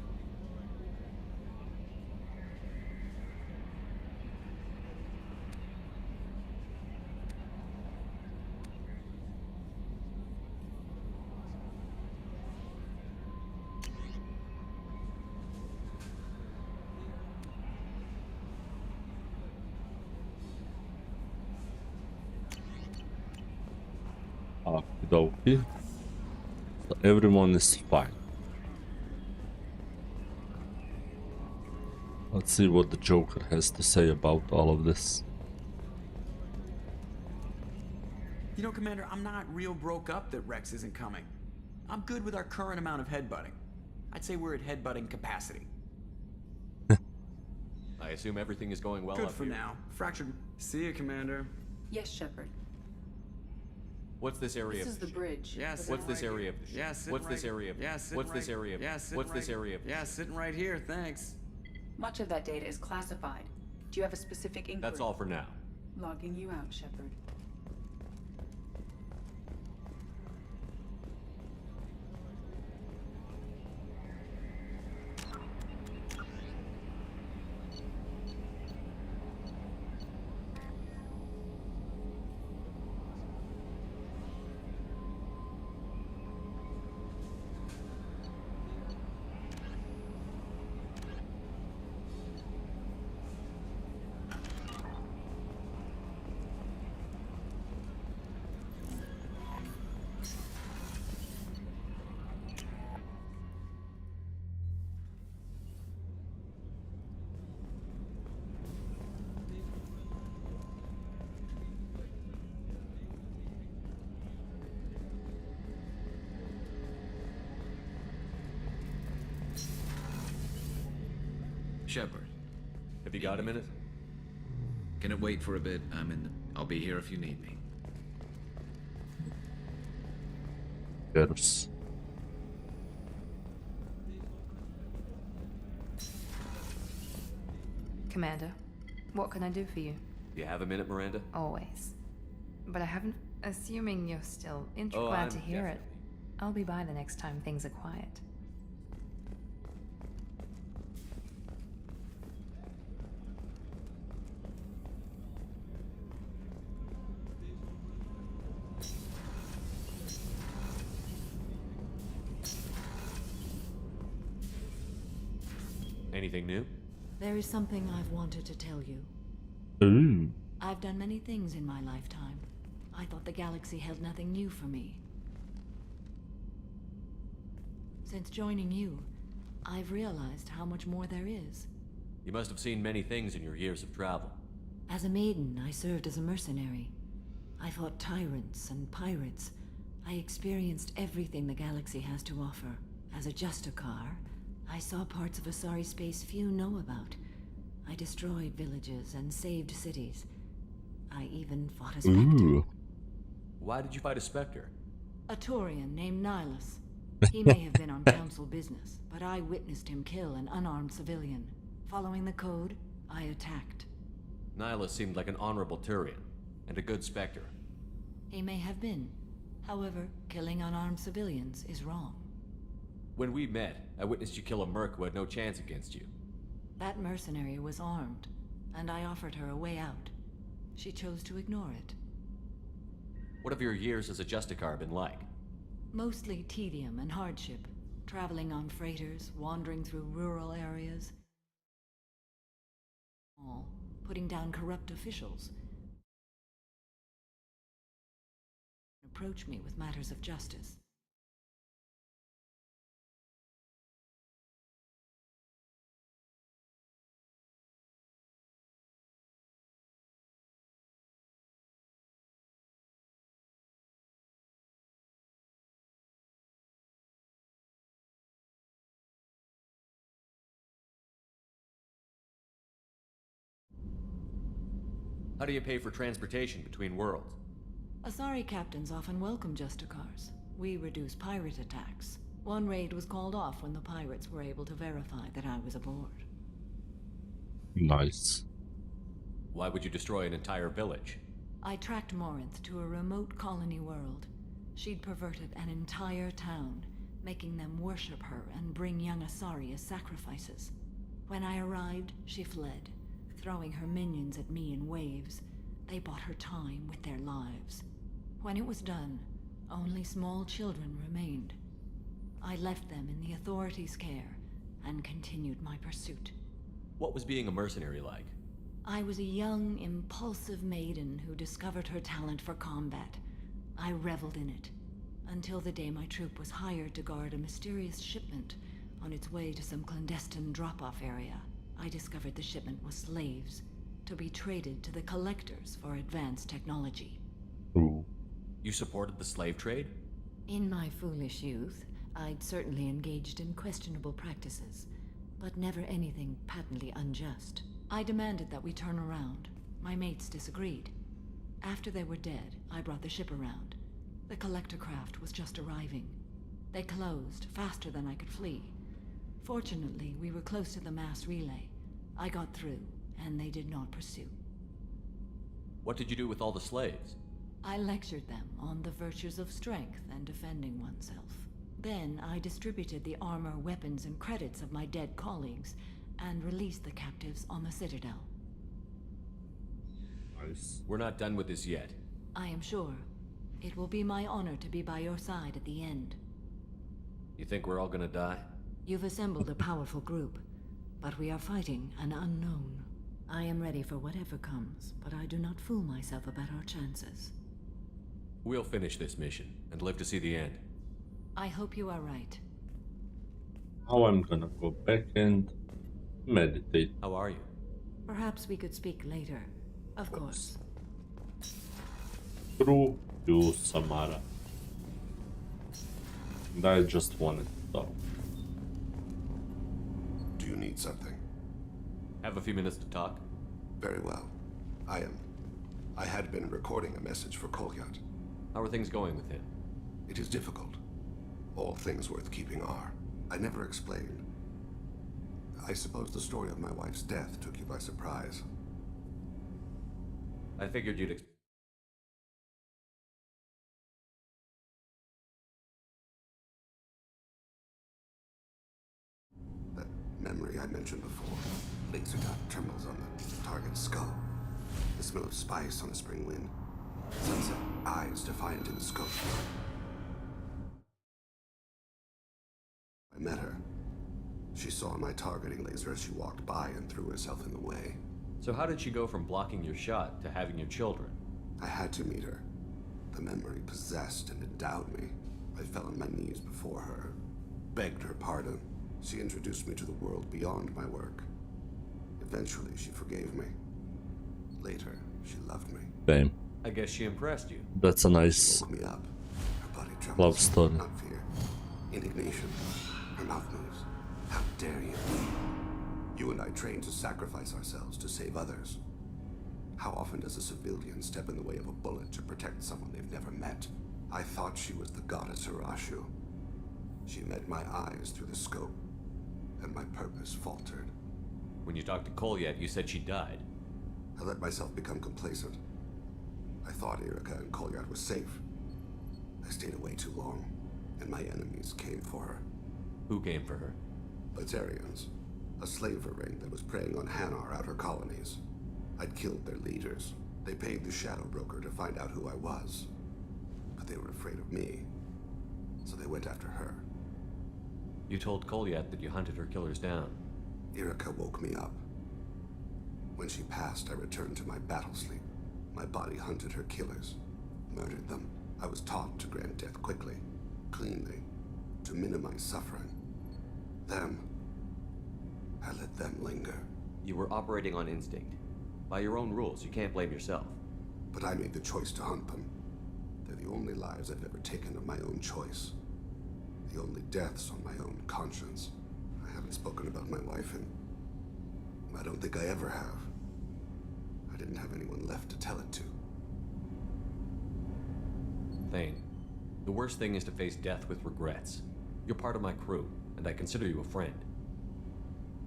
dokie. So everyone is fine. Let's see what the Joker has to say about all of this. You know, Commander, I'm not real broke up that Rex isn't coming. I'm good with our current amount of headbutting. I'd say we're at headbutting capacity. I assume everything is going well Good up for here. now. Fractured. See you, Commander. Yes, Shepard. What's this area? This is of the ship? bridge. Yes. What's this area of the ship? Yes. What's this area of? Yes. What's this area of? Yes. What's this area of? Yeah, sitting right here. Thanks. Much of that data is classified. Do you have a specific inquiry? That's all for now. Logging you out, Shepard. Shepard. Have you got a minute? Can it wait for a bit? I'll be here if you need me. Garrus. Commander, what can I do for you? Do you have a minute, Miranda? Always. But I haven't... Assuming you're still Oh, glad I'm to hear it. definitely. I'll be by the next time things are quiet. Anything new? There is something I've wanted to tell you. Ooh. I've done many things in my lifetime. I thought the galaxy held nothing new for me. Since joining you, I've realized how much more there is. You must have seen many things in your years of travel. As a maiden, I served as a mercenary. I fought tyrants and pirates. I experienced everything the galaxy has to offer. As a Justicar, I saw parts of Asari space few know about. I destroyed villages and saved cities. I even fought a Spectre. Ooh. Why did you fight a Spectre? A Taurian named Nihilus. He may have been on Council business, but I witnessed him kill an unarmed civilian. Following the code, I attacked. Nihilus seemed like an honorable Turian, and a good Spectre. He may have been. However, killing unarmed civilians is wrong. When we met, I witnessed you kill a merc who had no chance against you. That mercenary was armed, and I offered her a way out. She chose to ignore it. What have your years as a Justicar been like? Mostly tedium and hardship. Traveling on freighters, wandering through rural areas. All putting down corrupt officials. Approach me with matters of justice. How do you pay for transportation between worlds? Asari captains often welcome Justicars. We reduce pirate attacks. One raid was called off when the pirates were able to verify that I was aboard. Nice. Why would you destroy an entire village? I tracked Morinth to a remote colony world. She'd perverted an entire town, making them worship her and bring young Asari as sacrifices. When I arrived, she fled, throwing her minions at me in waves. They bought her time with their lives. When it was done, only small children remained. I left them in the authorities' care and continued my pursuit. What was being a mercenary like? I was a young, impulsive maiden who discovered her talent for combat. I reveled in it. Until the day my troop was hired to guard a mysterious shipment on its way to some clandestine drop-off area. I discovered the shipment was slaves, to be traded to the collectors for advanced technology. Ooh. You supported the slave trade? In my foolish youth, I'd certainly engaged in questionable practices, but never anything patently unjust. I demanded that we turn around. My mates disagreed. After they were dead, I brought the ship around. The collector craft was just arriving. They closed faster than I could flee. Fortunately, we were close to the mass relay. I got through, and they did not pursue. What did you do with all the slaves? I lectured them on the virtues of strength and defending oneself. Then I distributed the armor, weapons, and credits of my dead colleagues, and released the captives on the Citadel. Nice. We're not done with this yet. I am sure. It will be my honor to be by your side at the end. You think we're all gonna die? You've assembled a powerful group, but we are fighting an unknown. I am ready for whatever comes, but I do not fool myself about our chances. We'll finish this mission and live to see the end. I hope you are right. Now I'm gonna go back and meditate. How are you? Perhaps we could speak later. Of course. Through you, Samara. And I just wanted to talk. Do you need something? Have a few minutes to talk? Very well. I had been recording a message for Kolyat. How are things going with him? It is difficult. All things worth keeping are. I never explained. I suppose the story of my wife's death took you by surprise. I figured you'd That memory I mentioned before. Laser dot trembles on the target's skull. The smell of spice on a spring wind. Sunset, eyes defiant in the scope. I met her. She saw my targeting laser as she walked by and threw herself in the way. So how did she go from blocking your shot to having your children? I had to meet her. The memory possessed and endowed me. I fell on my knees before her, begged her pardon. She introduced me to the world beyond my work. Eventually, she forgave me. Later, she loved me. Damn. I guess she impressed you. That's a nice Woke me up. Her body trembles. love story. Not fear. Indignation. Her mouth moves. How dare you? You and I trained to sacrifice ourselves to save others. How often does a civilian step in the way of a bullet to protect someone they've never met? I thought she was the goddess Arashu. She met my eyes through the scope, and my purpose faltered. When you talked to Kolyat, you said she died. I let myself become complacent. I thought Erica and Kolyat were safe. I stayed away too long, and my enemies came for her. Who came for her? Batarians. A slaver ring that was preying on Hanar outer colonies. I'd killed their leaders. They paid the Shadow Broker to find out who I was. But they were afraid of me, so they went after her. You told Kolyat that you hunted her killers down. Erica woke me up. When she passed, I returned to my battle sleep. My body hunted her killers, murdered them. I was taught to grant death quickly, cleanly, to minimize suffering. I let them linger. You were operating on instinct. By your own rules, you can't blame yourself. But I made the choice to hunt them. They're the only lives I've ever taken of my own choice. The only deaths on my own conscience. I haven't spoken about my wife, and I don't think I ever have. I didn't have anyone left to tell it to. Thane, the worst thing is to face death with regrets. You're part of my crew, and I consider you a friend.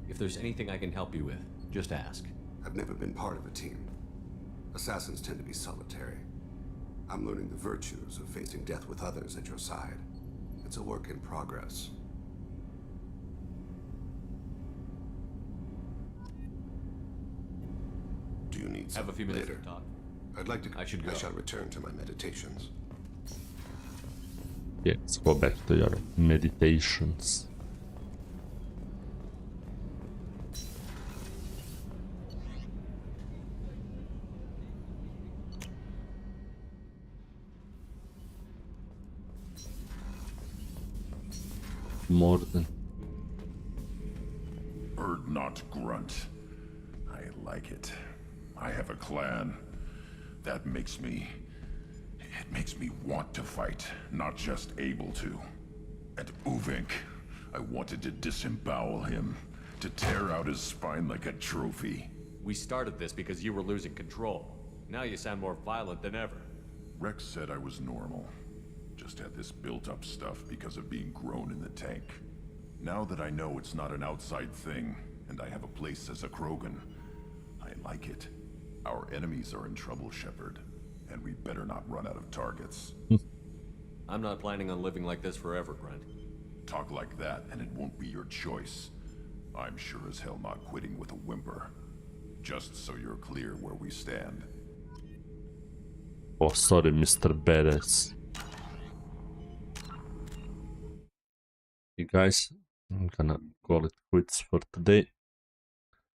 If there's anything I can help you with, just ask. I've never been part of a team. Assassins tend to be solitary. I'm learning the virtues of facing death with others at your side. It's a work in progress. Do you need some Have a few minutes later? to talk. I'd like to. I should go. I shall return to my meditations. Yeah, let's go back to your meditations. more than... Bird not grunt. I like it. I have a clan. That makes me... It makes me want to fight, not just able to. And Uvink, I wanted to disembowel him, to tear out his spine like a trophy. We started this because you were losing control. Now you sound more violent than ever. Rex said I was normal. Just had this built-up stuff because of being grown in the tank. Now that I know it's not an outside thing, and I have a place as a Krogan, I like it. Our enemies are in trouble, Shepard, and we better not run out of targets. I'm not planning on living like this forever, Grant. Talk like that, and it won't be your choice. I'm sure as hell not quitting with a whimper. Just so you're clear where we stand. Oh, sorry, Mr. Badass. You guys, I'm gonna call it quits for today.